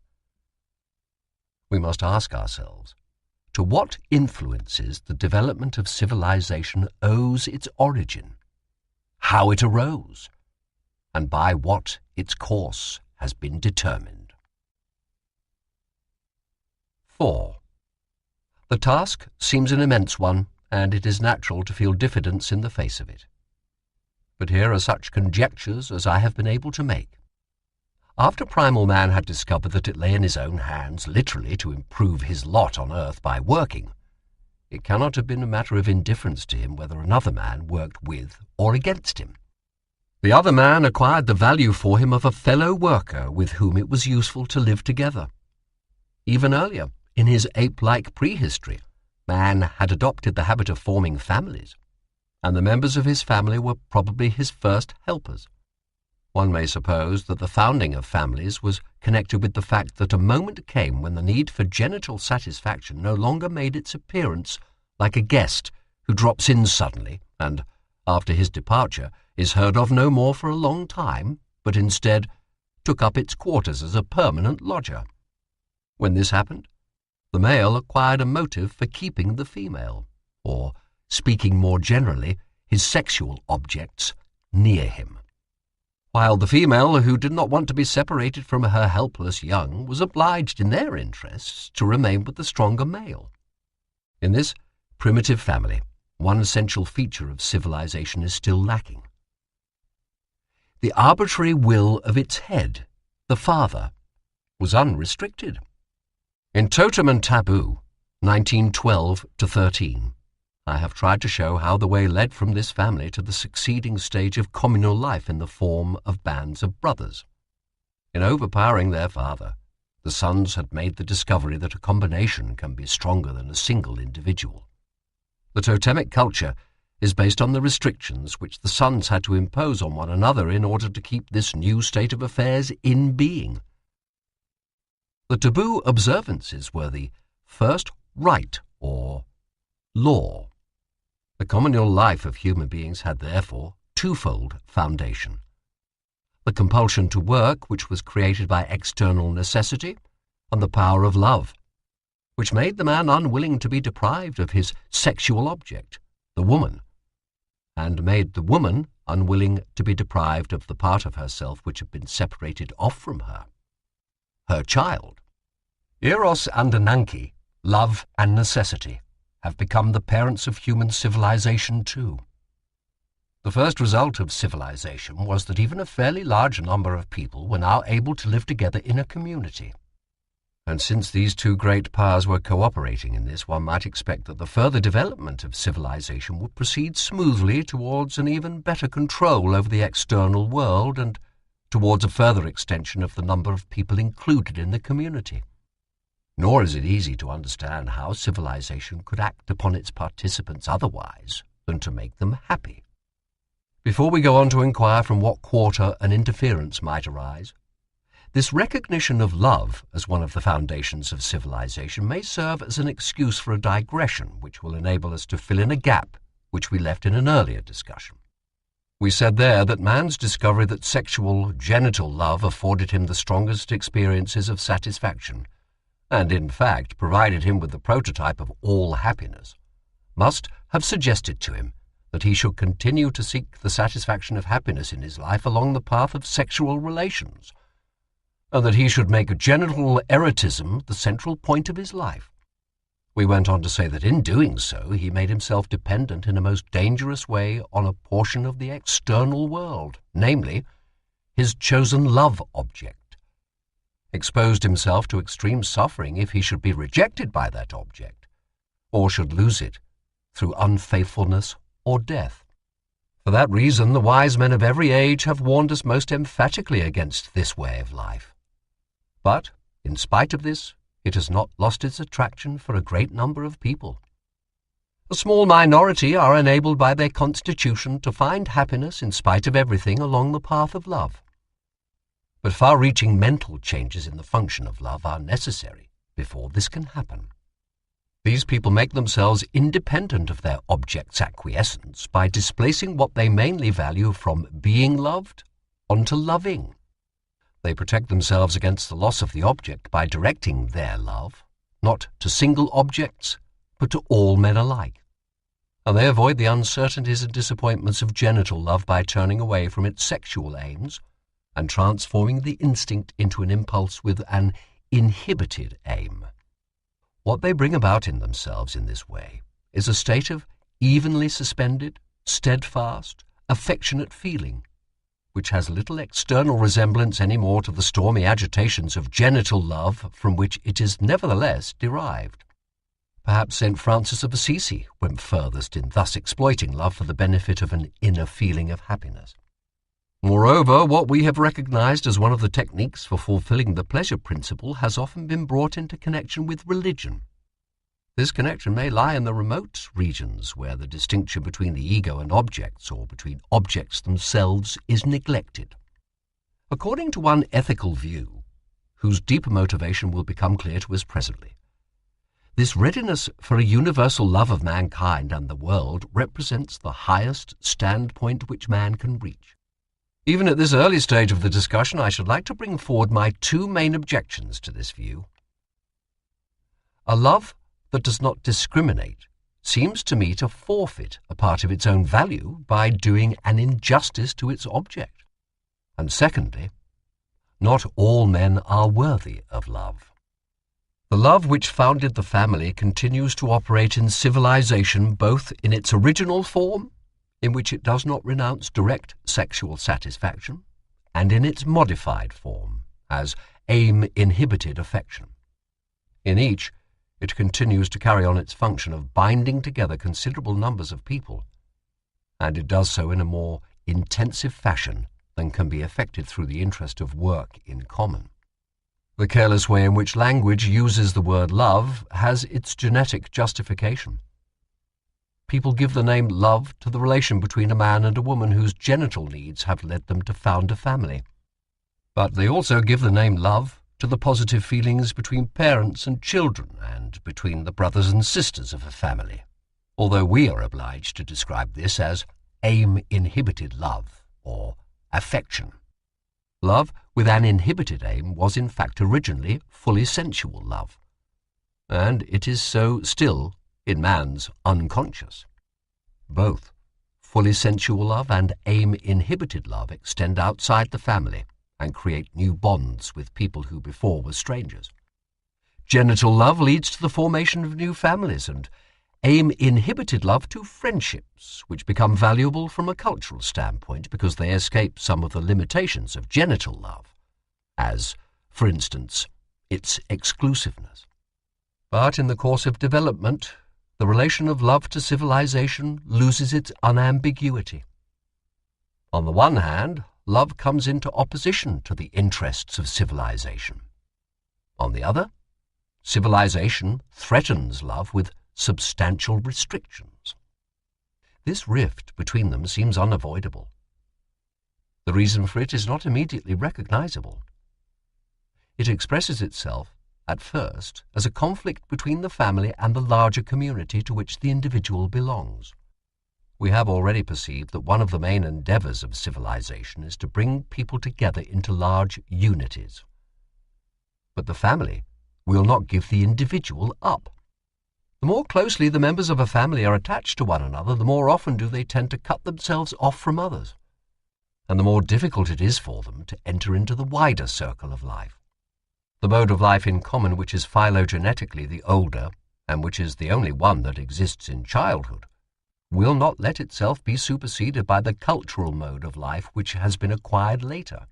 We must ask ourselves, to what influences the development of civilization owes its origin, how it arose, and by what its course has been determined. 4. The task seems an immense one, and it is natural to feel diffidence in the face of it. But here are such conjectures as I have been able to make. After primal man had discovered that it lay in his own hands literally to improve his lot on earth by working, it cannot have been a matter of indifference to him whether another man worked with or against him. The other man acquired the value for him of a fellow worker with whom it was useful to live together. Even earlier, in his ape-like prehistory, man had adopted the habit of forming families, and the members of his family were probably his first helpers. One may suppose that the founding of families was connected with the fact that a moment came when the need for genital satisfaction no longer made its appearance like a guest who drops in suddenly and, after his departure, is heard of no more for a long time, but instead took up its quarters as a permanent lodger. When this happened, the male acquired a motive for keeping the female, or, speaking more generally, his sexual objects, near him, while the female, who did not want to be separated from her helpless young, was obliged in their interests to remain with the stronger male. In this primitive family, one essential feature of civilization is still lacking. The arbitrary will of its head, the father, was unrestricted. In Totem and Taboo, 1912-13, I have tried to show how the way led from this family to the succeeding stage of communal life in the form of bands of brothers. In overpowering their father, the sons had made the discovery that a combination can be stronger than a single individual. The totemic culture is based on the restrictions which the sons had to impose on one another in order to keep this new state of affairs in being. The taboo observances were the first rite or law. The communal life of human beings had therefore twofold foundation: the compulsion to work, which was created by external necessity, and the power of love, which made the man unwilling to be deprived of his sexual object, the woman, and made the woman unwilling to be deprived of the part of herself which had been separated off from her, her child. Eros and Ananke, love and necessity, have become the parents of human civilization too. The first result of civilization was that even a fairly large number of people were now able to live together in a community. And since these two great powers were cooperating in this, one might expect that the further development of civilization would proceed smoothly towards an even better control over the external world and towards a further extension of the number of people included in the community. Nor is it easy to understand how civilization could act upon its participants otherwise than to make them happy. Before we go on to inquire from what quarter an interference might arise, this recognition of love as one of the foundations of civilization may serve as an excuse for a digression which will enable us to fill in a gap which we left in an earlier discussion. We said there that man's discovery that sexual, genital love afforded him the strongest experiences of satisfaction, and in fact provided him with the prototype of all happiness, must have suggested to him that he should continue to seek the satisfaction of happiness in his life along the path of sexual relations, and that he should make genital erotism the central point of his life. We went on to say that in doing so, he made himself dependent in a most dangerous way on a portion of the external world, namely, his chosen love object, exposed himself to extreme suffering if he should be rejected by that object, or should lose it through unfaithfulness or death. For that reason, the wise men of every age have warned us most emphatically against this way of life. But, in spite of this, it has not lost its attraction for a great number of people. A small minority are enabled by their constitution to find happiness in spite of everything along the path of love. But far-reaching mental changes in the function of love are necessary before this can happen. These people make themselves independent of their object's acquiescence by displacing what they mainly value from being loved onto loving. They protect themselves against the loss of the object by directing their love, not to single objects, but to all men alike. And they avoid the uncertainties and disappointments of genital love by turning away from its sexual aims and transforming the instinct into an impulse with an inhibited aim. What they bring about in themselves in this way is a state of evenly suspended, steadfast, affectionate feeling, which has little external resemblance any more to the stormy agitations of genital love from which it is nevertheless derived. Perhaps St. Francis of Assisi went furthest in thus exploiting love for the benefit of an inner feeling of happiness. Moreover, what we have recognized as one of the techniques for fulfilling the pleasure principle has often been brought into connection with religion. This connection may lie in the remote regions where the distinction between the ego and objects, or between objects themselves, is neglected. According to one ethical view, whose deeper motivation will become clear to us presently, this readiness for a universal love of mankind and the world represents the highest standpoint which man can reach. Even at this early stage of the discussion, I should like to bring forward my two main objections to this view. A love that does not discriminate seems to me to forfeit a part of its own value by doing an injustice to its object. And secondly, not all men are worthy of love. The love which founded the family continues to operate in civilization both in its original form, in which it does not renounce direct sexual satisfaction, and in its modified form, as aim-inhibited affection. In each, it continues to carry on its function of binding together considerable numbers of people, and it does so in a more intensive fashion than can be effected through the interest of work in common. The careless way in which language uses the word love has its genetic justification. People give the name love to the relation between a man and a woman whose genital needs have led them to found a family. But they also give the name love to the positive feelings between parents and children and between the brothers and sisters of a family, although we are obliged to describe this as aim-inhibited love or affection. Love with an inhibited aim was in fact originally fully sensual love, and it is so still in man's unconscious. Both fully sensual love and aim-inhibited love extend outside the family and create new bonds with people who before were strangers. Genital love leads to the formation of new families, and aim-inhibited love to friendships, which become valuable from a cultural standpoint because they escape some of the limitations of genital love, as, for instance, its exclusiveness. But in the course of development, the relation of love to civilization loses its unambiguity. On the one hand, love comes into opposition to the interests of civilization. On the other, civilization threatens love with substantial restrictions. This rift between them seems unavoidable. The reason for it is not immediately recognizable. It expresses itself at first as a conflict between the family and the larger community to which the individual belongs. We have already perceived that one of the main endeavors of civilization is to bring people together into large unities. But the family will not give the individual up. The more closely the members of a family are attached to one another, the more often do they tend to cut themselves off from others, and the more difficult it is for them to enter into the wider circle of life. The mode of life in common which is phylogenetically the older, and which is the only one that exists in childhood, will not let itself be superseded by the cultural mode of life which has been acquired later.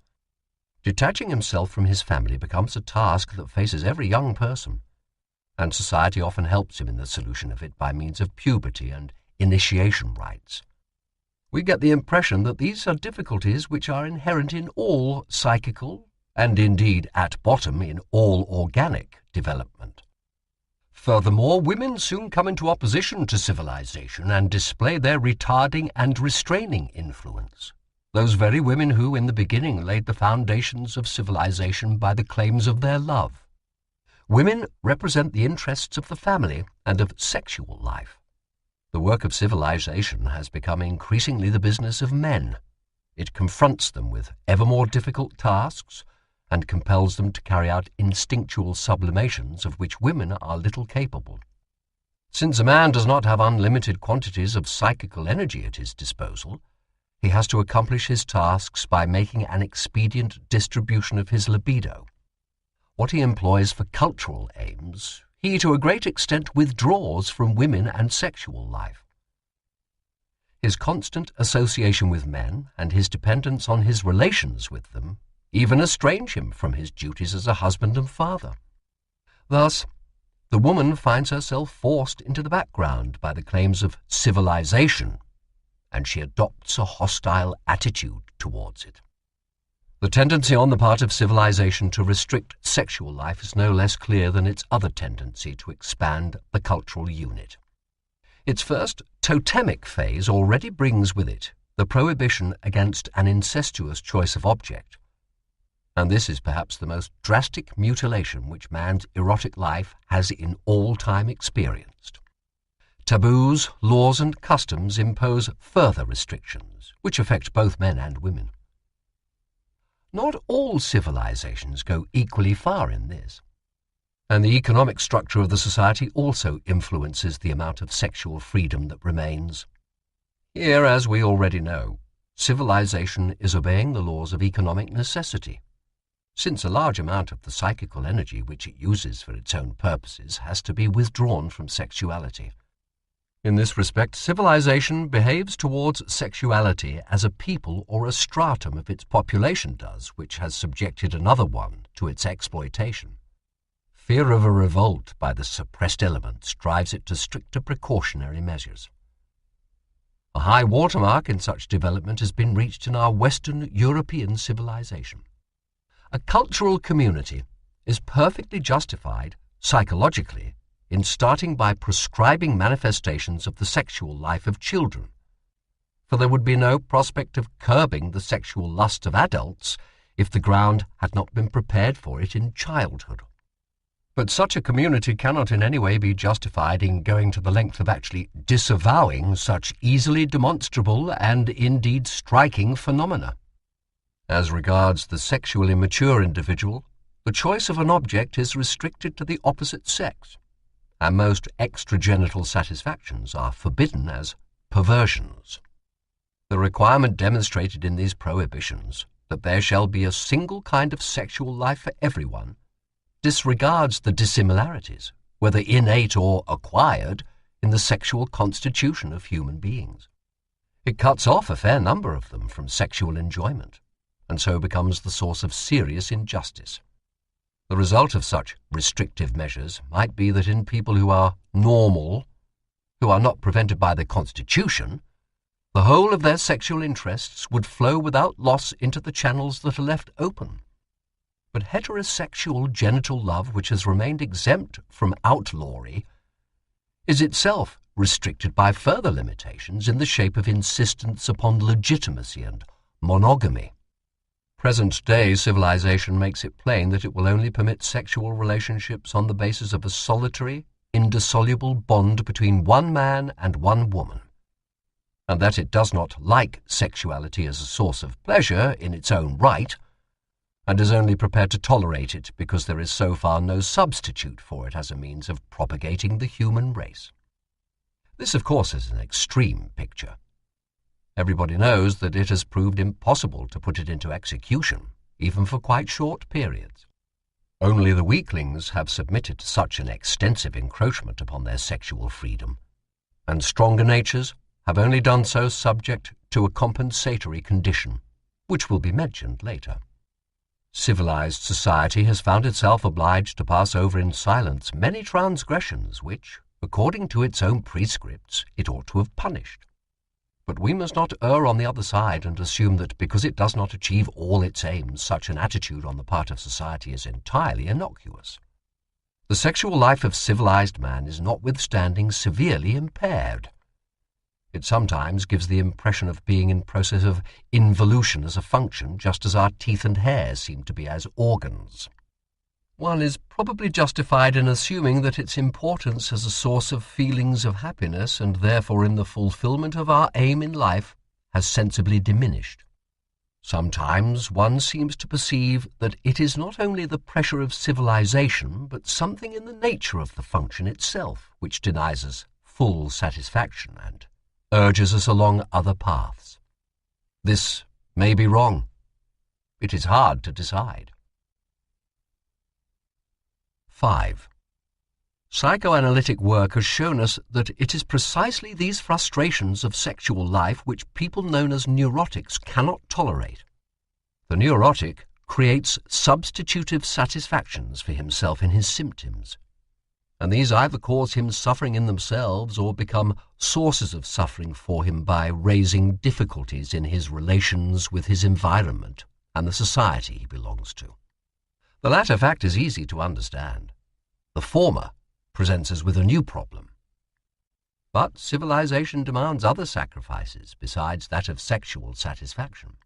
Detaching himself from his family becomes a task that faces every young person, and society often helps him in the solution of it by means of puberty and initiation rites. We get the impression that these are difficulties which are inherent in all psychical, and indeed at bottom in all organic development. Furthermore, women soon come into opposition to civilization and display their retarding and restraining influence. Those very women who, in the beginning, laid the foundations of civilization by the claims of their love. Women represent the interests of the family and of sexual life. The work of civilization has become increasingly the business of men. It confronts them with ever more difficult tasks and compels them to carry out instinctual sublimations of which women are little capable. Since a man does not have unlimited quantities of psychical energy at his disposal, he has to accomplish his tasks by making an expedient distribution of his libido. What he employs for cultural aims, he to a great extent withdraws from women and sexual life. His constant association with men and his dependence on his relations with them even estrange him from his duties as a husband and father. Thus, the woman finds herself forced into the background by the claims of civilization, and she adopts a hostile attitude towards it. The tendency on the part of civilization to restrict sexual life is no less clear than its other tendency to expand the cultural unit. Its first totemic phase already brings with it the prohibition against an incestuous choice of object, and this is perhaps the most drastic mutilation which man's erotic life has in all time experienced. Taboos, laws, and customs impose further restrictions, which affect both men and women. Not all civilizations go equally far in this, and the economic structure of the society also influences the amount of sexual freedom that remains. Here, as we already know, civilization is obeying the laws of economic necessity, since a large amount of the psychical energy which it uses for its own purposes has to be withdrawn from sexuality. In this respect, civilization behaves towards sexuality as a people or a stratum of its population does, which has subjected another one to its exploitation. Fear of a revolt by the suppressed elements drives it to stricter precautionary measures. A high watermark in such development has been reached in our Western European civilization. A cultural community is perfectly justified, psychologically, in starting by prescribing manifestations of the sexual life of children, for there would be no prospect of curbing the sexual lust of adults if the ground had not been prepared for it in childhood. But such a community cannot in any way be justified in going to the length of actually disavowing such easily demonstrable and indeed striking phenomena. As regards the sexually mature individual, the choice of an object is restricted to the opposite sex, and most extragenital satisfactions are forbidden as perversions. The requirement demonstrated in these prohibitions, that there shall be a single kind of sexual life for everyone, disregards the dissimilarities, whether innate or acquired, in the sexual constitution of human beings. It cuts off a fair number of them from sexual enjoyment, and so becomes the source of serious injustice. The result of such restrictive measures might be that in people who are normal, who are not prevented by their constitution, the whole of their sexual interests would flow without loss into the channels that are left open. But heterosexual genital love, which has remained exempt from outlawry, is itself restricted by further limitations in the shape of insistence upon legitimacy and monogamy. Present-day civilization makes it plain that it will only permit sexual relationships on the basis of a solitary, indissoluble bond between one man and one woman, and that it does not like sexuality as a source of pleasure in its own right, and is only prepared to tolerate it because there is so far no substitute for it as a means of propagating the human race. This, of course, is an extreme picture. Everybody knows that it has proved impossible to put it into execution, even for quite short periods. Only the weaklings have submitted to such an extensive encroachment upon their sexual freedom, and stronger natures have only done so subject to a compensatory condition, which will be mentioned later. Civilized society has found itself obliged to pass over in silence many transgressions which, according to its own prescripts, it ought to have punished. But we must not err on the other side and assume that because it does not achieve all its aims, such an attitude on the part of society is entirely innocuous. The sexual life of civilized man is notwithstanding severely impaired. It sometimes gives the impression of being in process of involution as a function, just as our teeth and hair seem to be as organs. One is probably justified in assuming that its importance as a source of feelings of happiness, and therefore in the fulfillment of our aim in life, has sensibly diminished. Sometimes one seems to perceive that it is not only the pressure of civilization, but something in the nature of the function itself, which denies us full satisfaction and urges us along other paths. This may be wrong. It is hard to decide. 5. Psychoanalytic work has shown us that it is precisely these frustrations of sexual life which people known as neurotics cannot tolerate. The neurotic creates substitutive satisfactions for himself in his symptoms, and these either cause him suffering in themselves or become sources of suffering for him by raising difficulties in his relations with his environment and the society he belongs to. The latter fact is easy to understand. The former presents us with a new problem. But civilization demands other sacrifices besides that of sexual satisfaction.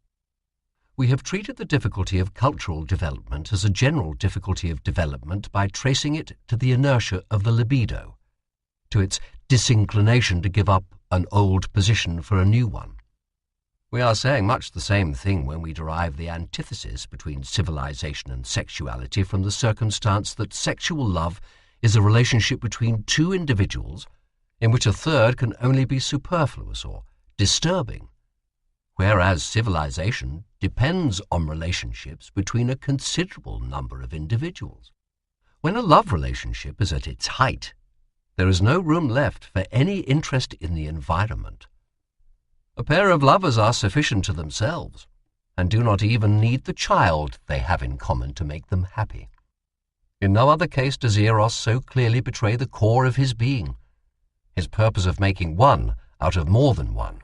We have treated the difficulty of cultural development as a general difficulty of development by tracing it to the inertia of the libido, to its disinclination to give up an old position for a new one. We are saying much the same thing when we derive the antithesis between civilization and sexuality from the circumstance that sexual love is a relationship between two individuals in which a third can only be superfluous or disturbing, whereas civilization depends on relationships between a considerable number of individuals. When a love relationship is at its height, there is no room left for any interest in the environment. A pair of lovers are sufficient to themselves, and do not even need the child they have in common to make them happy. In no other case does Eros so clearly betray the core of his being, his purpose of making one out of more than one.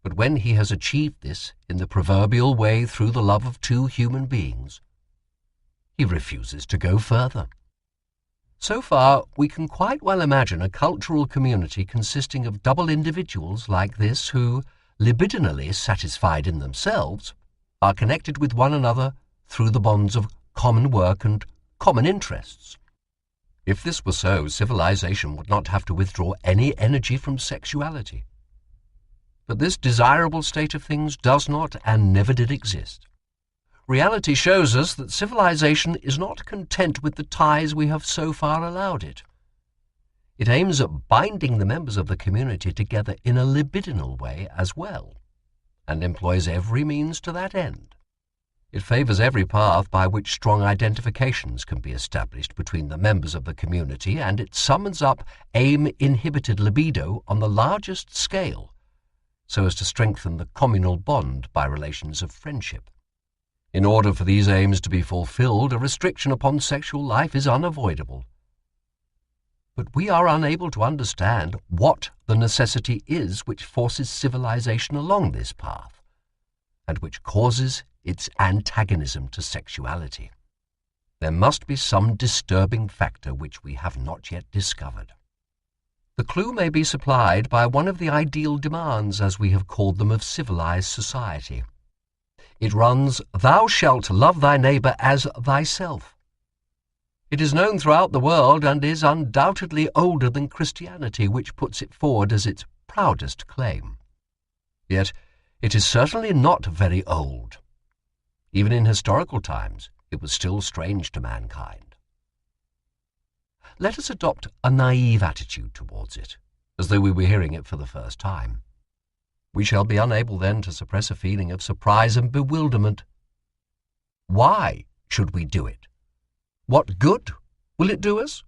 But when he has achieved this in the proverbial way through the love of two human beings, he refuses to go further. So far, we can quite well imagine a cultural community consisting of double individuals like this who, libidinally satisfied in themselves, are connected with one another through the bonds of common work and common interests. If this were so, civilization would not have to withdraw any energy from sexuality. But this desirable state of things does not and never did exist. Reality shows us that civilization is not content with the ties we have so far allowed it. It aims at binding the members of the community together in a libidinal way as well, and employs every means to that end. It favors every path by which strong identifications can be established between the members of the community, and it summons up aim-inhibited libido on the largest scale, so as to strengthen the communal bond by relations of friendship. In order for these aims to be fulfilled, a restriction upon sexual life is unavoidable. But we are unable to understand what the necessity is which forces civilization along this path, and which causes its antagonism to sexuality. There must be some disturbing factor which we have not yet discovered. The clue may be supplied by one of the ideal demands, as we have called them, of civilized society. It runs, "Thou shalt love thy neighbor as thyself." It is known throughout the world and is undoubtedly older than Christianity, which puts it forward as its proudest claim. Yet it is certainly not very old. Even in historical times, it was still strange to mankind. Let us adopt a naive attitude towards it, as though we were hearing it for the first time. We shall be unable then to suppress a feeling of surprise and bewilderment. Why should we do it? What good will it do us?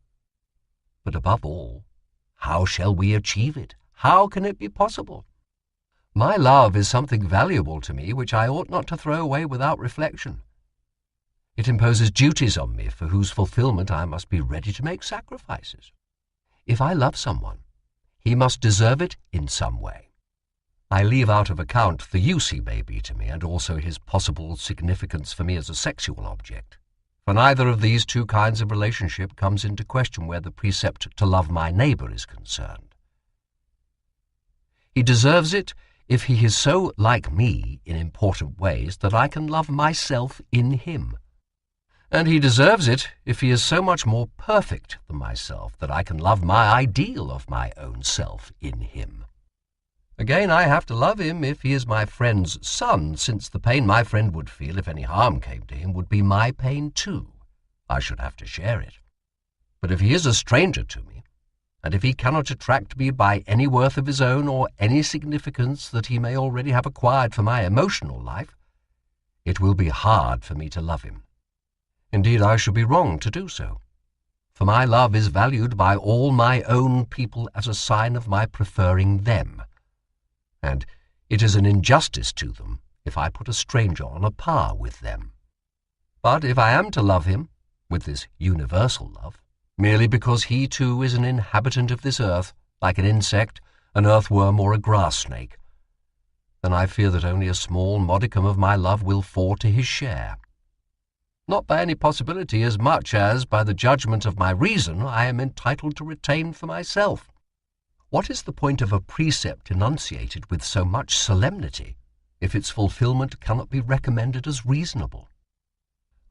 But above all, how shall we achieve it? How can it be possible? My love is something valuable to me which I ought not to throw away without reflection. It imposes duties on me for whose fulfillment I must be ready to make sacrifices. If I love someone, he must deserve it in some way. I leave out of account the use he may be to me and also his possible significance for me as a sexual object. For neither of these two kinds of relationship comes into question where the precept to love my neighbor is concerned. He deserves it if he is so like me in important ways that I can love myself in him. And he deserves it if he is so much more perfect than myself that I can love my ideal of my own self in him. Again, I have to love him if he is my friend's son, since the pain my friend would feel if any harm came to him would be my pain too. I should have to share it. But if he is a stranger to me, and if he cannot attract me by any worth of his own or any significance that he may already have acquired for my emotional life, it will be hard for me to love him. Indeed, I should be wrong to do so, for my love is valued by all my own people as a sign of my preferring them, and it is an injustice to them if I put a stranger on a par with them. But if I am to love him, with this universal love, merely because he too is an inhabitant of this earth, like an insect, an earthworm, or a grass snake, then I fear that only a small modicum of my love will fall to his share. Not by any possibility as much as, by the judgment of my reason, I am entitled to retain for myself. What is the point of a precept enunciated with so much solemnity, if its fulfillment cannot be recommended as reasonable?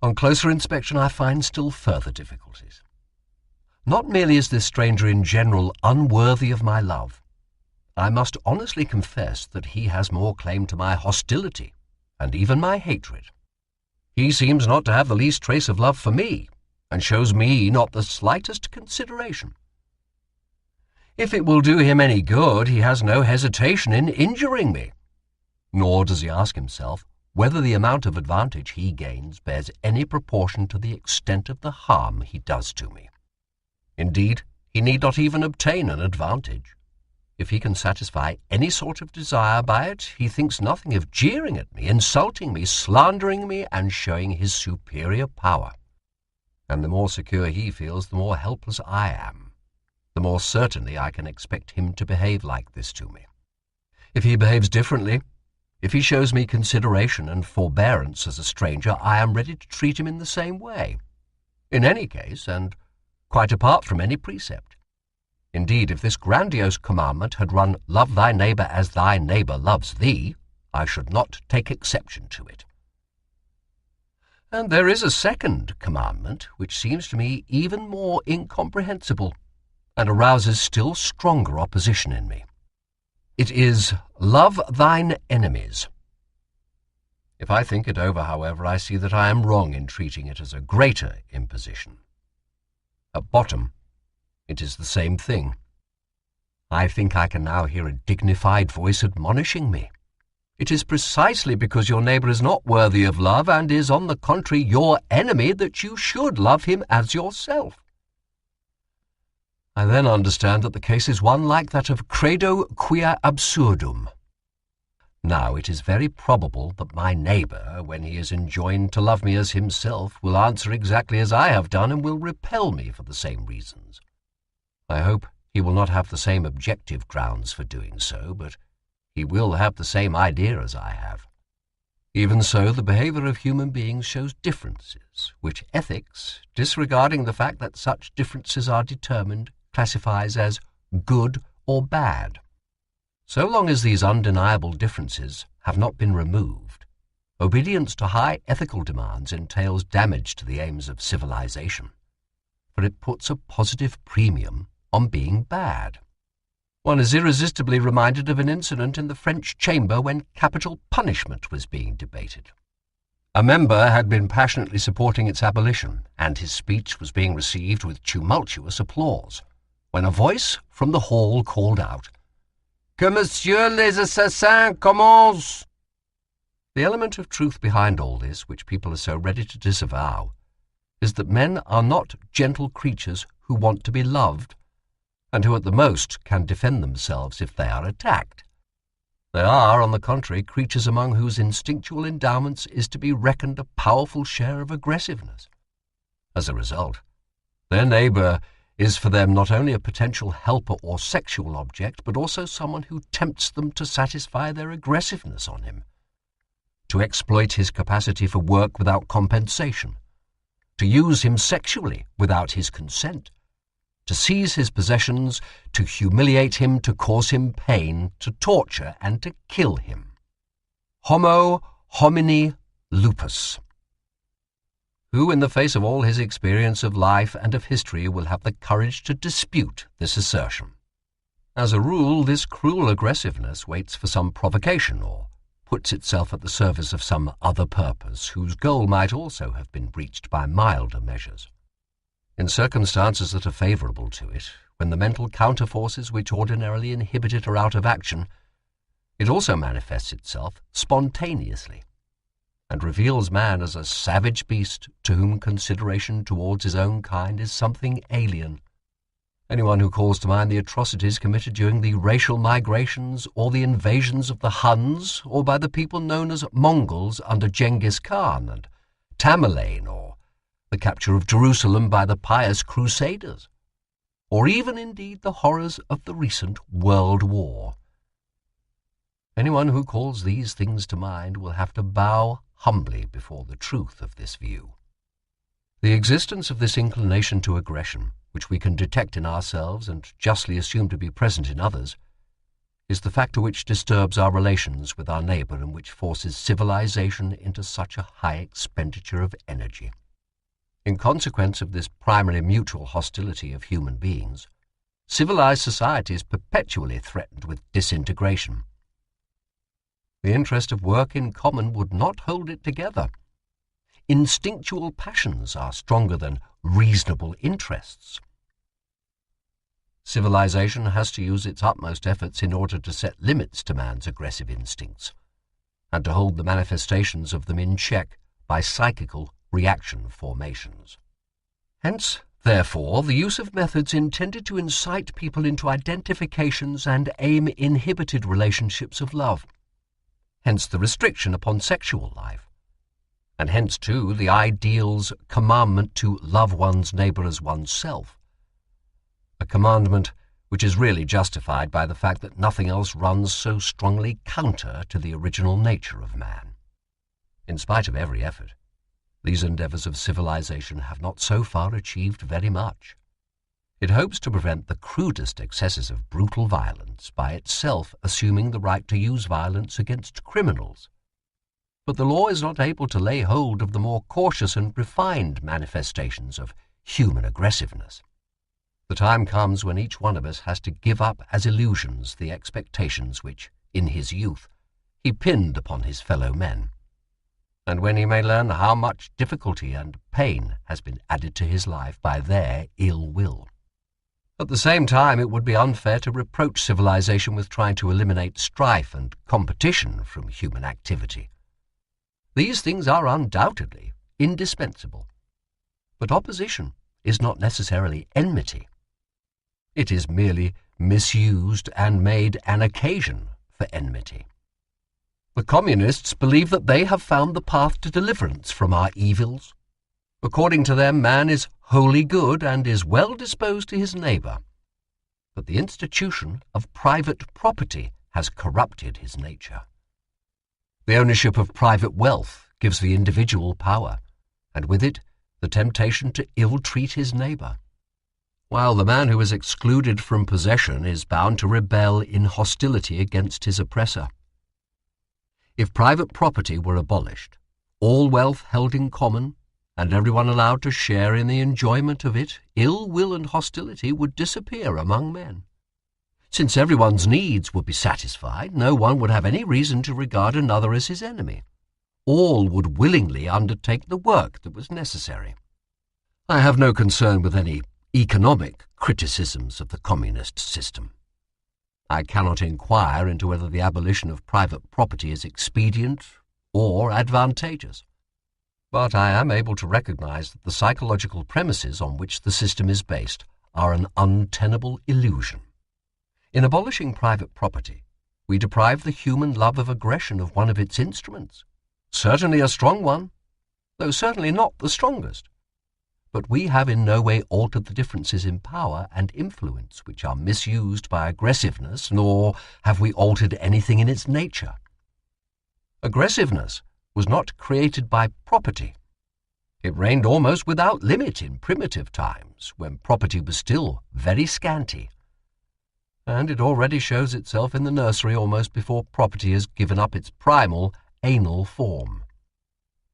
On closer inspection I find still further difficulties. Not merely is this stranger in general unworthy of my love, I must honestly confess that he has more claim to my hostility, and even my hatred. He seems not to have the least trace of love for me, and shows me not the slightest consideration. If it will do him any good, he has no hesitation in injuring me, nor does he ask himself whether the amount of advantage he gains bears any proportion to the extent of the harm he does to me. Indeed, he need not even obtain an advantage. If he can satisfy any sort of desire by it, he thinks nothing of jeering at me, insulting me, slandering me, and showing his superior power. And the more secure he feels, the more helpless I am, the more certainly I can expect him to behave like this to me. If he behaves differently, if he shows me consideration and forbearance as a stranger, I am ready to treat him in the same way. In any case, and quite apart from any precept. Indeed, if this grandiose commandment had run, "Love thy neighbor as thy neighbor loves thee," I should not take exception to it. And there is a second commandment which seems to me even more incomprehensible, and arouses still stronger opposition in me. It is, "Love thine enemies." If I think it over, however, I see that I am wrong in treating it as a greater imposition. At bottom, it is the same thing. I think I can now hear a dignified voice admonishing me. It is precisely because your neighbor is not worthy of love and is, on the contrary, your enemy that you should love him as yourself. I then understand that the case is one like that of credo quia absurdum. Now, it is very probable that my neighbor, when he is enjoined to love me as himself, will answer exactly as I have done and will repel me for the same reasons. I hope he will not have the same objective grounds for doing so, but he will have the same idea as I have. Even so, the behavior of human beings shows differences, which ethics, disregarding the fact that such differences are determined, classifies as good or bad. So long as these undeniable differences have not been removed, obedience to high ethical demands entails damage to the aims of civilization, for it puts a positive premium on being bad. One is irresistibly reminded of an incident in the French chamber when capital punishment was being debated. A member had been passionately supporting its abolition, and his speech was being received with tumultuous applause, when a voice from the hall called out, "Que Monsieur les Assassins commence!" The element of truth behind all this, which people are so ready to disavow, is that men are not gentle creatures who want to be loved, and who at the most can defend themselves if they are attacked. They are, on the contrary, creatures among whose instinctual endowments is to be reckoned a powerful share of aggressiveness. As a result, their neighbor is for them not only a potential helper or sexual object, but also someone who tempts them to satisfy their aggressiveness on him, to exploit his capacity for work without compensation, to use him sexually without his consent, to seize his possessions, to humiliate him, to cause him pain, to torture, and to kill him. Homo homini lupus. Who, in the face of all his experience of life and of history, will have the courage to dispute this assertion? As a rule, this cruel aggressiveness waits for some provocation or puts itself at the service of some other purpose whose goal might also have been reached by milder measures. In circumstances that are favorable to it, when the mental counterforces which ordinarily inhibit it are out of action, it also manifests itself spontaneously, and reveals man as a savage beast to whom consideration towards his own kind is something alien. Anyone who calls to mind the atrocities committed during the racial migrations or the invasions of the Huns, or by the people known as Mongols under Genghis Khan and Tamerlane, or the capture of Jerusalem by the pious Crusaders, or even indeed the horrors of the recent World War. Anyone who calls these things to mind will have to bow humbly before the truth of this view. The existence of this inclination to aggression, which we can detect in ourselves and justly assume to be present in others, is the factor which disturbs our relations with our neighbor and which forces civilization into such a high expenditure of energy. In consequence of this primary mutual hostility of human beings, civilized society is perpetually threatened with disintegration. The interest of work in common would not hold it together. Instinctual passions are stronger than reasonable interests. Civilization has to use its utmost efforts in order to set limits to man's aggressive instincts, and to hold the manifestations of them in check by psychical reaction formations. Hence, therefore, the use of methods intended to incite people into identifications and aim-inhibited relationships of love. Hence the restriction upon sexual life. And hence, too, the ideal's commandment to love one's neighbor as oneself. A commandment which is really justified by the fact that nothing else runs so strongly counter to the original nature of man. In spite of every effort, these endeavors of civilization have not so far achieved very much. It hopes to prevent the crudest excesses of brutal violence by itself assuming the right to use violence against criminals. But the law is not able to lay hold of the more cautious and refined manifestations of human aggressiveness. The time comes when each one of us has to give up as illusions the expectations which, in his youth, he pinned upon his fellow men, and when he may learn how much difficulty and pain has been added to his life by their ill will. At the same time, it would be unfair to reproach civilization with trying to eliminate strife and competition from human activity. These things are undoubtedly indispensable, but opposition is not necessarily enmity. It is merely misused and made an occasion for enmity. The communists believe that they have found the path to deliverance from our evils. According to them, man is wholly good and is well disposed to his neighbor. But the institution of private property has corrupted his nature. The ownership of private wealth gives the individual power, and with it the temptation to ill-treat his neighbor, while the man who is excluded from possession is bound to rebel in hostility against his oppressor. If private property were abolished, all wealth held in common, and everyone allowed to share in the enjoyment of it, ill will and hostility would disappear among men. Since everyone's needs would be satisfied, no one would have any reason to regard another as his enemy. All would willingly undertake the work that was necessary. I have no concern with any economic criticisms of the communist system. I cannot inquire into whether the abolition of private property is expedient or advantageous. But I am able to recognize that the psychological premises on which the system is based are an untenable illusion. In abolishing private property, we deprive the human love of aggression of one of its instruments, certainly a strong one, though certainly not the strongest. But we have in no way altered the differences in power and influence which are misused by aggressiveness, nor have we altered anything in its nature. Aggressiveness was not created by property. It reigned almost without limit in primitive times, when property was still very scanty. And it already shows itself in the nursery almost before property has given up its primal, anal form.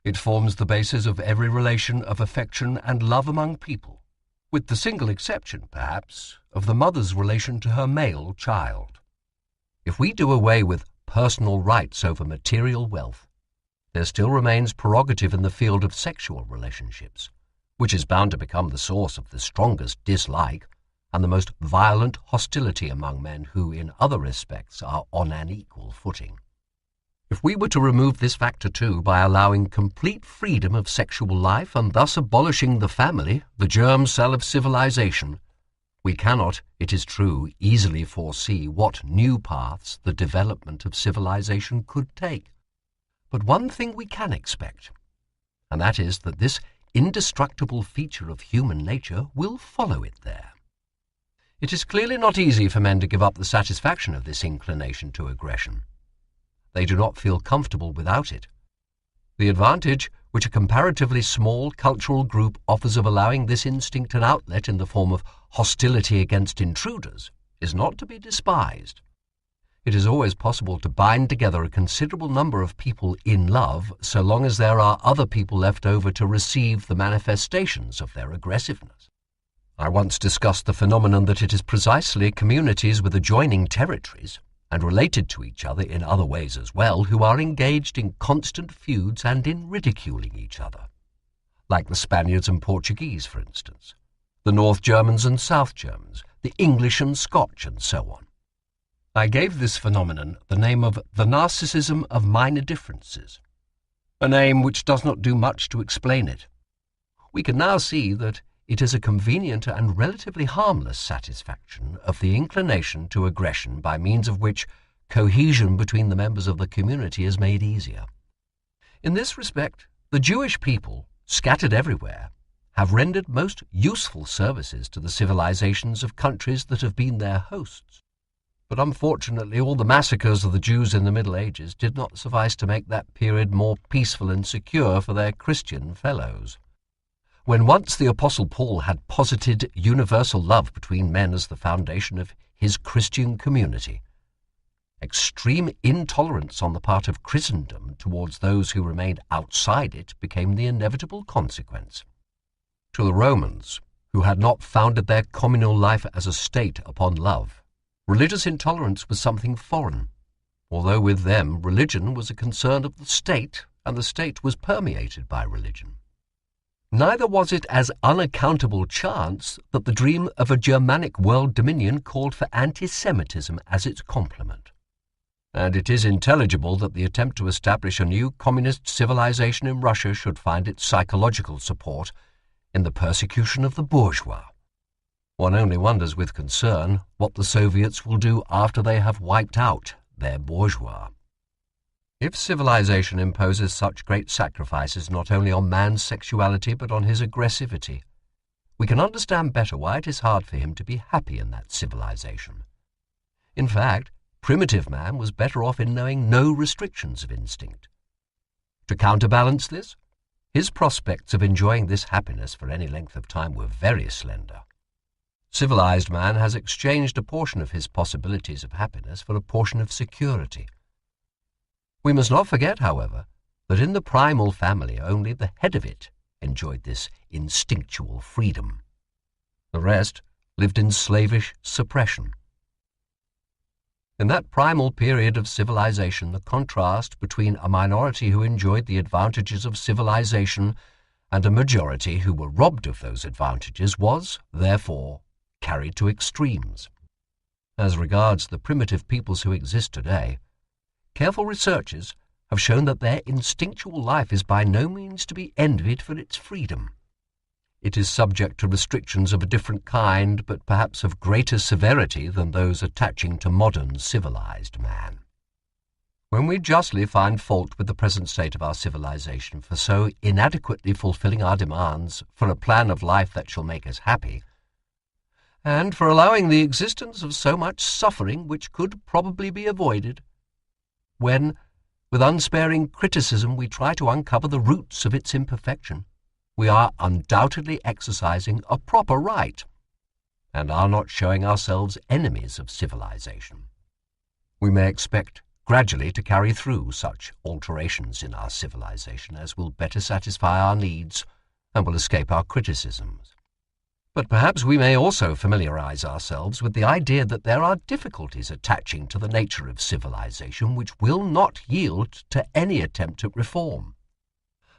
It forms the basis of every relation of affection and love among people, with the single exception, perhaps, of the mother's relation to her male child. If we do away with personal rights over material wealth, there still remains prerogative in the field of sexual relationships, which is bound to become the source of the strongest dislike and the most violent hostility among men who, in other respects, are on an equal footing. If we were to remove this factor too by allowing complete freedom of sexual life and thus abolishing the family, the germ cell of civilization, we cannot, it is true, easily foresee what new paths the development of civilization could take. But one thing we can expect, and that is that this indestructible feature of human nature will follow it there. It is clearly not easy for men to give up the satisfaction of this inclination to aggression. They do not feel comfortable without it. The advantage which a comparatively small cultural group offers of allowing this instinct an outlet in the form of hostility against intruders is not to be despised. It is always possible to bind together a considerable number of people in love so long as there are other people left over to receive the manifestations of their aggressiveness. I once discussed the phenomenon that it is precisely communities with adjoining territories, and related to each other in other ways as well, who are engaged in constant feuds and in ridiculing each other. Like the Spaniards and Portuguese, for instance, the North Germans and South Germans, the English and Scotch, and so on. I gave this phenomenon the name of the narcissism of minor differences, a name which does not do much to explain it. We can now see that it is a convenient and relatively harmless satisfaction of the inclination to aggression by means of which cohesion between the members of the community is made easier. In this respect, the Jewish people, scattered everywhere, have rendered most useful services to the civilizations of countries that have been their hosts. But unfortunately, all the massacres of the Jews in the Middle Ages did not suffice to make that period more peaceful and secure for their Christian fellows. When once the Apostle Paul had posited universal love between men as the foundation of his Christian community, extreme intolerance on the part of Christendom towards those who remained outside it became the inevitable consequence. To the Romans, who had not founded their communal life as a state upon love, religious intolerance was something foreign, although with them religion was a concern of the state, and the state was permeated by religion. Neither was it as unaccountable chance that the dream of a Germanic world dominion called for anti-Semitism as its complement. And it is intelligible that the attempt to establish a new communist civilization in Russia should find its psychological support in the persecution of the bourgeois. One only wonders with concern what the Soviets will do after they have wiped out their bourgeois. If civilization imposes such great sacrifices not only on man's sexuality but on his aggressivity, we can understand better why it is hard for him to be happy in that civilization. In fact, primitive man was better off in knowing no restrictions of instinct. To counterbalance this, his prospects of enjoying this happiness for any length of time were very slender. Civilized man has exchanged a portion of his possibilities of happiness for a portion of security. We must not forget, however, that in the primal family only the head of it enjoyed this instinctual freedom. The rest lived in slavish suppression. In that primal period of civilization, the contrast between a minority who enjoyed the advantages of civilization and a majority who were robbed of those advantages was, therefore, carried to extremes. As regards the primitive peoples who exist today, careful researches have shown that their instinctual life is by no means to be envied for its freedom. It is subject to restrictions of a different kind, but perhaps of greater severity than those attaching to modern civilized man. When we justly find fault with the present state of our civilization for so inadequately fulfilling our demands for a plan of life that shall make us happy, and for allowing the existence of so much suffering which could probably be avoided, when, with unsparing criticism, we try to uncover the roots of its imperfection, we are undoubtedly exercising a proper right, and are not showing ourselves enemies of civilization. We may expect gradually to carry through such alterations in our civilization as will better satisfy our needs and will escape our criticisms. But perhaps we may also familiarize ourselves with the idea that there are difficulties attaching to the nature of civilization which will not yield to any attempt at reform.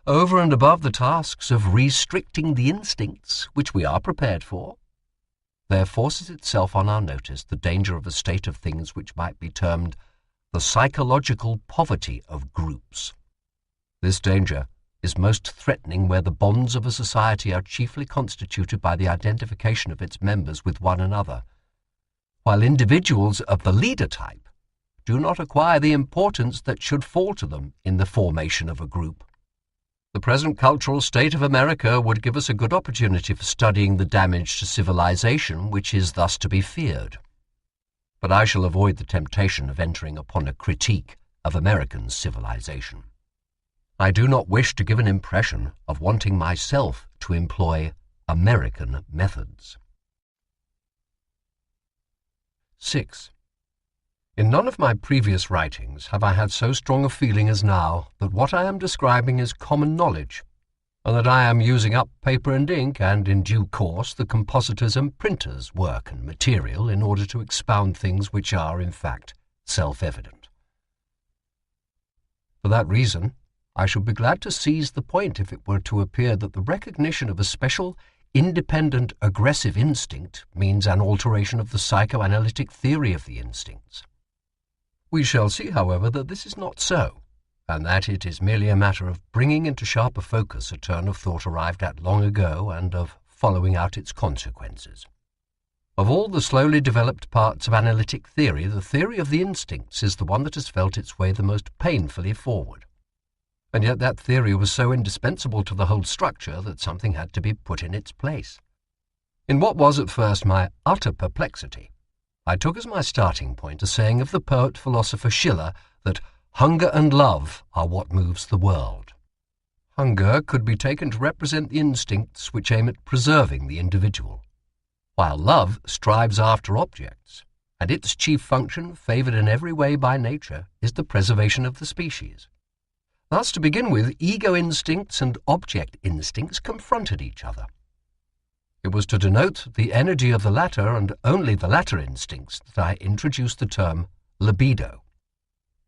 Over and above the tasks of restricting the instincts which we are prepared for, there forces itself on our notice the danger of a state of things which might be termed the psychological poverty of groups. This danger is most threatening where the bonds of a society are chiefly constituted by the identification of its members with one another, while individuals of the leader type do not acquire the importance that should fall to them in the formation of a group. The present cultural state of America would give us a good opportunity for studying the damage to civilization which is thus to be feared. But I shall avoid the temptation of entering upon a critique of American civilization. I do not wish to give an impression of wanting myself to employ American methods. 6. In none of my previous writings have I had so strong a feeling as now that what I am describing is common knowledge, and that I am using up paper and ink and, in due course, the compositors' and printers' work and material in order to expound things which are, in fact, self-evident. For that reason, I should be glad to seize the point if it were to appear that the recognition of a special, independent, aggressive instinct means an alteration of the psychoanalytic theory of the instincts. We shall see, however, that this is not so, and that it is merely a matter of bringing into sharper focus a turn of thought arrived at long ago and of following out its consequences. Of all the slowly developed parts of analytic theory, the theory of the instincts is the one that has felt its way the most painfully forward. And yet that theory was so indispensable to the whole structure that something had to be put in its place. In what was at first my utter perplexity, I took as my starting point a saying of the poet-philosopher Schiller that hunger and love are what moves the world. Hunger could be taken to represent the instincts which aim at preserving the individual, while love strives after objects, and its chief function, favoured in every way by nature, is the preservation of the species. Thus, to begin with, ego instincts and object instincts confronted each other. It was to denote the energy of the latter and only the latter instincts that I introduced the term libido.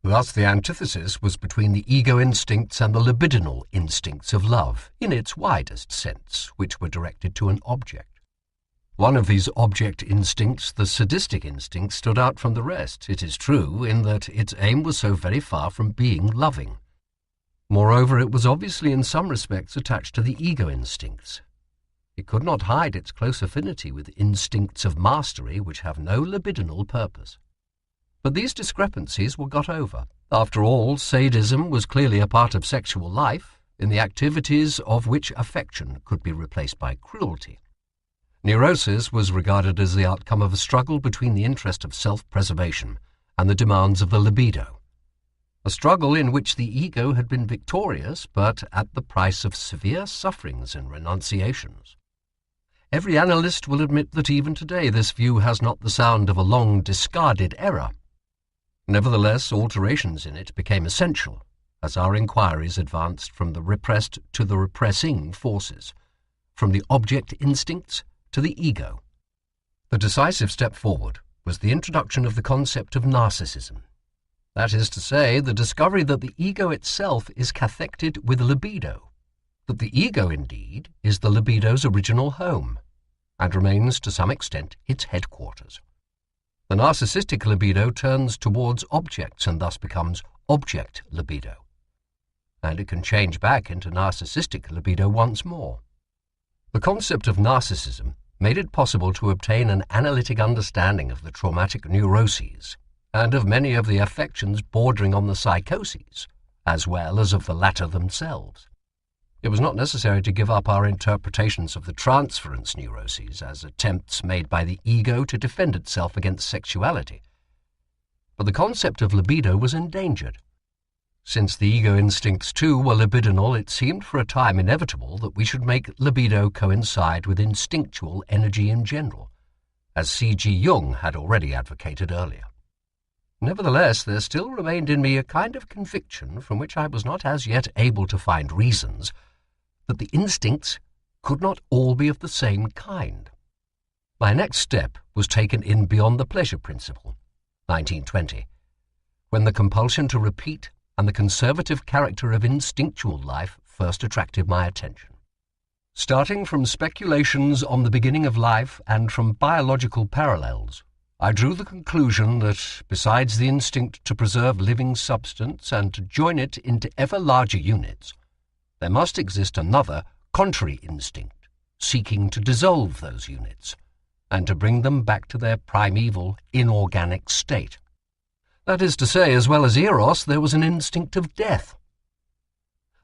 Thus the antithesis was between the ego instincts and the libidinal instincts of love, in its widest sense, which were directed to an object. One of these object instincts, the sadistic instinct, stood out from the rest, it is true, in that its aim was so very far from being loving. Moreover, it was obviously in some respects attached to the ego instincts. It could not hide its close affinity with instincts of mastery which have no libidinal purpose. But these discrepancies were got over. After all, sadism was clearly a part of sexual life, in the activities of which affection could be replaced by cruelty. Neurosis was regarded as the outcome of a struggle between the interest of self-preservation and the demands of the libido. A struggle in which the ego had been victorious, but at the price of severe sufferings and renunciations. Every analyst will admit that even today this view has not the sound of a long discarded error. Nevertheless, alterations in it became essential as our inquiries advanced from the repressed to the repressing forces, from the object instincts to the ego. The decisive step forward was the introduction of the concept of narcissism. That is to say, the discovery that the ego itself is cathected with libido, that the ego, indeed, is the libido's original home, and remains to some extent its headquarters. The narcissistic libido turns towards objects and thus becomes object libido, and it can change back into narcissistic libido once more. The concept of narcissism made it possible to obtain an analytic understanding of the traumatic neuroses and of many of the affections bordering on the psychoses, as well as of the latter themselves. It was not necessary to give up our interpretations of the transference neuroses as attempts made by the ego to defend itself against sexuality. But the concept of libido was endangered. Since the ego instincts too were libidinal, it seemed for a time inevitable that we should make libido coincide with instinctual energy in general, as C.G. Jung had already advocated earlier. Nevertheless, there still remained in me a kind of conviction, from which I was not as yet able to find reasons, that the instincts could not all be of the same kind. My next step was taken in Beyond the Pleasure Principle, 1920, when the compulsion to repeat and the conservative character of instinctual life first attracted my attention. Starting from speculations on the beginning of life and from biological parallels, I drew the conclusion that, besides the instinct to preserve living substance and to join it into ever larger units, there must exist another, contrary instinct, seeking to dissolve those units and to bring them back to their primeval, inorganic state. That is to say, as well as eros, there was an instinct of death.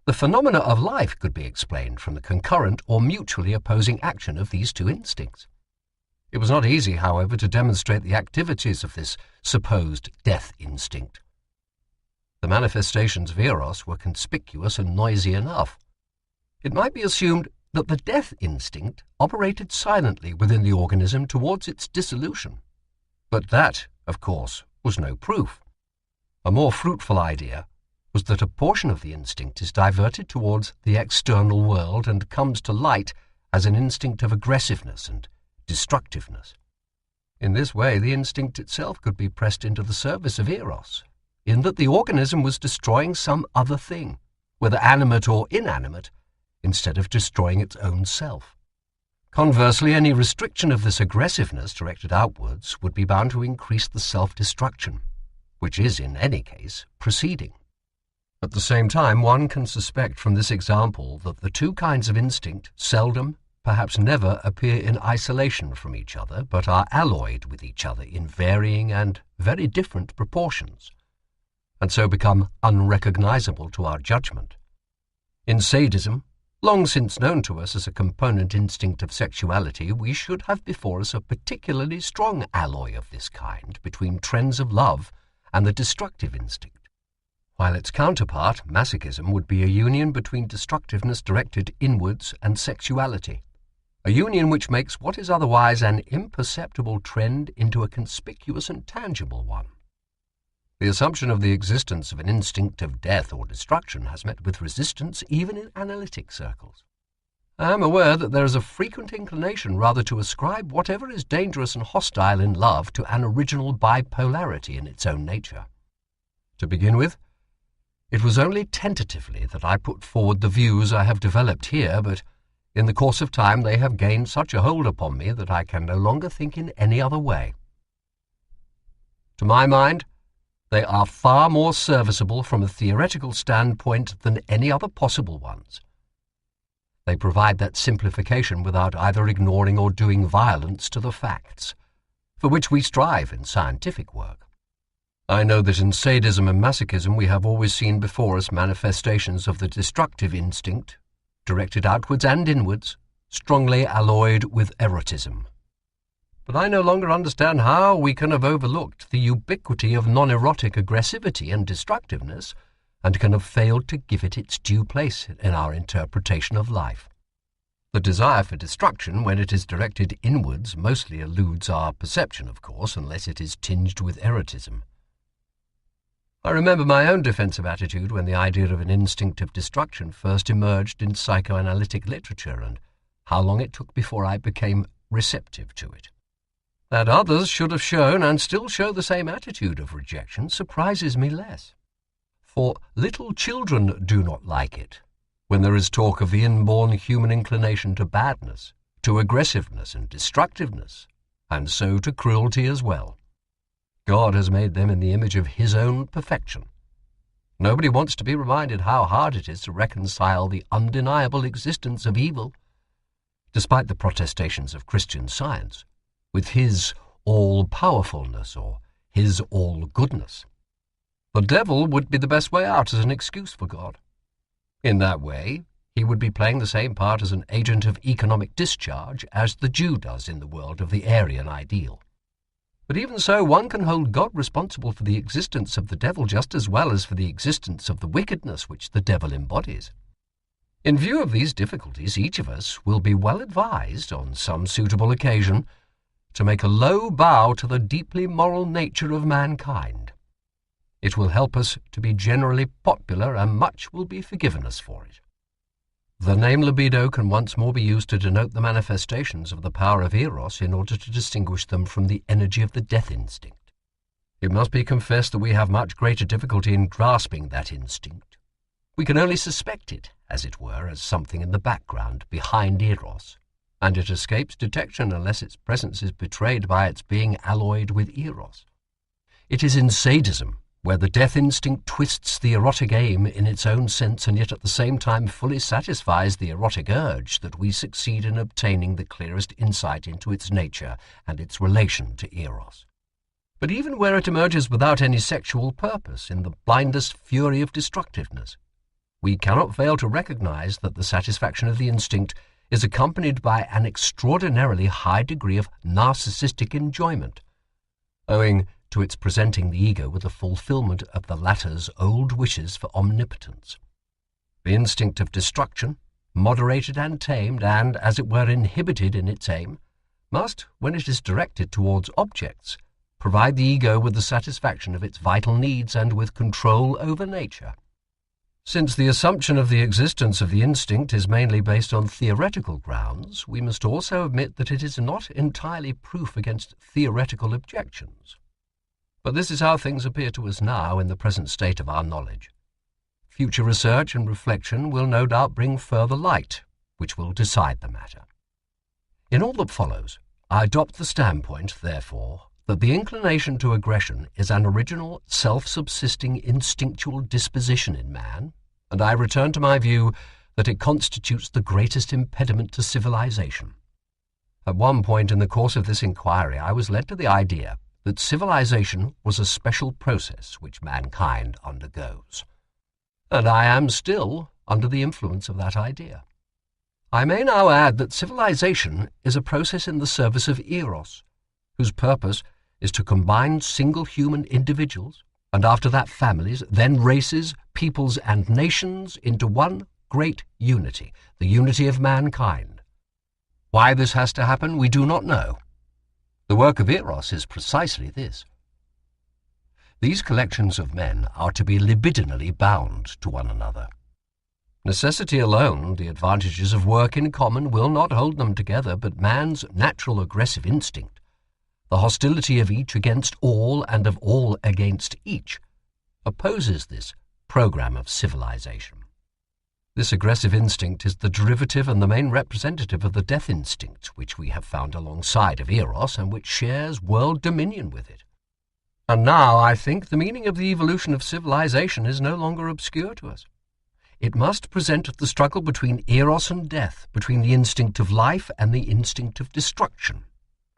The phenomena of life could be explained from the concurrent or mutually opposing action of these two instincts. It was not easy, however, to demonstrate the activities of this supposed death instinct. The manifestations of eros were conspicuous and noisy enough. It might be assumed that the death instinct operated silently within the organism towards its dissolution. But that, of course, was no proof. A more fruitful idea was that a portion of the instinct is diverted towards the external world and comes to light as an instinct of aggressiveness and destructiveness. In this way, the instinct itself could be pressed into the service of eros, in that the organism was destroying some other thing, whether animate or inanimate, instead of destroying its own self. Conversely, any restriction of this aggressiveness directed outwards would be bound to increase the self-destruction, which is, in any case, proceeding. At the same time, one can suspect from this example that the two kinds of instinct seldom, perhaps never, appear in isolation from each other, but are alloyed with each other in varying and very different proportions, and so become unrecognizable to our judgment. In sadism, long since known to us as a component instinct of sexuality, we should have before us a particularly strong alloy of this kind between trends of love and the destructive instinct, while its counterpart, masochism, would be a union between destructiveness directed inwards and sexuality, a union which makes what is otherwise an imperceptible trend into a conspicuous and tangible one. The assumption of the existence of an instinct of death or destruction has met with resistance even in analytic circles. I am aware that there is a frequent inclination rather to ascribe whatever is dangerous and hostile in love to an original bipolarity in its own nature. To begin with, it was only tentatively that I put forward the views I have developed here, but in the course of time they have gained such a hold upon me that I can no longer think in any other way. To my mind, they are far more serviceable from a theoretical standpoint than any other possible ones. They provide that simplification without either ignoring or doing violence to the facts, for which we strive in scientific work. I know that in sadism and masochism we have always seen before us manifestations of the destructive instinct, directed outwards and inwards, strongly alloyed with erotism. But I no longer understand how we can have overlooked the ubiquity of non-erotic aggressivity and destructiveness, and can have failed to give it its due place in our interpretation of life. The desire for destruction, when it is directed inwards, mostly eludes our perception, of course, unless it is tinged with erotism. I remember my own defensive attitude when the idea of an instinct of destruction first emerged in psychoanalytic literature, and how long it took before I became receptive to it. That others should have shown and still show the same attitude of rejection surprises me less. For little children do not like it, when there is talk of the inborn human inclination to badness, to aggressiveness and destructiveness, and so to cruelty as well. God has made them in the image of His own perfection. Nobody wants to be reminded how hard it is to reconcile the undeniable existence of evil, despite the protestations of Christian Science, with his all-powerfulness or his all-goodness. The devil would be the best way out as an excuse for God. In that way, he would be playing the same part as an agent of economic discharge as the Jew does in the world of the Aryan ideal. But even so, one can hold God responsible for the existence of the devil just as well as for the existence of the wickedness which the devil embodies. In view of these difficulties, each of us will be well advised, on some suitable occasion, to make a low bow to the deeply moral nature of mankind. It will help us to be generally popular, and much will be forgiven us for it. The name libido can once more be used to denote the manifestations of the power of eros in order to distinguish them from the energy of the death instinct. It must be confessed that we have much greater difficulty in grasping that instinct. We can only suspect it, as it were, as something in the background behind eros, and it escapes detection unless its presence is betrayed by its being alloyed with eros. It is in sadism, where the death instinct twists the erotic aim in its own sense and yet at the same time fully satisfies the erotic urge, that we succeed in obtaining the clearest insight into its nature and its relation to eros. But even where it emerges without any sexual purpose, in the blindest fury of destructiveness, we cannot fail to recognize that the satisfaction of the instinct is accompanied by an extraordinarily high degree of narcissistic enjoyment, owing to its presenting the ego with the fulfillment of the latter's old wishes for omnipotence. The instinct of destruction, moderated and tamed, and, as it were, inhibited in its aim, must, when it is directed towards objects, provide the ego with the satisfaction of its vital needs and with control over nature. Since the assumption of the existence of the instinct is mainly based on theoretical grounds, we must also admit that it is not entirely proof against theoretical objections. But this is how things appear to us now in the present state of our knowledge. Future research and reflection will no doubt bring further light, which will decide the matter. In all that follows, I adopt the standpoint, therefore, that the inclination to aggression is an original, self-subsisting instinctual disposition in man, and I return to my view that it constitutes the greatest impediment to civilization. At one point in the course of this inquiry, I was led to the idea that civilization was a special process which mankind undergoes, and I am still under the influence of that idea. I may now add that civilization is a process in the service of eros, whose purpose is to combine single human individuals, and after that families, then races, peoples, and nations into one great unity, the unity of mankind. Why this has to happen, we do not know. The work of eros is precisely this. These collections of men are to be libidinally bound to one another. Necessity alone, the advantages of work in common, will not hold them together, but man's natural aggressive instinct, the hostility of each against all and of all against each, opposes this program of civilization. This aggressive instinct is the derivative and the main representative of the death instinct, which we have found alongside of eros and which shares world dominion with it. And now, I think, the meaning of the evolution of civilization is no longer obscure to us. It must present the struggle between eros and death, between the instinct of life and the instinct of destruction,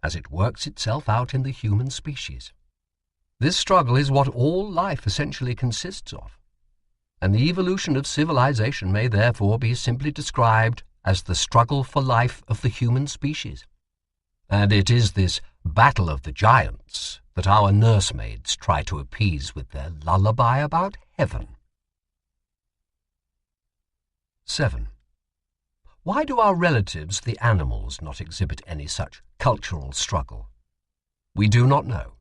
as it works itself out in the human species. This struggle is what all life essentially consists of, and the evolution of civilization may therefore be simply described as the struggle for life of the human species. And it is this battle of the giants that our nursemaids try to appease with their lullaby about heaven. 7. Why do our relatives, the animals, not exhibit any such cultural struggle? We do not know.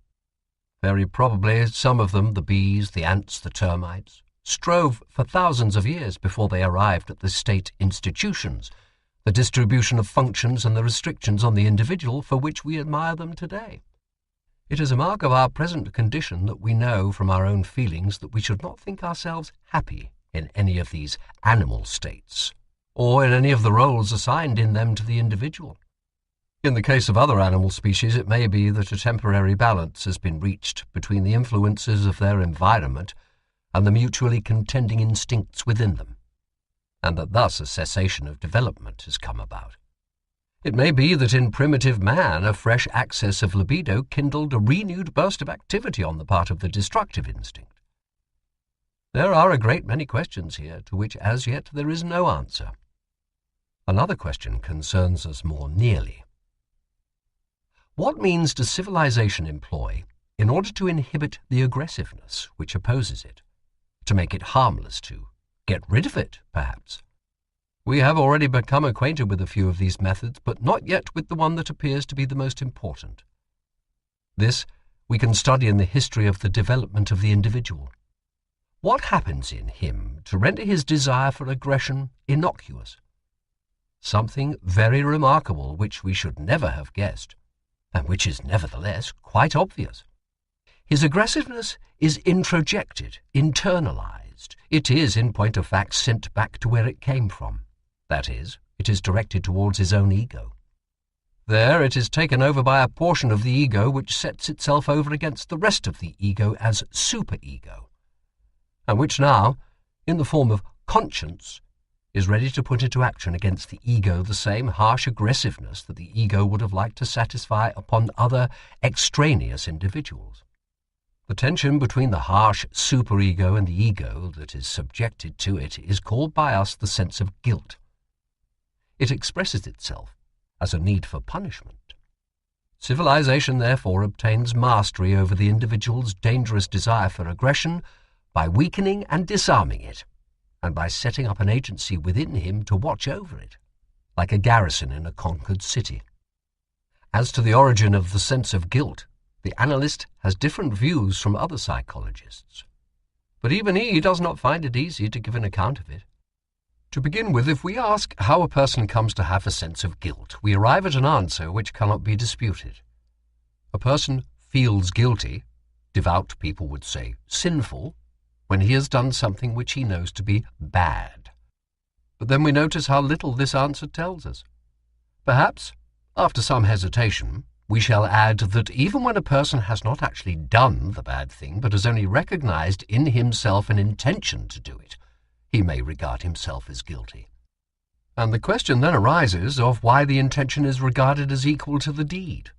Very probably some of them, the bees, the ants, the termites, strove for thousands of years before they arrived at the state institutions, the distribution of functions and the restrictions on the individual for which we admire them today. It is a mark of our present condition that we know from our own feelings that we should not think ourselves happy in any of these animal states, or in any of the roles assigned in them to the individual. In the case of other animal species, it may be that a temporary balance has been reached between the influences of their environment and the mutually contending instincts within them, and that thus a cessation of development has come about. It may be that in primitive man a fresh access of libido kindled a renewed burst of activity on the part of the destructive instinct. There are a great many questions here to which as yet there is no answer. Another question concerns us more nearly. What means does civilization employ in order to inhibit the aggressiveness which opposes it, to make it harmless, to get rid of it, perhaps? We have already become acquainted with a few of these methods, but not yet with the one that appears to be the most important. This we can study in the history of the development of the individual. What happens in him to render his desire for aggression innocuous? Something very remarkable which we should never have guessed, and which is nevertheless quite obvious. His aggressiveness is introjected, internalized. It is, in point of fact, sent back to where it came from. That is, it is directed towards his own ego. There it is taken over by a portion of the ego which sets itself over against the rest of the ego as superego, and which now, in the form of conscience, is ready to put into action against the ego the same harsh aggressiveness that the ego would have liked to satisfy upon other extraneous individuals. The tension between the harsh superego and the ego that is subjected to it is called by us the sense of guilt. It expresses itself as a need for punishment. Civilization, therefore, obtains mastery over the individual's dangerous desire for aggression by weakening and disarming it, and by setting up an agency within him to watch over it, like a garrison in a conquered city. As to the origin of the sense of guilt, the analyst has different views from other psychologists, but even he does not find it easy to give an account of it. To begin with, if we ask how a person comes to have a sense of guilt, we arrive at an answer which cannot be disputed. A person feels guilty, devout people would say sinful, when he has done something which he knows to be bad. But then we notice how little this answer tells us. Perhaps, after some hesitation, we shall add that even when a person has not actually done the bad thing, but has only recognized in himself an intention to do it, he may regard himself as guilty. And the question then arises of why the intention is regarded as equal to the deed.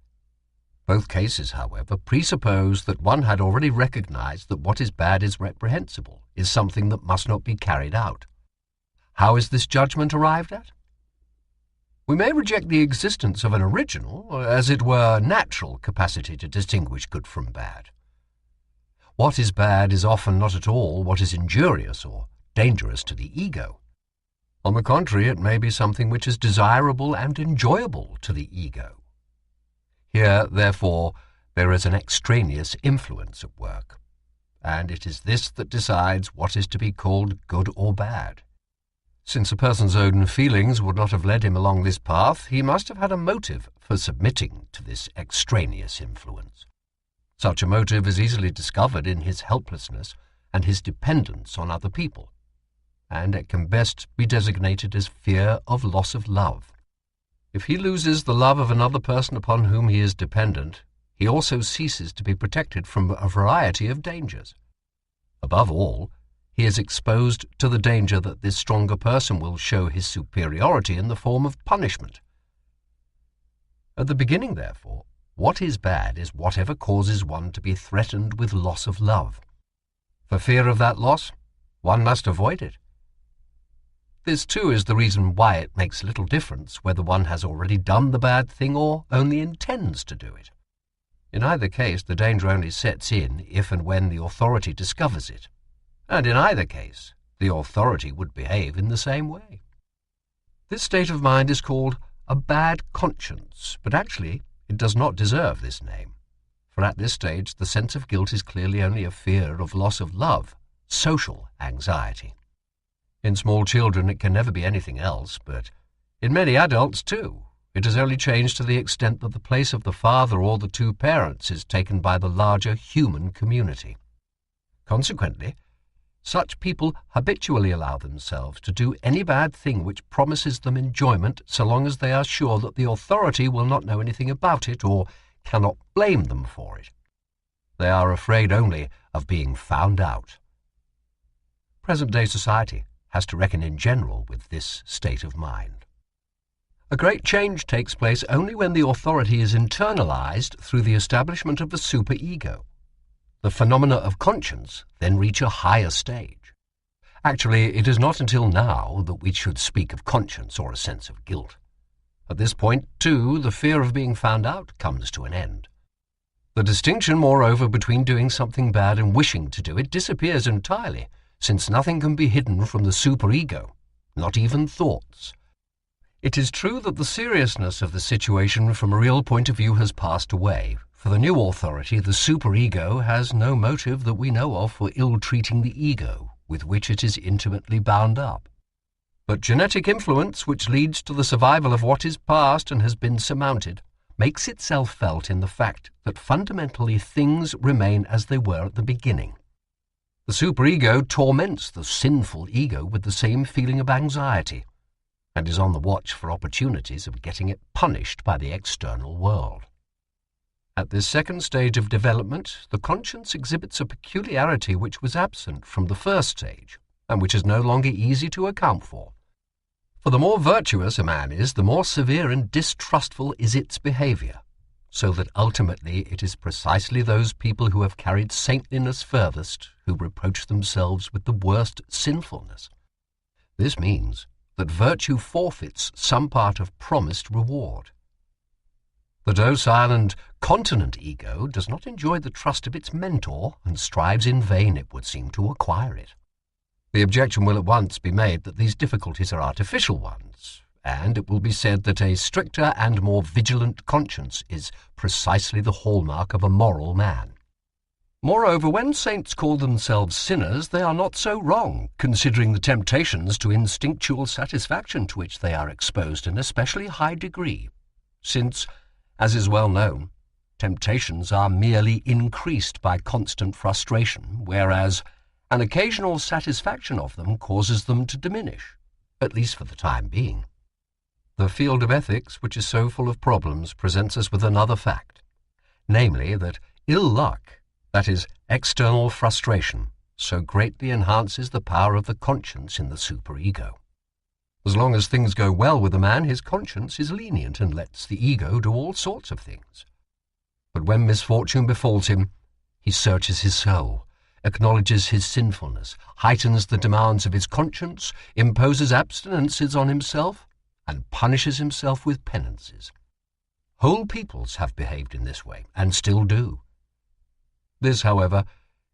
Both cases, however, presuppose that one had already recognized that what is bad is reprehensible, is something that must not be carried out. How is this judgment arrived at? We may reject the existence of an original, or as it were, natural capacity to distinguish good from bad. What is bad is often not at all what is injurious or dangerous to the ego. On the contrary, it may be something which is desirable and enjoyable to the ego. Here, therefore, there is an extraneous influence at work, and it is this that decides what is to be called good or bad. Since a person's own feelings would not have led him along this path, he must have had a motive for submitting to this extraneous influence. Such a motive is easily discovered in his helplessness and his dependence on other people, and it can best be designated as fear of loss of love. If he loses the love of another person upon whom he is dependent, he also ceases to be protected from a variety of dangers. Above all, he is exposed to the danger that this stronger person will show his superiority in the form of punishment. At the beginning, therefore, what is bad is whatever causes one to be threatened with loss of love. For fear of that loss, one must avoid it. This, too, is the reason why it makes little difference whether one has already done the bad thing or only intends to do it. In either case, the danger only sets in if and when the authority discovers it, and in either case, the authority would behave in the same way. This state of mind is called a bad conscience, but actually it does not deserve this name, for at this stage the sense of guilt is clearly only a fear of loss of love, social anxiety. In small children it can never be anything else, but in many adults too, it is only changed to the extent that the place of the father or the two parents is taken by the larger human community. Consequently, such people habitually allow themselves to do any bad thing which promises them enjoyment so long as they are sure that the authority will not know anything about it or cannot blame them for it. They are afraid only of being found out. Present-day society has to reckon in general with this state of mind. A great change takes place only when the authority is internalized through the establishment of the superego. The phenomena of conscience then reach a higher stage. Actually, it is not until now that we should speak of conscience or a sense of guilt. At this point, too, the fear of being found out comes to an end. The distinction, moreover, between doing something bad and wishing to do it disappears entirely, since nothing can be hidden from the superego, not even thoughts. It is true that the seriousness of the situation from a real point of view has passed away. For the new authority, the superego has no motive that we know of for ill-treating the ego, with which it is intimately bound up. But genetic influence, which leads to the survival of what is past and has been surmounted, makes itself felt in the fact that fundamentally things remain as they were at the beginning. The superego torments the sinful ego with the same feeling of anxiety, and is on the watch for opportunities of getting it punished by the external world. At this second stage of development, the conscience exhibits a peculiarity which was absent from the first stage, and which is no longer easy to account for. For the more virtuous a man is, the more severe and distrustful is its behavior, so that ultimately it is precisely those people who have carried saintliness furthest who reproach themselves with the worst sinfulness. This means that virtue forfeits some part of promised reward. The docile and continent ego does not enjoy the trust of its mentor and strives in vain, it would seem, to acquire it. The objection will at once be made that these difficulties are artificial ones, and it will be said that a stricter and more vigilant conscience is precisely the hallmark of a moral man. Moreover, when saints call themselves sinners, they are not so wrong, considering the temptations to instinctual satisfaction to which they are exposed in especially high degree, since, as is well known, temptations are merely increased by constant frustration, whereas an occasional satisfaction of them causes them to diminish, at least for the time being. The field of ethics, which is so full of problems, presents us with another fact, namely that ill luck, that is, external frustration, so greatly enhances the power of the conscience in the superego. As long as things go well with a man, his conscience is lenient and lets the ego do all sorts of things. But when misfortune befalls him, he searches his soul, acknowledges his sinfulness, heightens the demands of his conscience, imposes abstinences on himself, and punishes himself with penances. Whole peoples have behaved in this way, and still do. This, however,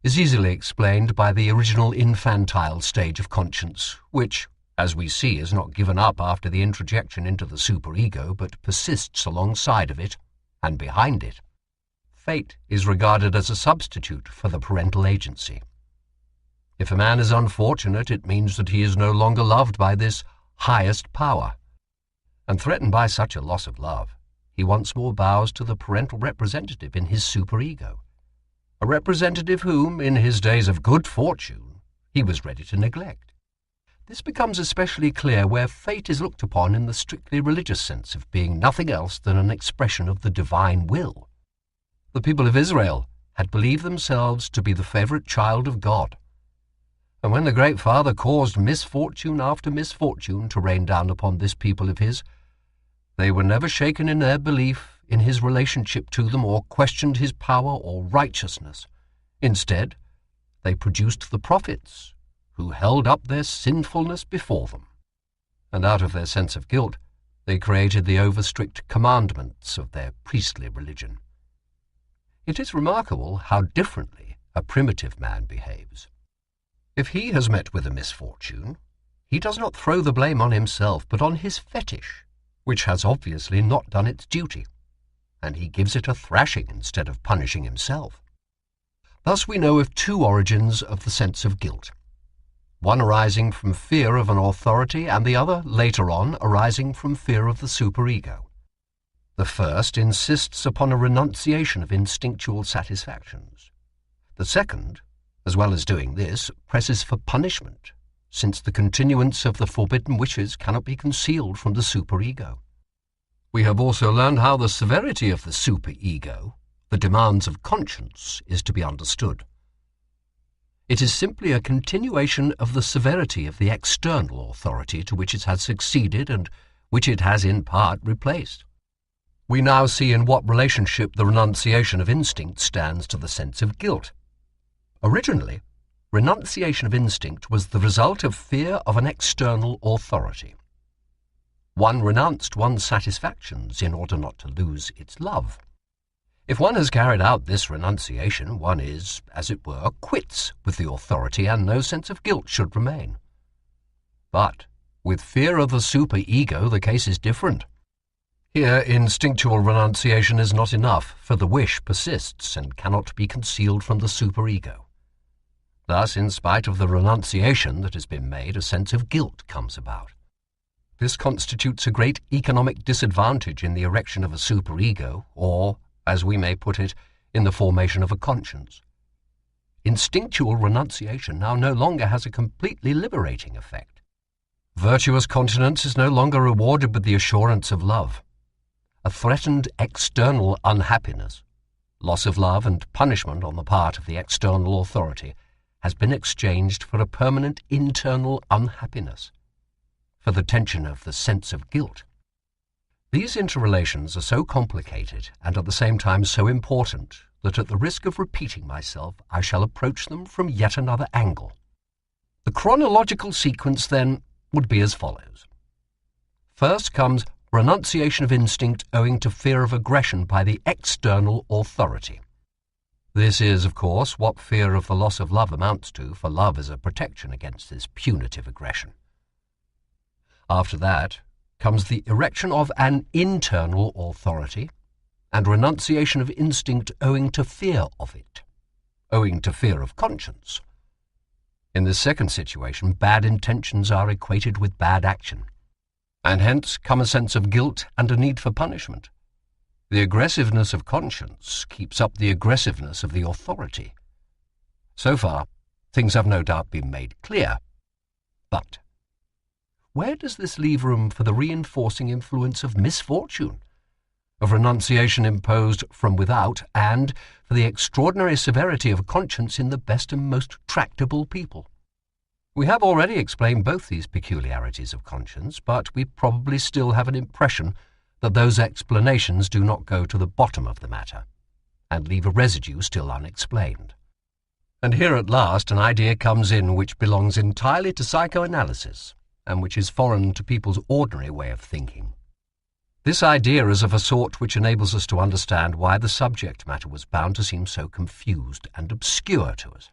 is easily explained by the original infantile stage of conscience, which, as we see, is not given up after the introjection into the superego, but persists alongside of it and behind it. Fate is regarded as a substitute for the parental agency. If a man is unfortunate, it means that he is no longer loved by this highest power, and threatened by such a loss of love, he once more bows to the parental representative in his superego, a representative whom, in his days of good fortune, he was ready to neglect. This becomes especially clear where fate is looked upon in the strictly religious sense of being nothing else than an expression of the divine will. The people of Israel had believed themselves to be the favorite child of God, and when the Great Father caused misfortune after misfortune to rain down upon this people of his, they were never shaken in their belief in his relationship to them or questioned his power or righteousness. Instead, they produced the prophets, who held up their sinfulness before them, and out of their sense of guilt, they created the over-strict commandments of their priestly religion. It is remarkable how differently a primitive man behaves. If he has met with a misfortune, he does not throw the blame on himself, but on his fetish, which has obviously not done its duty, and he gives it a thrashing instead of punishing himself. Thus we know of two origins of the sense of guilt, one arising from fear of an authority, and the other, later on, arising from fear of the superego. The first insists upon a renunciation of instinctual satisfactions. The second, as well as doing this, presses for punishment, since the continuance of the forbidden wishes cannot be concealed from the superego. We have also learned how the severity of the superego, the demands of conscience, is to be understood. It is simply a continuation of the severity of the external authority to which it has succeeded and which it has in part replaced. We now see in what relationship the renunciation of instinct stands to the sense of guilt. Originally, renunciation of instinct was the result of fear of an external authority. One renounced one's satisfactions in order not to lose its love. If one has carried out this renunciation, one is, as it were, quits with the authority, and no sense of guilt should remain. But with fear of the superego, the case is different. Here, instinctual renunciation is not enough, for the wish persists and cannot be concealed from the superego. Thus, in spite of the renunciation that has been made, a sense of guilt comes about. This constitutes a great economic disadvantage in the erection of a superego, or, as we may put it, in the formation of a conscience. Instinctual renunciation now no longer has a completely liberating effect. Virtuous continence is no longer rewarded with the assurance of love. A threatened external unhappiness, loss of love and punishment on the part of the external authority, has been exchanged for a permanent internal unhappiness, for the tension of the sense of guilt. These interrelations are so complicated and at the same time so important that at the risk of repeating myself, I shall approach them from yet another angle. The chronological sequence, then, would be as follows. First comes renunciation of instinct owing to fear of aggression by the external authority. This is, of course, what fear of the loss of love amounts to, for love is a protection against this punitive aggression. After that comes the erection of an internal authority and renunciation of instinct owing to fear of it, owing to fear of conscience. In this second situation, bad intentions are equated with bad action, and hence come a sense of guilt and a need for punishment. The aggressiveness of conscience keeps up the aggressiveness of the authority. So far, things have no doubt been made clear. But where does this leave room for the reinforcing influence of misfortune, of renunciation imposed from without, and for the extraordinary severity of conscience in the best and most tractable people? We have already explained both these peculiarities of conscience, but we probably still have an impression that those explanations do not go to the bottom of the matter, and leave a residue still unexplained. And here at last an idea comes in which belongs entirely to psychoanalysis, and which is foreign to people's ordinary way of thinking. This idea is of a sort which enables us to understand why the subject matter was bound to seem so confused and obscure to us.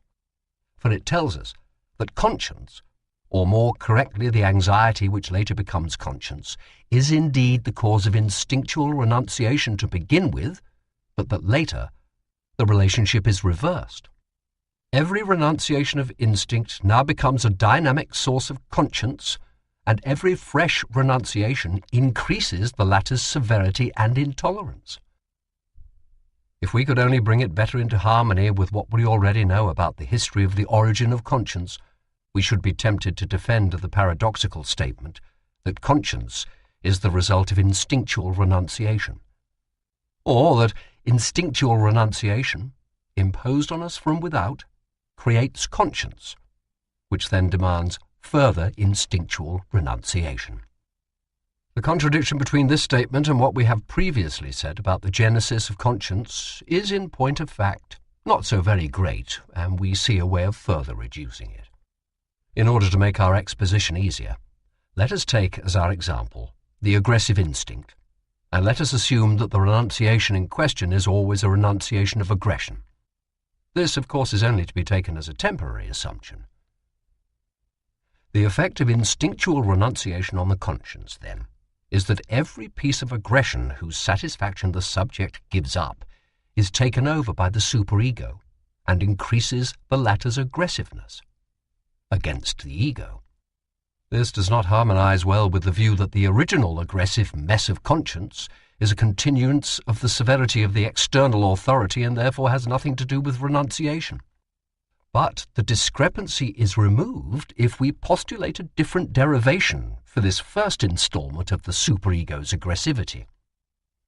For it tells us that conscience, or more correctly the anxiety which later becomes conscience, is indeed the cause of instinctual renunciation to begin with, but that later the relationship is reversed. Every renunciation of instinct now becomes a dynamic source of conscience, and every fresh renunciation increases the latter's severity and intolerance. If we could only bring it better into harmony with what we already know about the history of the origin of conscience, we should be tempted to defend the paradoxical statement that conscience is the result of instinctual renunciation, or that instinctual renunciation, imposed on us from without, creates conscience, which then demands further instinctual renunciation. The contradiction between this statement and what we have previously said about the genesis of conscience is, in point of fact, not so very great, and we see a way of further reducing it. In order to make our exposition easier, let us take as our example the aggressive instinct, and let us assume that the renunciation in question is always a renunciation of aggression. This, of course, is only to be taken as a temporary assumption. The effect of instinctual renunciation on the conscience, then, is that every piece of aggression whose satisfaction the subject gives up is taken over by the superego and increases the latter's aggressiveness against the ego. This does not harmonize well with the view that the original aggressive mess of conscience is a continuance of the severity of the external authority and therefore has nothing to do with renunciation. But the discrepancy is removed if we postulate a different derivation for this first installment of the superego's aggressivity.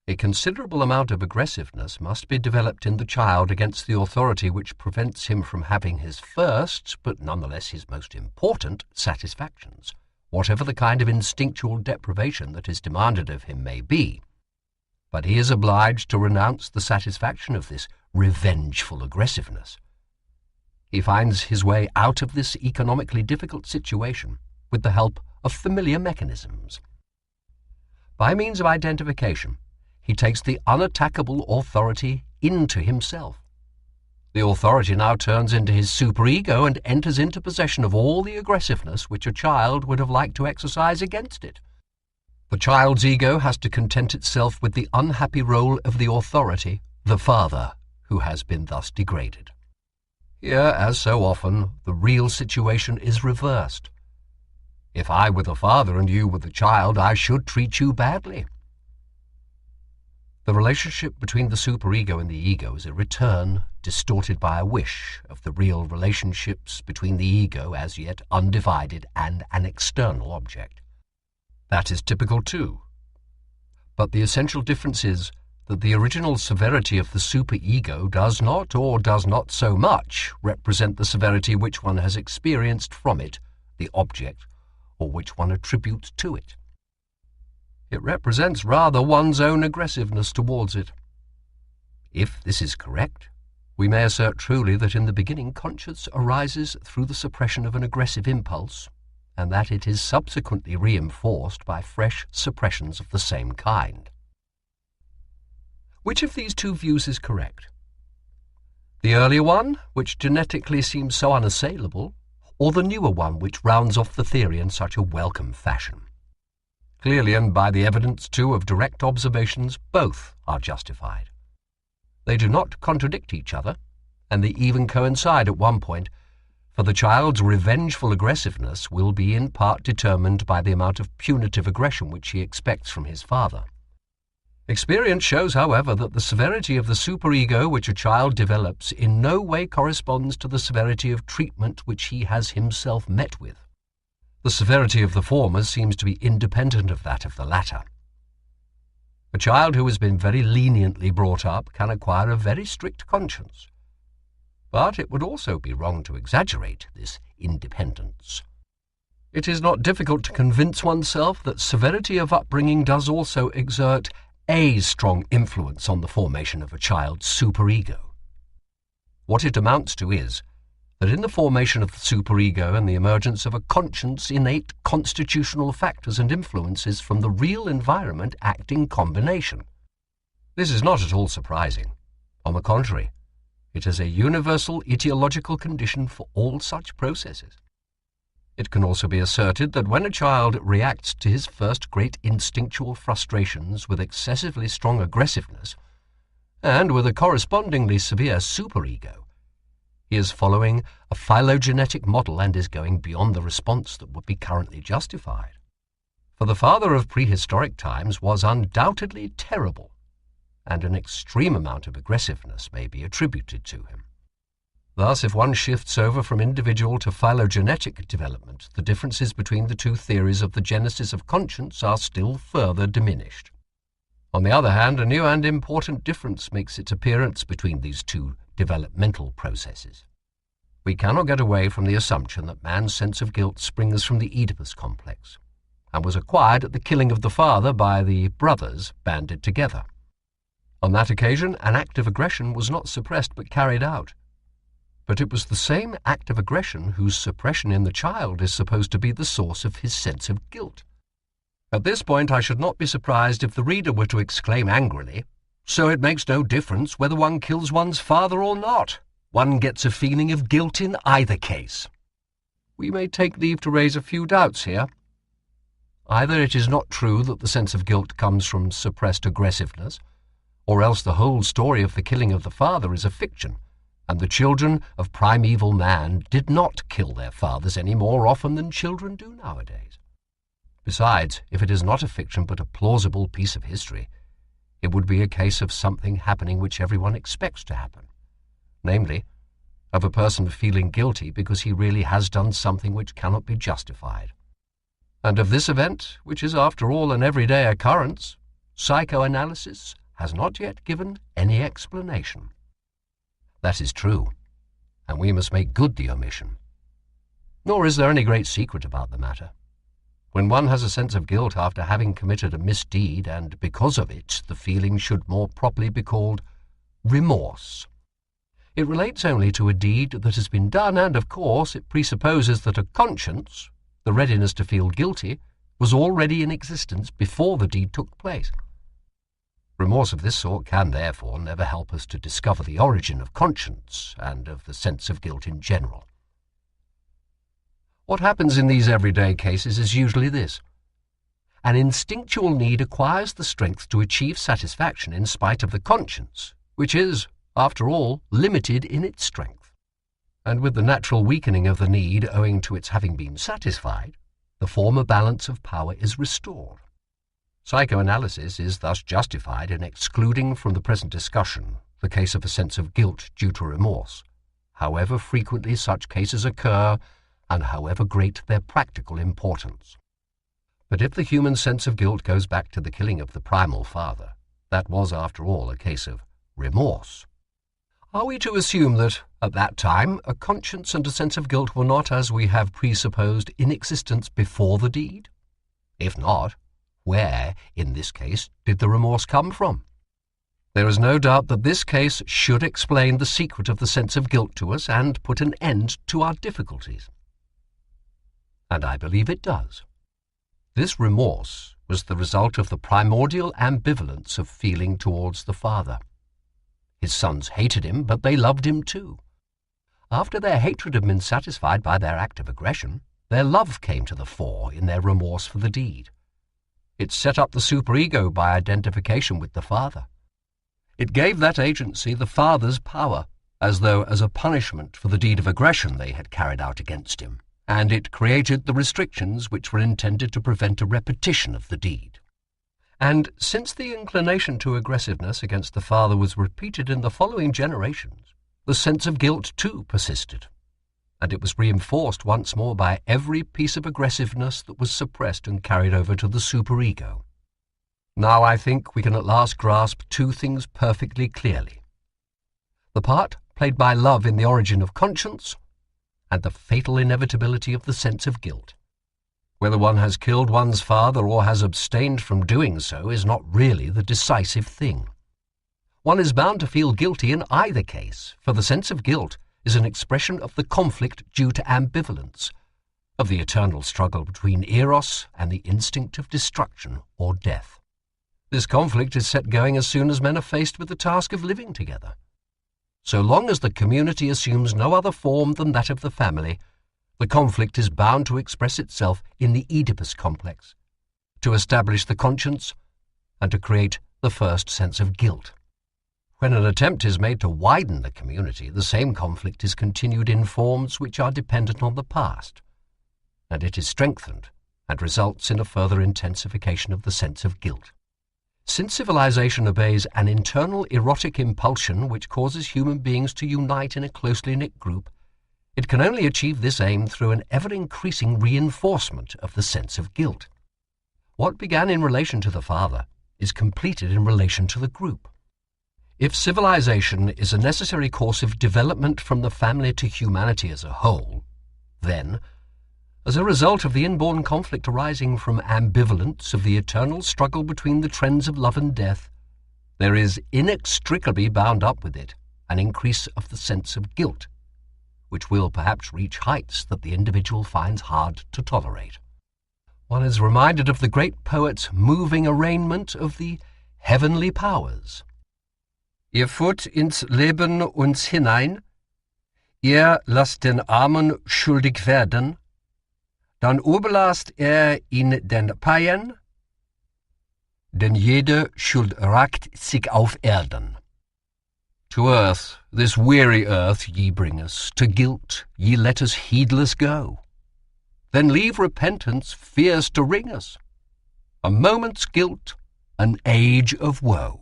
A considerable amount of aggressiveness must be developed in the child against the authority which prevents him from having his first, but nonetheless his most important, satisfactions, whatever the kind of instinctual deprivation that is demanded of him may be. But he is obliged to renounce the satisfaction of this revengeful aggressiveness. He finds his way out of this economically difficult situation with the help of familiar mechanisms. By means of identification, he takes the unattackable authority into himself. The authority now turns into his superego and enters into possession of all the aggressiveness which a child would have liked to exercise against it. The child's ego has to content itself with the unhappy role of the authority, the father, who has been thus degraded. Here, as so often, the real situation is reversed. If I were the father and you were the child, I should treat you badly. The relationship between the superego and the ego is a return, distorted by a wish, of the real relationships between the ego, as yet undivided, and an external object. That is typical too. But the essential difference is that the original severity of the superego does not, or does not so much, represent the severity which one has experienced from it, the object, or which one attributes to it. It represents rather one's own aggressiveness towards it. If this is correct, we may assert truly that in the beginning conscience arises through the suppression of an aggressive impulse, and that it is subsequently reinforced by fresh suppressions of the same kind. Which of these two views is correct? The earlier one, which genetically seems so unassailable, or the newer one which rounds off the theory in such a welcome fashion? Clearly, and by the evidence too of direct observations, both are justified. They do not contradict each other, and they even coincide at one point, for the child's revengeful aggressiveness will be in part determined by the amount of punitive aggression which he expects from his father. Experience shows, however, that the severity of the superego which a child develops in no way corresponds to the severity of treatment which he has himself met with. The severity of the former seems to be independent of that of the latter. A child who has been very leniently brought up can acquire a very strict conscience. But it would also be wrong to exaggerate this independence. It is not difficult to convince oneself that severity of upbringing does also exert a strong influence on the formation of a child's superego. What it amounts to is that in the formation of the superego and the emergence of a conscience, innate constitutional factors and influences from the real environment act in combination. This is not at all surprising. On the contrary, it is a universal etiological condition for all such processes. It can also be asserted that when a child reacts to his first great instinctual frustrations with excessively strong aggressiveness, and with a correspondingly severe superego, he is following a phylogenetic model and is going beyond the response that would be currently justified. For the father of prehistoric times was undoubtedly terrible, and an extreme amount of aggressiveness may be attributed to him. Thus, if one shifts over from individual to phylogenetic development, the differences between the two theories of the genesis of conscience are still further diminished. On the other hand, a new and important difference makes its appearance between these two developmental processes. We cannot get away from the assumption that man's sense of guilt springs from the Oedipus complex, and was acquired at the killing of the father by the brothers banded together. On that occasion, an act of aggression was not suppressed but carried out. But it was the same act of aggression whose suppression in the child is supposed to be the source of his sense of guilt. At this point, I should not be surprised if the reader were to exclaim angrily, "So it makes no difference whether one kills one's father or not. One gets a feeling of guilt in either case." We may take leave to raise a few doubts here. Either it is not true that the sense of guilt comes from suppressed aggressiveness, or else the whole story of the killing of the father is a fiction, and the children of primeval man did not kill their fathers any more often than children do nowadays. Besides, if it is not a fiction but a plausible piece of history, it would be a case of something happening which everyone expects to happen, namely, of a person feeling guilty because he really has done something which cannot be justified. And of this event, which is after all an everyday occurrence, psychoanalysis has not yet given any explanation. That is true, and we must make good the omission. Nor is there any great secret about the matter. When one has a sense of guilt after having committed a misdeed, and because of it, the feeling should more properly be called remorse. It relates only to a deed that has been done, and of course it presupposes that a conscience, the readiness to feel guilty, was already in existence before the deed took place. Remorse of this sort can, therefore, never help us to discover the origin of conscience and of the sense of guilt in general. What happens in these everyday cases is usually this. An instinctual need acquires the strength to achieve satisfaction in spite of the conscience, which is, after all, limited in its strength. And with the natural weakening of the need owing to its having been satisfied, the former balance of power is restored. Psychoanalysis is thus justified in excluding from the present discussion the case of a sense of guilt due to remorse, however frequently such cases occur and however great their practical importance. But if the human sense of guilt goes back to the killing of the primal father, that was, after all, a case of remorse. Are we to assume that, at that time, a conscience and a sense of guilt were not, as we have presupposed, in existence before the deed? If not, where, in this case, did the remorse come from? There is no doubt that this case should explain the secret of the sense of guilt to us and put an end to our difficulties. And I believe it does. This remorse was the result of the primordial ambivalence of feeling towards the father. His sons hated him, but they loved him too. After their hatred had been satisfied by their act of aggression, their love came to the fore in their remorse for the deed. It set up the superego by identification with the father. It gave that agency the father's power, as though as a punishment for the deed of aggression they had carried out against him, and it created the restrictions which were intended to prevent a repetition of the deed. And since the inclination to aggressiveness against the father was repeated in the following generations, the sense of guilt too persisted, and it was reinforced once more by every piece of aggressiveness that was suppressed and carried over to the superego. Now I think we can at last grasp two things perfectly clearly: the part played by love in the origin of conscience, and the fatal inevitability of the sense of guilt. Whether one has killed one's father or has abstained from doing so is not really the decisive thing. One is bound to feel guilty in either case, for the sense of guilt is an expression of the conflict due to ambivalence, of the eternal struggle between eros and the instinct of destruction or death. This conflict is set going as soon as men are faced with the task of living together. So long as the community assumes no other form than that of the family, the conflict is bound to express itself in the Oedipus complex, to establish the conscience and to create the first sense of guilt. When an attempt is made to widen the community, the same conflict is continued in forms which are dependent on the past, and it is strengthened and results in a further intensification of the sense of guilt. Since civilization obeys an internal erotic impulsion which causes human beings to unite in a closely knit group, it can only achieve this aim through an ever-increasing reinforcement of the sense of guilt. What began in relation to the father is completed in relation to the group. If civilization is a necessary course of development from the family to humanity as a whole, then, as a result of the inborn conflict arising from ambivalence of the eternal struggle between the trends of love and death, there is inextricably bound up with it an increase of the sense of guilt, which will perhaps reach heights that the individual finds hard to tolerate. One is reminded of the great poet's moving arraignment of the heavenly powers. Ihr führt ins Leben uns hinein, ihr lasst den Armen schuldig werden, dann überlasst ihn den Peien, denn jede Schuld ragt sich auf Erden. To earth, this weary earth, ye bring us, to guilt ye let us heedless go. Then leave repentance fierce to wring us, a moment's guilt, an age of woe.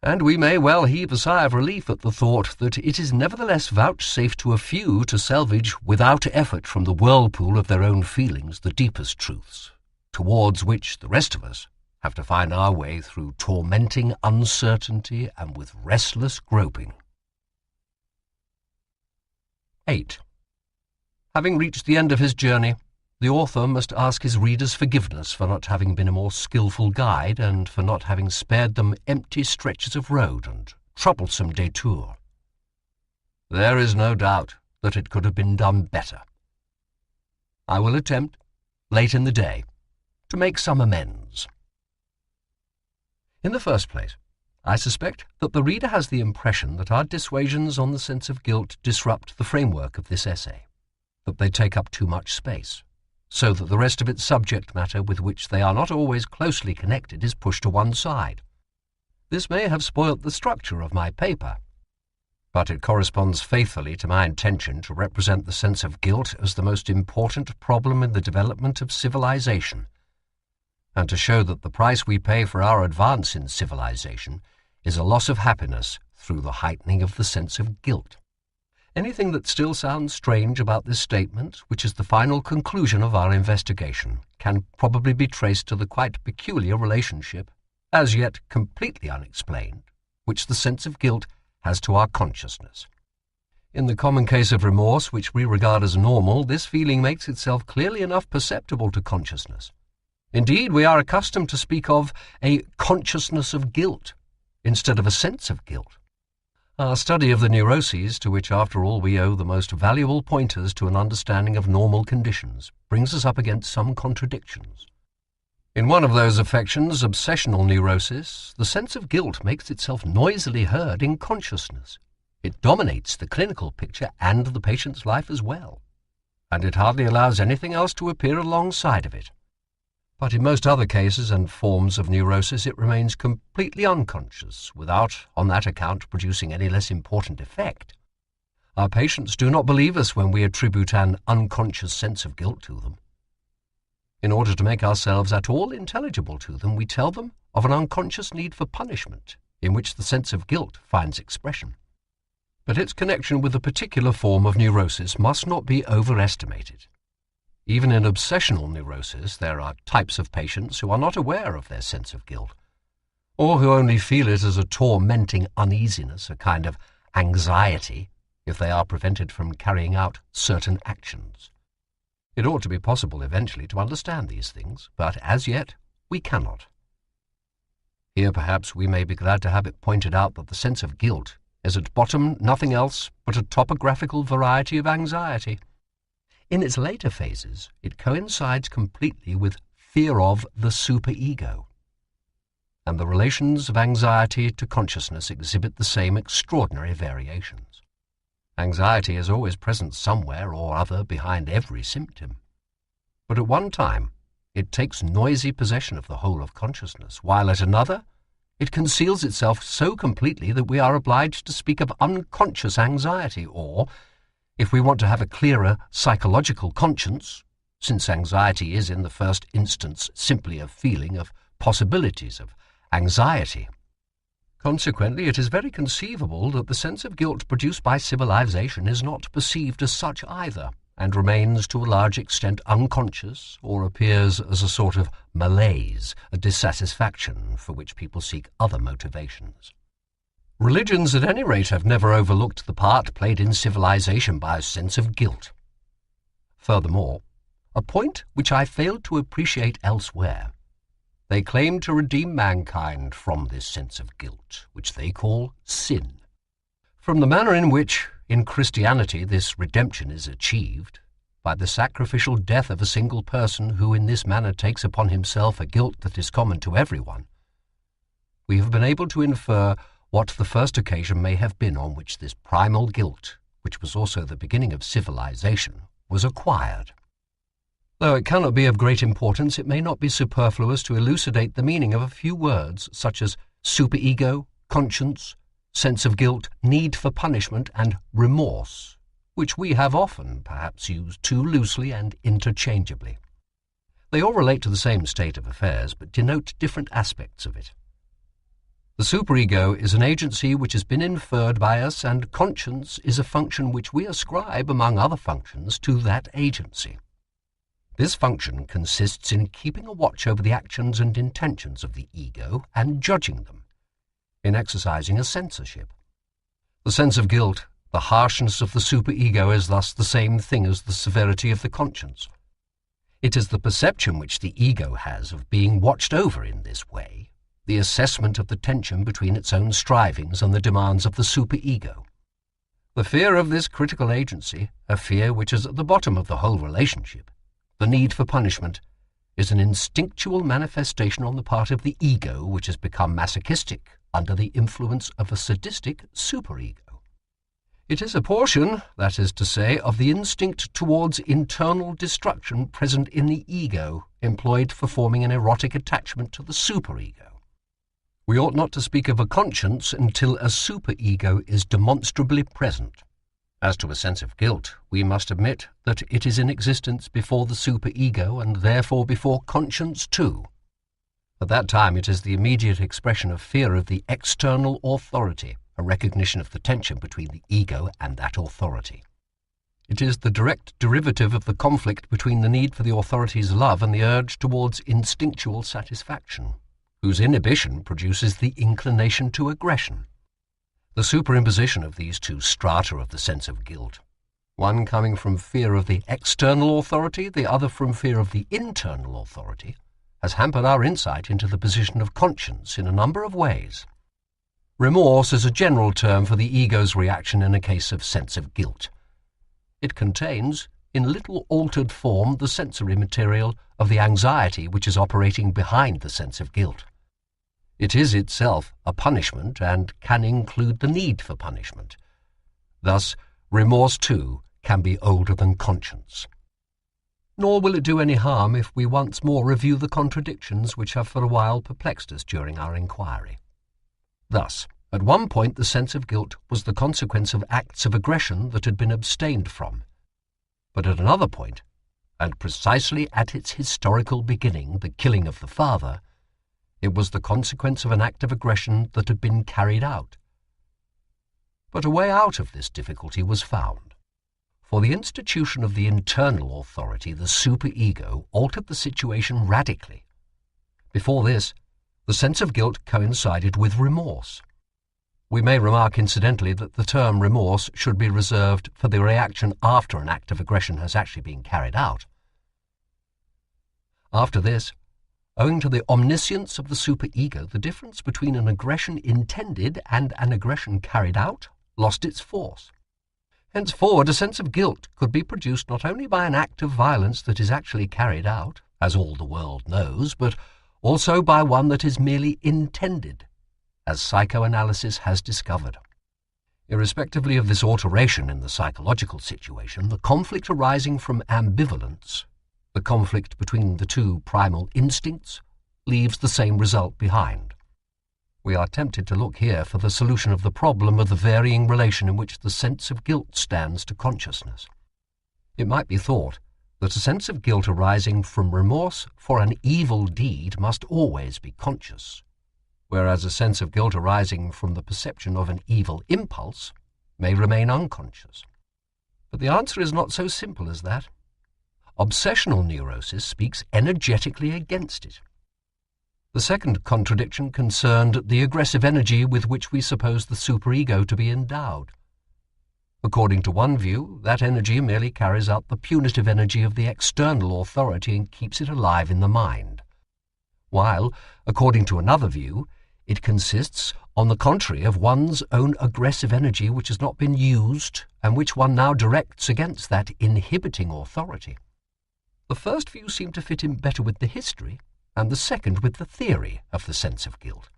And we may well heave a sigh of relief at the thought that it is nevertheless vouchsafed to a few to salvage without effort from the whirlpool of their own feelings the deepest truths, towards which the rest of us have to find our way through tormenting uncertainty and with restless groping. 8. Having reached the end of his journey, the author must ask his readers' forgiveness for not having been a more skilful guide and for not having spared them empty stretches of road and troublesome détours. There is no doubt that it could have been done better. I will attempt, late in the day, to make some amends. In the first place, I suspect that the reader has the impression that our dissuasions on the sense of guilt disrupt the framework of this essay, that they take up too much space, so that the rest of its subject matter with which they are not always closely connected is pushed to one side. This may have spoilt the structure of my paper, but it corresponds faithfully to my intention to represent the sense of guilt as the most important problem in the development of civilization, and to show that the price we pay for our advance in civilization is a loss of happiness through the heightening of the sense of guilt. Anything that still sounds strange about this statement, which is the final conclusion of our investigation, can probably be traced to the quite peculiar relationship, as yet completely unexplained, which the sense of guilt has to our consciousness. In the common case of remorse, which we regard as normal, this feeling makes itself clearly enough perceptible to consciousness. Indeed, we are accustomed to speak of a consciousness of guilt instead of a sense of guilt. Our study of the neuroses, to which after all we owe the most valuable pointers to an understanding of normal conditions, brings us up against some contradictions. In one of those affections, obsessional neurosis, the sense of guilt makes itself noisily heard in consciousness. It dominates the clinical picture and the patient's life as well, and it hardly allows anything else to appear alongside of it. But in most other cases and forms of neurosis it remains completely unconscious, without, on that account, producing any less important effect. Our patients do not believe us when we attribute an unconscious sense of guilt to them. In order to make ourselves at all intelligible to them, we tell them of an unconscious need for punishment, in which the sense of guilt finds expression. But its connection with a particular form of neurosis must not be overestimated. Even in obsessional neurosis, there are types of patients who are not aware of their sense of guilt, or who only feel it as a tormenting uneasiness, a kind of anxiety, if they are prevented from carrying out certain actions. It ought to be possible eventually to understand these things, but as yet we cannot. Here perhaps we may be glad to have it pointed out that the sense of guilt is at bottom nothing else but a topographical variety of anxiety. In its later phases, it coincides completely with fear of the superego, and the relations of anxiety to consciousness exhibit the same extraordinary variations. Anxiety is always present somewhere or other behind every symptom, but at one time it takes noisy possession of the whole of consciousness, while at another it conceals itself so completely that we are obliged to speak of unconscious anxiety, or, if we want to have a clearer psychological conscience, since anxiety is in the first instance simply a feeling of possibilities of anxiety. Consequently, it is very conceivable that the sense of guilt produced by civilization is not perceived as such either, and remains to a large extent unconscious, or appears as a sort of malaise, a dissatisfaction for which people seek other motivations. Religions, at any rate, have never overlooked the part played in civilization by a sense of guilt. Furthermore, a point which I failed to appreciate elsewhere, they claim to redeem mankind from this sense of guilt, which they call sin. From the manner in which, in Christianity, this redemption is achieved, by the sacrificial death of a single person who in this manner takes upon himself a guilt that is common to everyone, we have been able to infer what the first occasion may have been on which this primal guilt, which was also the beginning of civilization, was acquired. Though it cannot be of great importance, it may not be superfluous to elucidate the meaning of a few words such as superego, conscience, sense of guilt, need for punishment, and remorse, which we have often, perhaps, used too loosely and interchangeably. They all relate to the same state of affairs, but denote different aspects of it. The superego is an agency which has been inferred by us, and conscience is a function which we ascribe, among other functions, to that agency. This function consists in keeping a watch over the actions and intentions of the ego and judging them, in exercising a censorship. The sense of guilt, the harshness of the superego, is thus the same thing as the severity of the conscience. It is the perception which the ego has of being watched over in this way, the assessment of the tension between its own strivings and the demands of the superego. The fear of this critical agency, a fear which is at the bottom of the whole relationship, the need for punishment, is an instinctual manifestation on the part of the ego which has become masochistic under the influence of a sadistic superego. It is a portion, that is to say, of the instinct towards internal destruction present in the ego, employed for forming an erotic attachment to the superego. We ought not to speak of a conscience until a superego is demonstrably present. As to a sense of guilt, we must admit that it is in existence before the superego and therefore before conscience too. At that time it is the immediate expression of fear of the external authority, a recognition of the tension between the ego and that authority. It is the direct derivative of the conflict between the need for the authority's love and the urge towards instinctual satisfaction, whose inhibition produces the inclination to aggression. The superimposition of these two strata of the sense of guilt, one coming from fear of the external authority, the other from fear of the internal authority, has hampered our insight into the position of conscience in a number of ways. Remorse is a general term for the ego's reaction in a case of sense of guilt. It contains, in little altered form, the sensory material of the anxiety which is operating behind the sense of guilt. It is itself a punishment and can include the need for punishment. Thus, remorse too can be older than conscience. Nor will it do any harm if we once more review the contradictions which have for a while perplexed us during our inquiry. Thus, at one point the sense of guilt was the consequence of acts of aggression that had been abstained from. But at another point, and precisely at its historical beginning, the killing of the father, it was the consequence of an act of aggression that had been carried out. But a way out of this difficulty was found. For the institution of the internal authority, the superego, altered the situation radically. Before this, the sense of guilt coincided with remorse. We may remark incidentally that the term remorse should be reserved for the reaction after an act of aggression has actually been carried out. After this, owing to the omniscience of the superego, the difference between an aggression intended and an aggression carried out lost its force. Henceforward, a sense of guilt could be produced not only by an act of violence that is actually carried out, as all the world knows, but also by one that is merely intended, as psychoanalysis has discovered. Irrespectively of this alteration in the psychological situation, the conflict arising from ambivalence, the conflict between the two primal instincts, leaves the same result behind. We are tempted to look here for the solution of the problem of the varying relation in which the sense of guilt stands to consciousness. It might be thought that a sense of guilt arising from remorse for an evil deed must always be conscious, whereas a sense of guilt arising from the perception of an evil impulse may remain unconscious. But the answer is not so simple as that. Obsessional neurosis speaks energetically against it. The second contradiction concerned the aggressive energy with which we suppose the superego to be endowed. According to one view, that energy merely carries out the punitive energy of the external authority and keeps it alive in the mind, while, according to another view, it consists, on the contrary, of one's own aggressive energy which has not been used and which one now directs against that inhibiting authority. The first view seemed to fit in better with the history, and the second with the theory of the sense of guilt.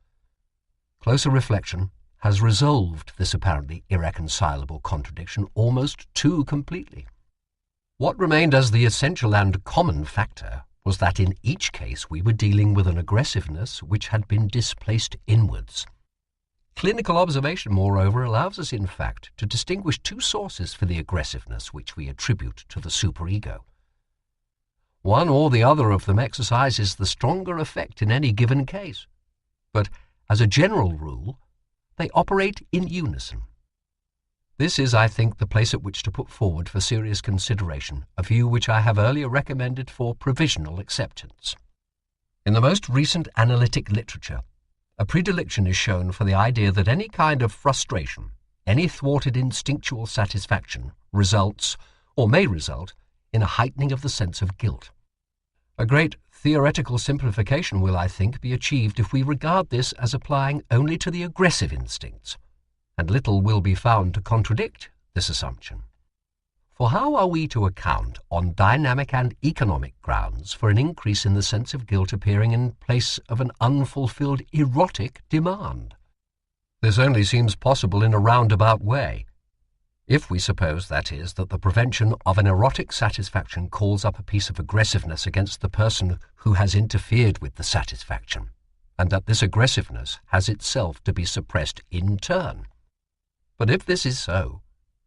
Closer reflection has resolved this apparently irreconcilable contradiction almost too completely. What remained as the essential and common factor was that in each case we were dealing with an aggressiveness which had been displaced inwards. Clinical observation, moreover, allows us in fact to distinguish two sources for the aggressiveness which we attribute to the superego. One or the other of them exercises the stronger effect in any given case, but as a general rule, they operate in unison. This is, I think, the place at which to put forward for serious consideration a view which I have earlier recommended for provisional acceptance. In the most recent analytic literature, a predilection is shown for the idea that any kind of frustration, any thwarted instinctual satisfaction, results, or may result, in a heightening of the sense of guilt. A great theoretical simplification will, I think, be achieved if we regard this as applying only to the aggressive instincts, and little will be found to contradict this assumption. For how are we to account on dynamic and economic grounds for an increase in the sense of guilt appearing in place of an unfulfilled erotic demand? This only seems possible in a roundabout way. If we suppose, that is, that the prevention of an erotic satisfaction calls up a piece of aggressiveness against the person who has interfered with the satisfaction, and that this aggressiveness has itself to be suppressed in turn. But if this is so,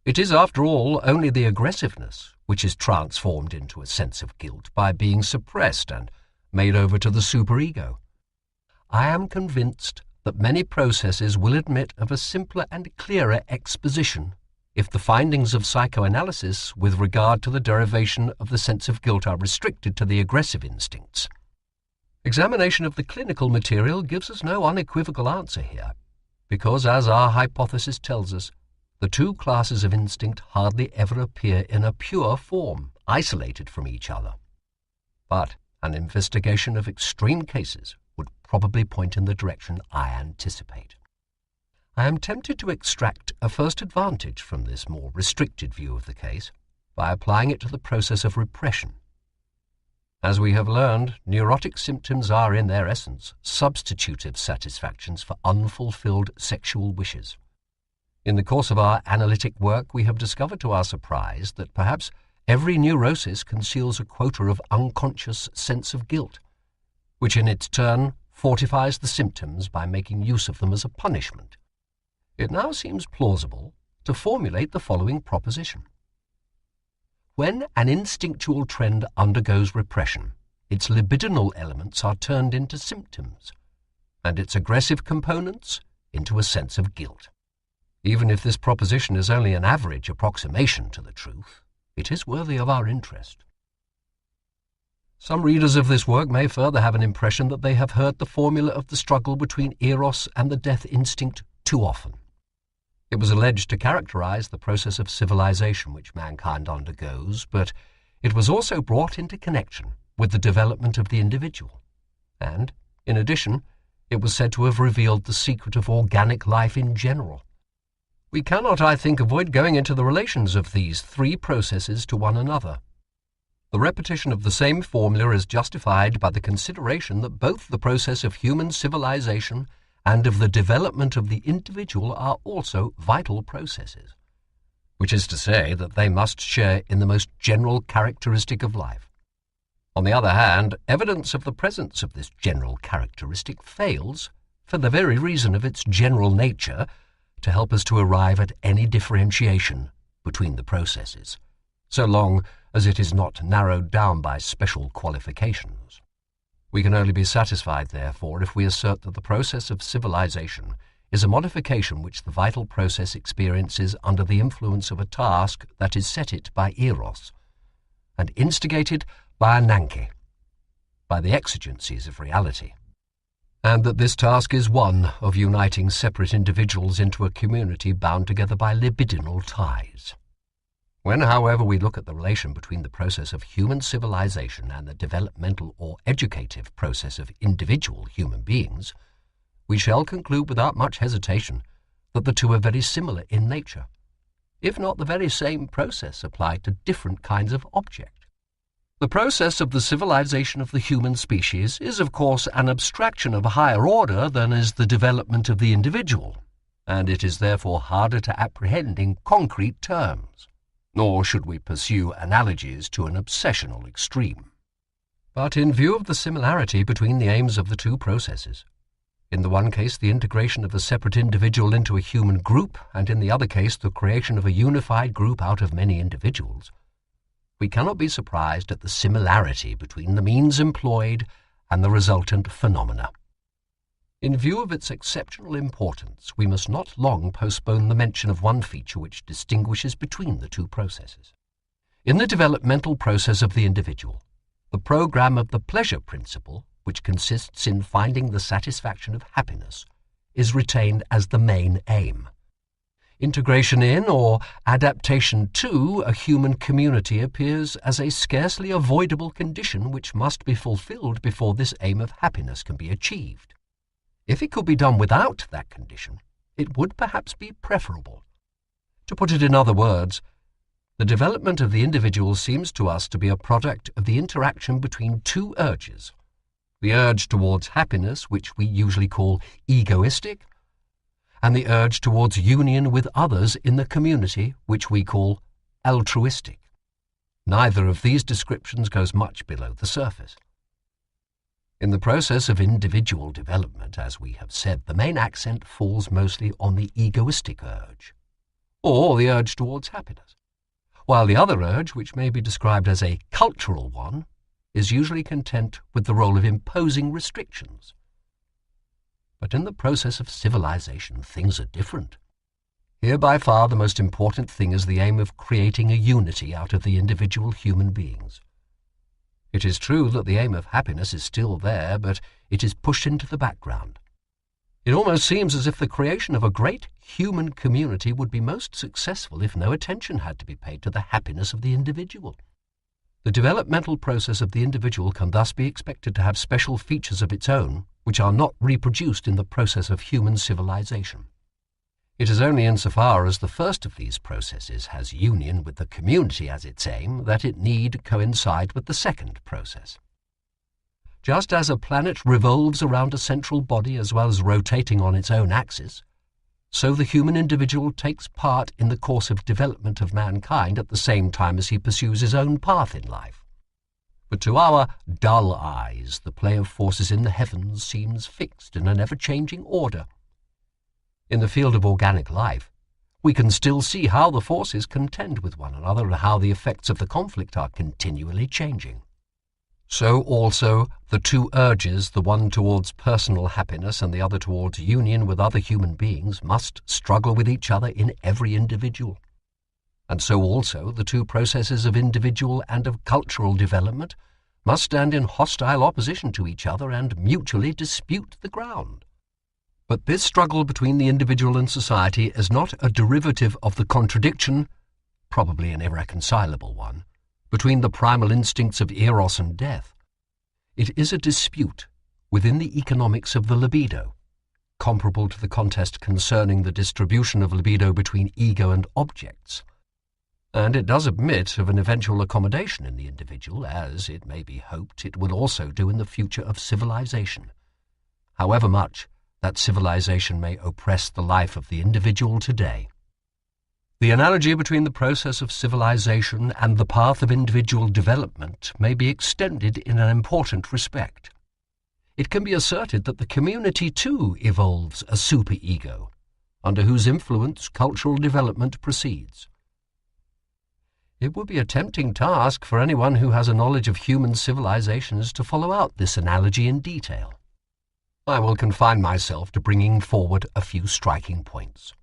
it is after all only the aggressiveness which is transformed into a sense of guilt by being suppressed and made over to the superego. I am convinced that many processes will admit of a simpler and clearer exposition if the findings of psychoanalysis with regard to the derivation of the sense of guilt are restricted to the aggressive instincts. Examination of the clinical material gives us no unequivocal answer here, because, as our hypothesis tells us, the two classes of instinct hardly ever appear in a pure form, isolated from each other. But an investigation of extreme cases would probably point in the direction I anticipate. I am tempted to extract a first advantage from this more restricted view of the case by applying it to the process of repression. As we have learned, neurotic symptoms are in their essence substitutive satisfactions for unfulfilled sexual wishes. In the course of our analytic work, we have discovered to our surprise that perhaps every neurosis conceals a quota of unconscious sense of guilt, which in its turn fortifies the symptoms by making use of them as a punishment. It now seems plausible to formulate the following proposition. When an instinctual trend undergoes repression, its libidinal elements are turned into symptoms, and its aggressive components into a sense of guilt. Even if this proposition is only an average approximation to the truth, it is worthy of our interest. Some readers of this work may further have an impression that they have heard the formula of the struggle between eros and the death instinct too often. It was alleged to characterize the process of civilization which mankind undergoes, but it was also brought into connection with the development of the individual, and, in addition, it was said to have revealed the secret of organic life in general. We cannot, I think, avoid going into the relations of these three processes to one another. The repetition of the same formula is justified by the consideration that both the process of human civilization and of the development of the individual are also vital processes, which is to say that they must share in the most general characteristic of life. On the other hand, evidence of the presence of this general characteristic fails, for the very reason of its general nature, to help us to arrive at any differentiation between the processes, so long as it is not narrowed down by special qualifications. We can only be satisfied, therefore, if we assert that the process of civilization is a modification which the vital process experiences under the influence of a task that is set it by eros, and instigated by ananke, by the exigencies of reality, and that this task is one of uniting separate individuals into a community bound together by libidinal ties. When, however, we look at the relation between the process of human civilization and the developmental or educative process of individual human beings, we shall conclude without much hesitation that the two are very similar in nature, if not the very same process applied to different kinds of object. The process of the civilization of the human species is, of course, an abstraction of a higher order than is the development of the individual, and it is therefore harder to apprehend in concrete terms. Nor should we pursue analogies to an obsessional extreme. But in view of the similarity between the aims of the two processes, in the one case the integration of a separate individual into a human group, and in the other case the creation of a unified group out of many individuals, we cannot be surprised at the similarity between the means employed and the resultant phenomena. In view of its exceptional importance, we must not long postpone the mention of one feature which distinguishes between the two processes. In the developmental process of the individual, the program of the pleasure principle, which consists in finding the satisfaction of happiness, is retained as the main aim. Integration in or adaptation to a human community appears as a scarcely avoidable condition which must be fulfilled before this aim of happiness can be achieved. If it could be done without that condition, it would perhaps be preferable. To put it in other words, the development of the individual seems to us to be a product of the interaction between two urges: the urge towards happiness, which we usually call egoistic, and the urge towards union with others in the community, which we call altruistic. Neither of these descriptions goes much below the surface. In the process of individual development, as we have said, the main accent falls mostly on the egoistic urge, or the urge towards happiness, while the other urge, which may be described as a cultural one, is usually content with the role of imposing restrictions. But in the process of civilization, things are different. Here by far the most important thing is the aim of creating a unity out of the individual human beings. It is true that the aim of happiness is still there, but it is pushed into the background. It almost seems as if the creation of a great human community would be most successful if no attention had to be paid to the happiness of the individual. The developmental process of the individual can thus be expected to have special features of its own, which are not reproduced in the process of human civilization. It is only insofar as the first of these processes has union with the community as its aim that it need coincide with the second process. Just as a planet revolves around a central body as well as rotating on its own axis, so the human individual takes part in the course of development of mankind at the same time as he pursues his own path in life. But to our dull eyes, the play of forces in the heavens seems fixed in an ever-changing order. In the field of organic life, we can still see how the forces contend with one another and how the effects of the conflict are continually changing. So also the two urges, the one towards personal happiness and the other towards union with other human beings, must struggle with each other in every individual. And so also the two processes of individual and of cultural development must stand in hostile opposition to each other and mutually dispute the ground. But this struggle between the individual and society is not a derivative of the contradiction, probably an irreconcilable one, between the primal instincts of eros and death. It is a dispute within the economics of the libido, comparable to the contest concerning the distribution of libido between ego and objects. And it does admit of an eventual accommodation in the individual, as, it may be hoped, it will also do in the future of civilization, however much that civilization may oppress the life of the individual today. The analogy between the process of civilization and the path of individual development may be extended in an important respect. It can be asserted that the community too evolves a superego, under whose influence cultural development proceeds. It would be a tempting task for anyone who has a knowledge of human civilizations to follow out this analogy in detail. I will confine myself to bringing forward a few striking points.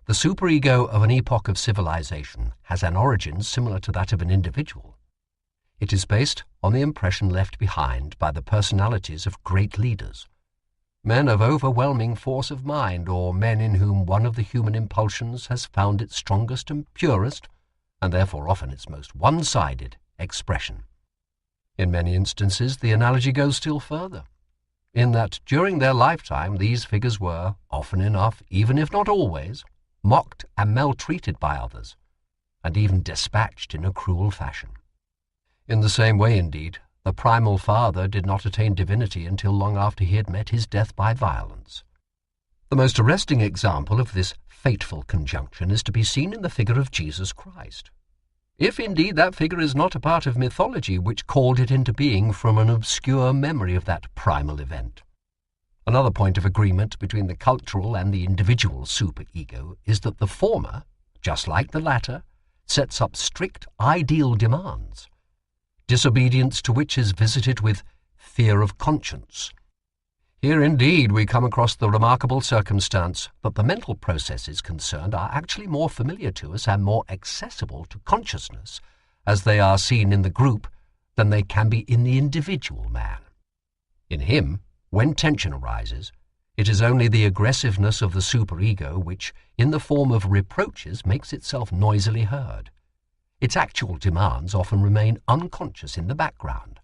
The superego of an epoch of civilization has an origin similar to that of an individual. It is based on the impression left behind by the personalities of great leaders, men of overwhelming force of mind, or men in whom one of the human impulsions has found its strongest and purest, and therefore often its most one-sided, expression. In many instances, the analogy goes still further, in that during their lifetime these figures were, often enough, even if not always, mocked and maltreated by others, and even dispatched in a cruel fashion. In the same way, indeed, the primal father did not attain divinity until long after he had met his death by violence. The most arresting example of this fateful conjunction is to be seen in the figure of Jesus Christ, if indeed that figure is not a part of mythology which called it into being from an obscure memory of that primal event. Another point of agreement between the cultural and the individual superego is that the former, just like the latter, sets up strict ideal demands, disobedience to which is visited with fear of conscience. Here indeed we come across the remarkable circumstance that the mental processes concerned are actually more familiar to us and more accessible to consciousness as they are seen in the group than they can be in the individual man. In him, when tension arises, it is only the aggressiveness of the superego which, in the form of reproaches, makes itself noisily heard. Its actual demands often remain unconscious in the background.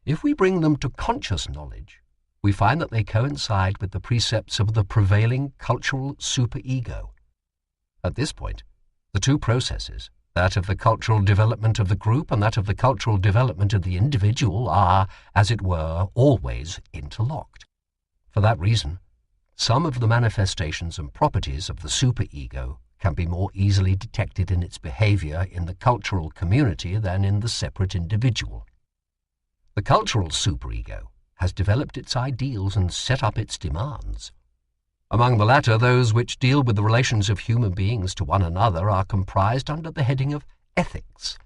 If we bring them to conscious knowledge, we find that they coincide with the precepts of the prevailing cultural superego. At this point, the two processes, that of the cultural development of the group and that of the cultural development of the individual, are, as it were, always interlocked. For that reason, some of the manifestations and properties of the superego can be more easily detected in its behavior in the cultural community than in the separate individual. The cultural superego has developed its ideals and set up its demands. Among the latter, those which deal with the relations of human beings to one another are comprised under the heading of ethics.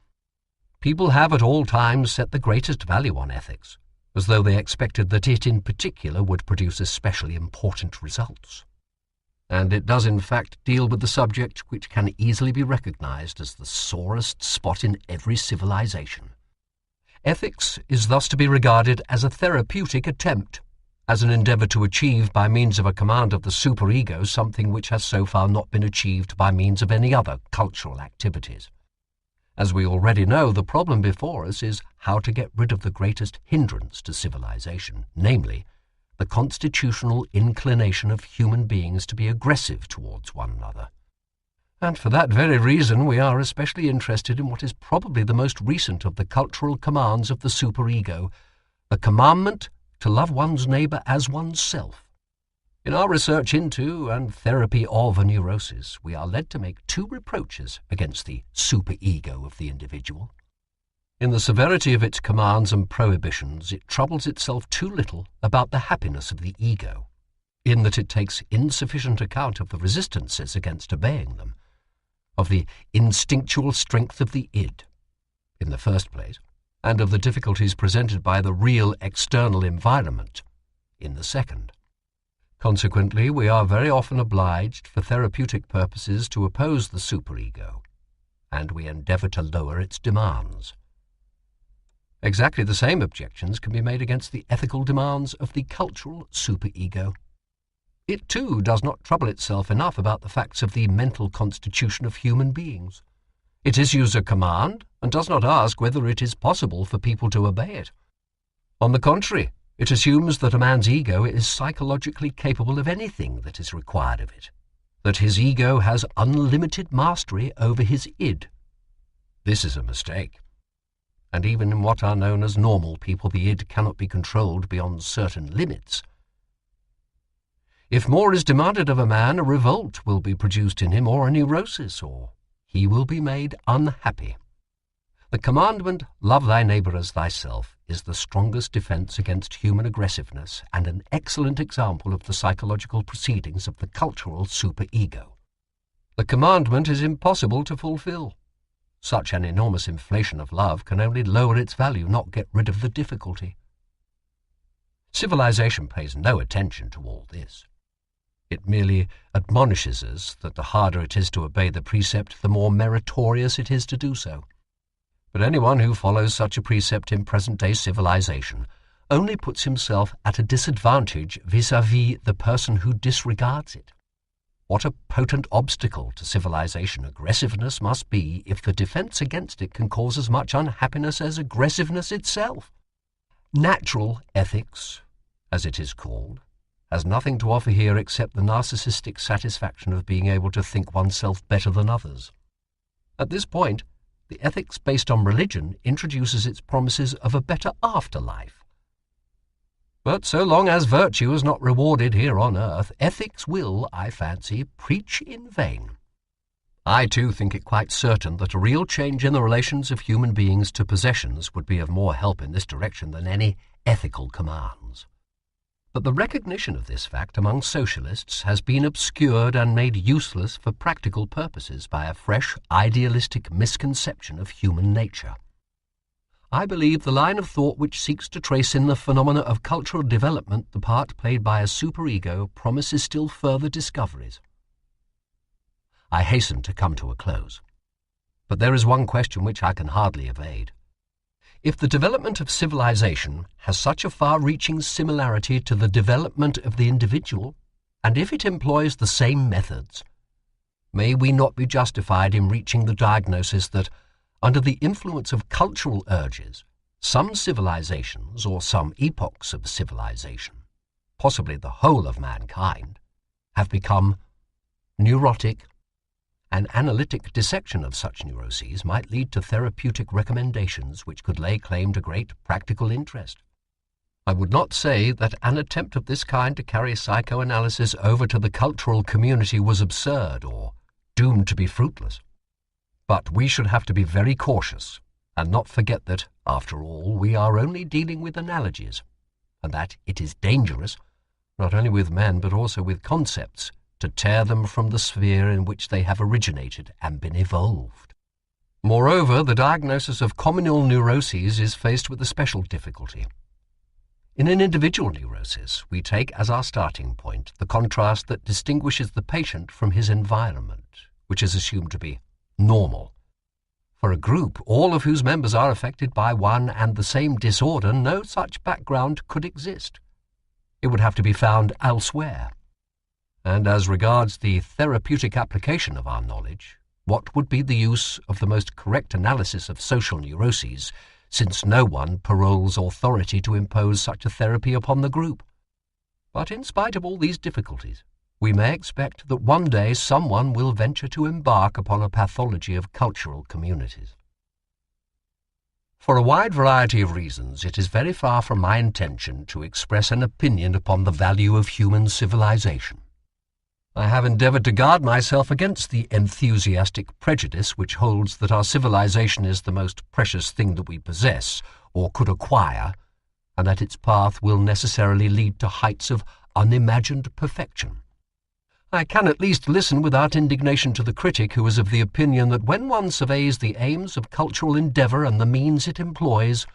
People have at all times set the greatest value on ethics, as though they expected that it in particular would produce especially important results. And it does in fact deal with the subject which can easily be recognized as the sorest spot in every civilization. Ethics is thus to be regarded as a therapeutic attempt, as an endeavor to achieve by means of a command of the superego something which has so far not been achieved by means of any other cultural activities. As we already know, the problem before us is how to get rid of the greatest hindrance to civilization, namely, the constitutional inclination of human beings to be aggressive towards one another. And for that very reason we are especially interested in what is probably the most recent of the cultural commands of the superego, the commandment to love one's neighbor as oneself. In our research into and therapy of a neurosis, we are led to make two reproaches against the superego of the individual. In the severity of its commands and prohibitions, it troubles itself too little about the happiness of the ego, in that it takes insufficient account of the resistances against obeying them, of the instinctual strength of the id, in the first place, and of the difficulties presented by the real external environment, in the second. Consequently, we are very often obliged, for therapeutic purposes, to oppose the superego, and we endeavor to lower its demands. Exactly the same objections can be made against the ethical demands of the cultural superego. It, too, does not trouble itself enough about the facts of the mental constitution of human beings. It issues a command, and does not ask whether it is possible for people to obey it. On the contrary, it assumes that a man's ego is psychologically capable of anything that is required of it, that his ego has unlimited mastery over his id. This is a mistake. And even in what are known as normal people, the id cannot be controlled beyond certain limits. If more is demanded of a man, a revolt will be produced in him, or a neurosis, or he will be made unhappy. The commandment, love thy neighbor as thyself, is the strongest defense against human aggressiveness and an excellent example of the psychological proceedings of the cultural superego. The commandment is impossible to fulfill. Such an enormous inflation of love can only lower its value, not get rid of the difficulty. Civilization pays no attention to all this. It merely admonishes us that the harder it is to obey the precept, the more meritorious it is to do so. But anyone who follows such a precept in present-day civilization only puts himself at a disadvantage vis-à-vis the person who disregards it. What a potent obstacle to civilization aggressiveness must be if the defense against it can cause as much unhappiness as aggressiveness itself. Natural ethics, as it is called, has nothing to offer here except the narcissistic satisfaction of being able to think oneself better than others. At this point, the ethics based on religion introduces its promises of a better afterlife. But so long as virtue is not rewarded here on earth, ethics will, I fancy, preach in vain. I too think it quite certain that a real change in the relations of human beings to possessions would be of more help in this direction than any ethical commands. But the recognition of this fact among socialists has been obscured and made useless for practical purposes by a fresh, idealistic misconception of human nature. I believe the line of thought which seeks to trace in the phenomena of cultural development the part played by a superego promises still further discoveries. I hasten to come to a close. But there is one question which I can hardly evade. If the development of civilization has such a far-reaching similarity to the development of the individual, and if it employs the same methods, may we not be justified in reaching the diagnosis that, under the influence of cultural urges, some civilizations or some epochs of civilization, possibly the whole of mankind, have become neurotic? An analytic dissection of such neuroses might lead to therapeutic recommendations which could lay claim to great practical interest. I would not say that an attempt of this kind to carry psychoanalysis over to the cultural community was absurd or doomed to be fruitless. But we should have to be very cautious and not forget that, after all, we are only dealing with analogies, and that it is dangerous, not only with men but also with concepts, to tear them from the sphere in which they have originated and been evolved. Moreover, the diagnosis of communal neuroses is faced with a special difficulty. In an individual neurosis, we take as our starting point the contrast that distinguishes the patient from his environment, which is assumed to be normal. For a group, all of whose members are affected by one and the same disorder, no such background could exist. It would have to be found elsewhere. And as regards the therapeutic application of our knowledge, what would be the use of the most correct analysis of social neuroses, since no one paroles authority to impose such a therapy upon the group? But in spite of all these difficulties, we may expect that one day someone will venture to embark upon a pathology of cultural communities. For a wide variety of reasons, it is very far from my intention to express an opinion upon the value of human civilization. I have endeavored to guard myself against the enthusiastic prejudice which holds that our civilization is the most precious thing that we possess or could acquire, and that its path will necessarily lead to heights of unimagined perfection. I can at least listen without indignation to the critic who is of the opinion that when one surveys the aims of cultural endeavour and the means it employs,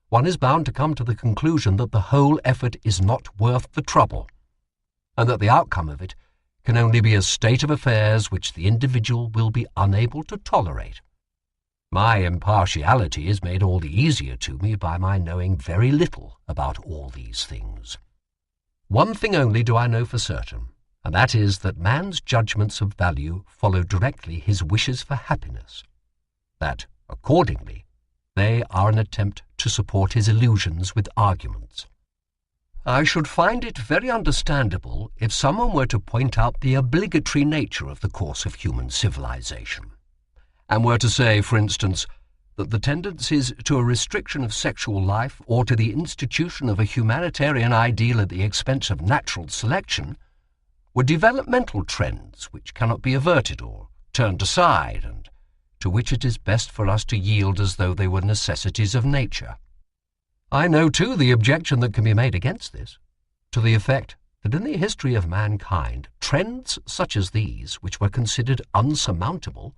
one is bound to come to the conclusion that the whole effort is not worth the trouble, and that the outcome of it can only be a state of affairs which the individual will be unable to tolerate. My impartiality is made all the easier to me by my knowing very little about all these things. One thing only do I know for certain, and that is that man's judgments of value follow directly his wishes for happiness, that, accordingly, they are an attempt to support his illusions with arguments. I should find it very understandable if someone were to point out the obligatory nature of the course of human civilization, and were to say, for instance, that the tendencies to a restriction of sexual life or to the institution of a humanitarian ideal at the expense of natural selection were developmental trends which cannot be averted or turned aside, and to which it is best for us to yield as though they were necessities of nature. I know, too, the objection that can be made against this, to the effect that in the history of mankind, trends such as these, which were considered unsurmountable,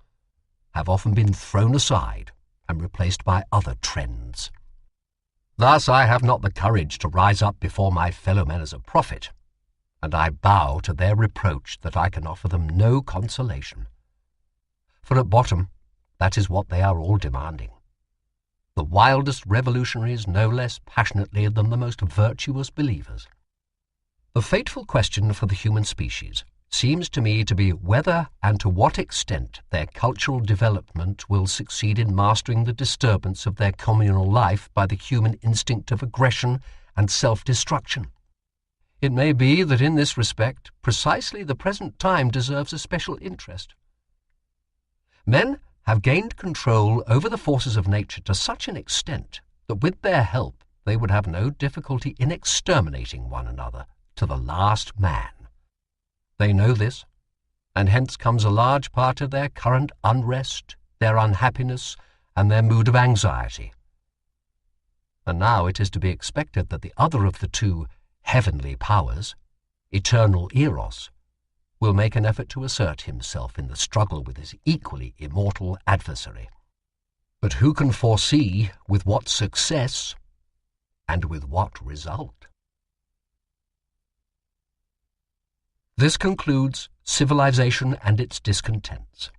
have often been thrown aside and replaced by other trends. Thus I have not the courage to rise up before my fellow men as a prophet, and I bow to their reproach that I can offer them no consolation. For at bottom, that is what they are all demanding. The wildest revolutionaries no less passionately than the most virtuous believers. The fateful question for the human species seems to me to be whether and to what extent their cultural development will succeed in mastering the disturbance of their communal life by the human instinct of aggression and self-destruction. It may be that in this respect precisely the present time deserves a special interest. Men have gained control over the forces of nature to such an extent that with their help they would have no difficulty in exterminating one another to the last man. They know this, and hence comes a large part of their current unrest, their unhappiness, and their mood of anxiety. And now it is to be expected that the other of the two heavenly powers, eternal Eros, will make an effort to assert himself in the struggle with his equally immortal adversary. But who can foresee with what success and with what result? This concludes Civilization and its Discontents.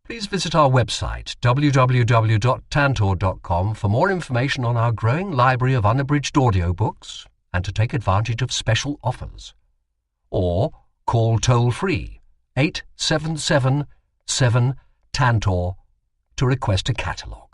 Please visit our website, www.tantor.com, for more information on our growing library of unabridged audiobooks and to take advantage of special offers. Or call toll-free 877-7-TANTOR to request a catalogue.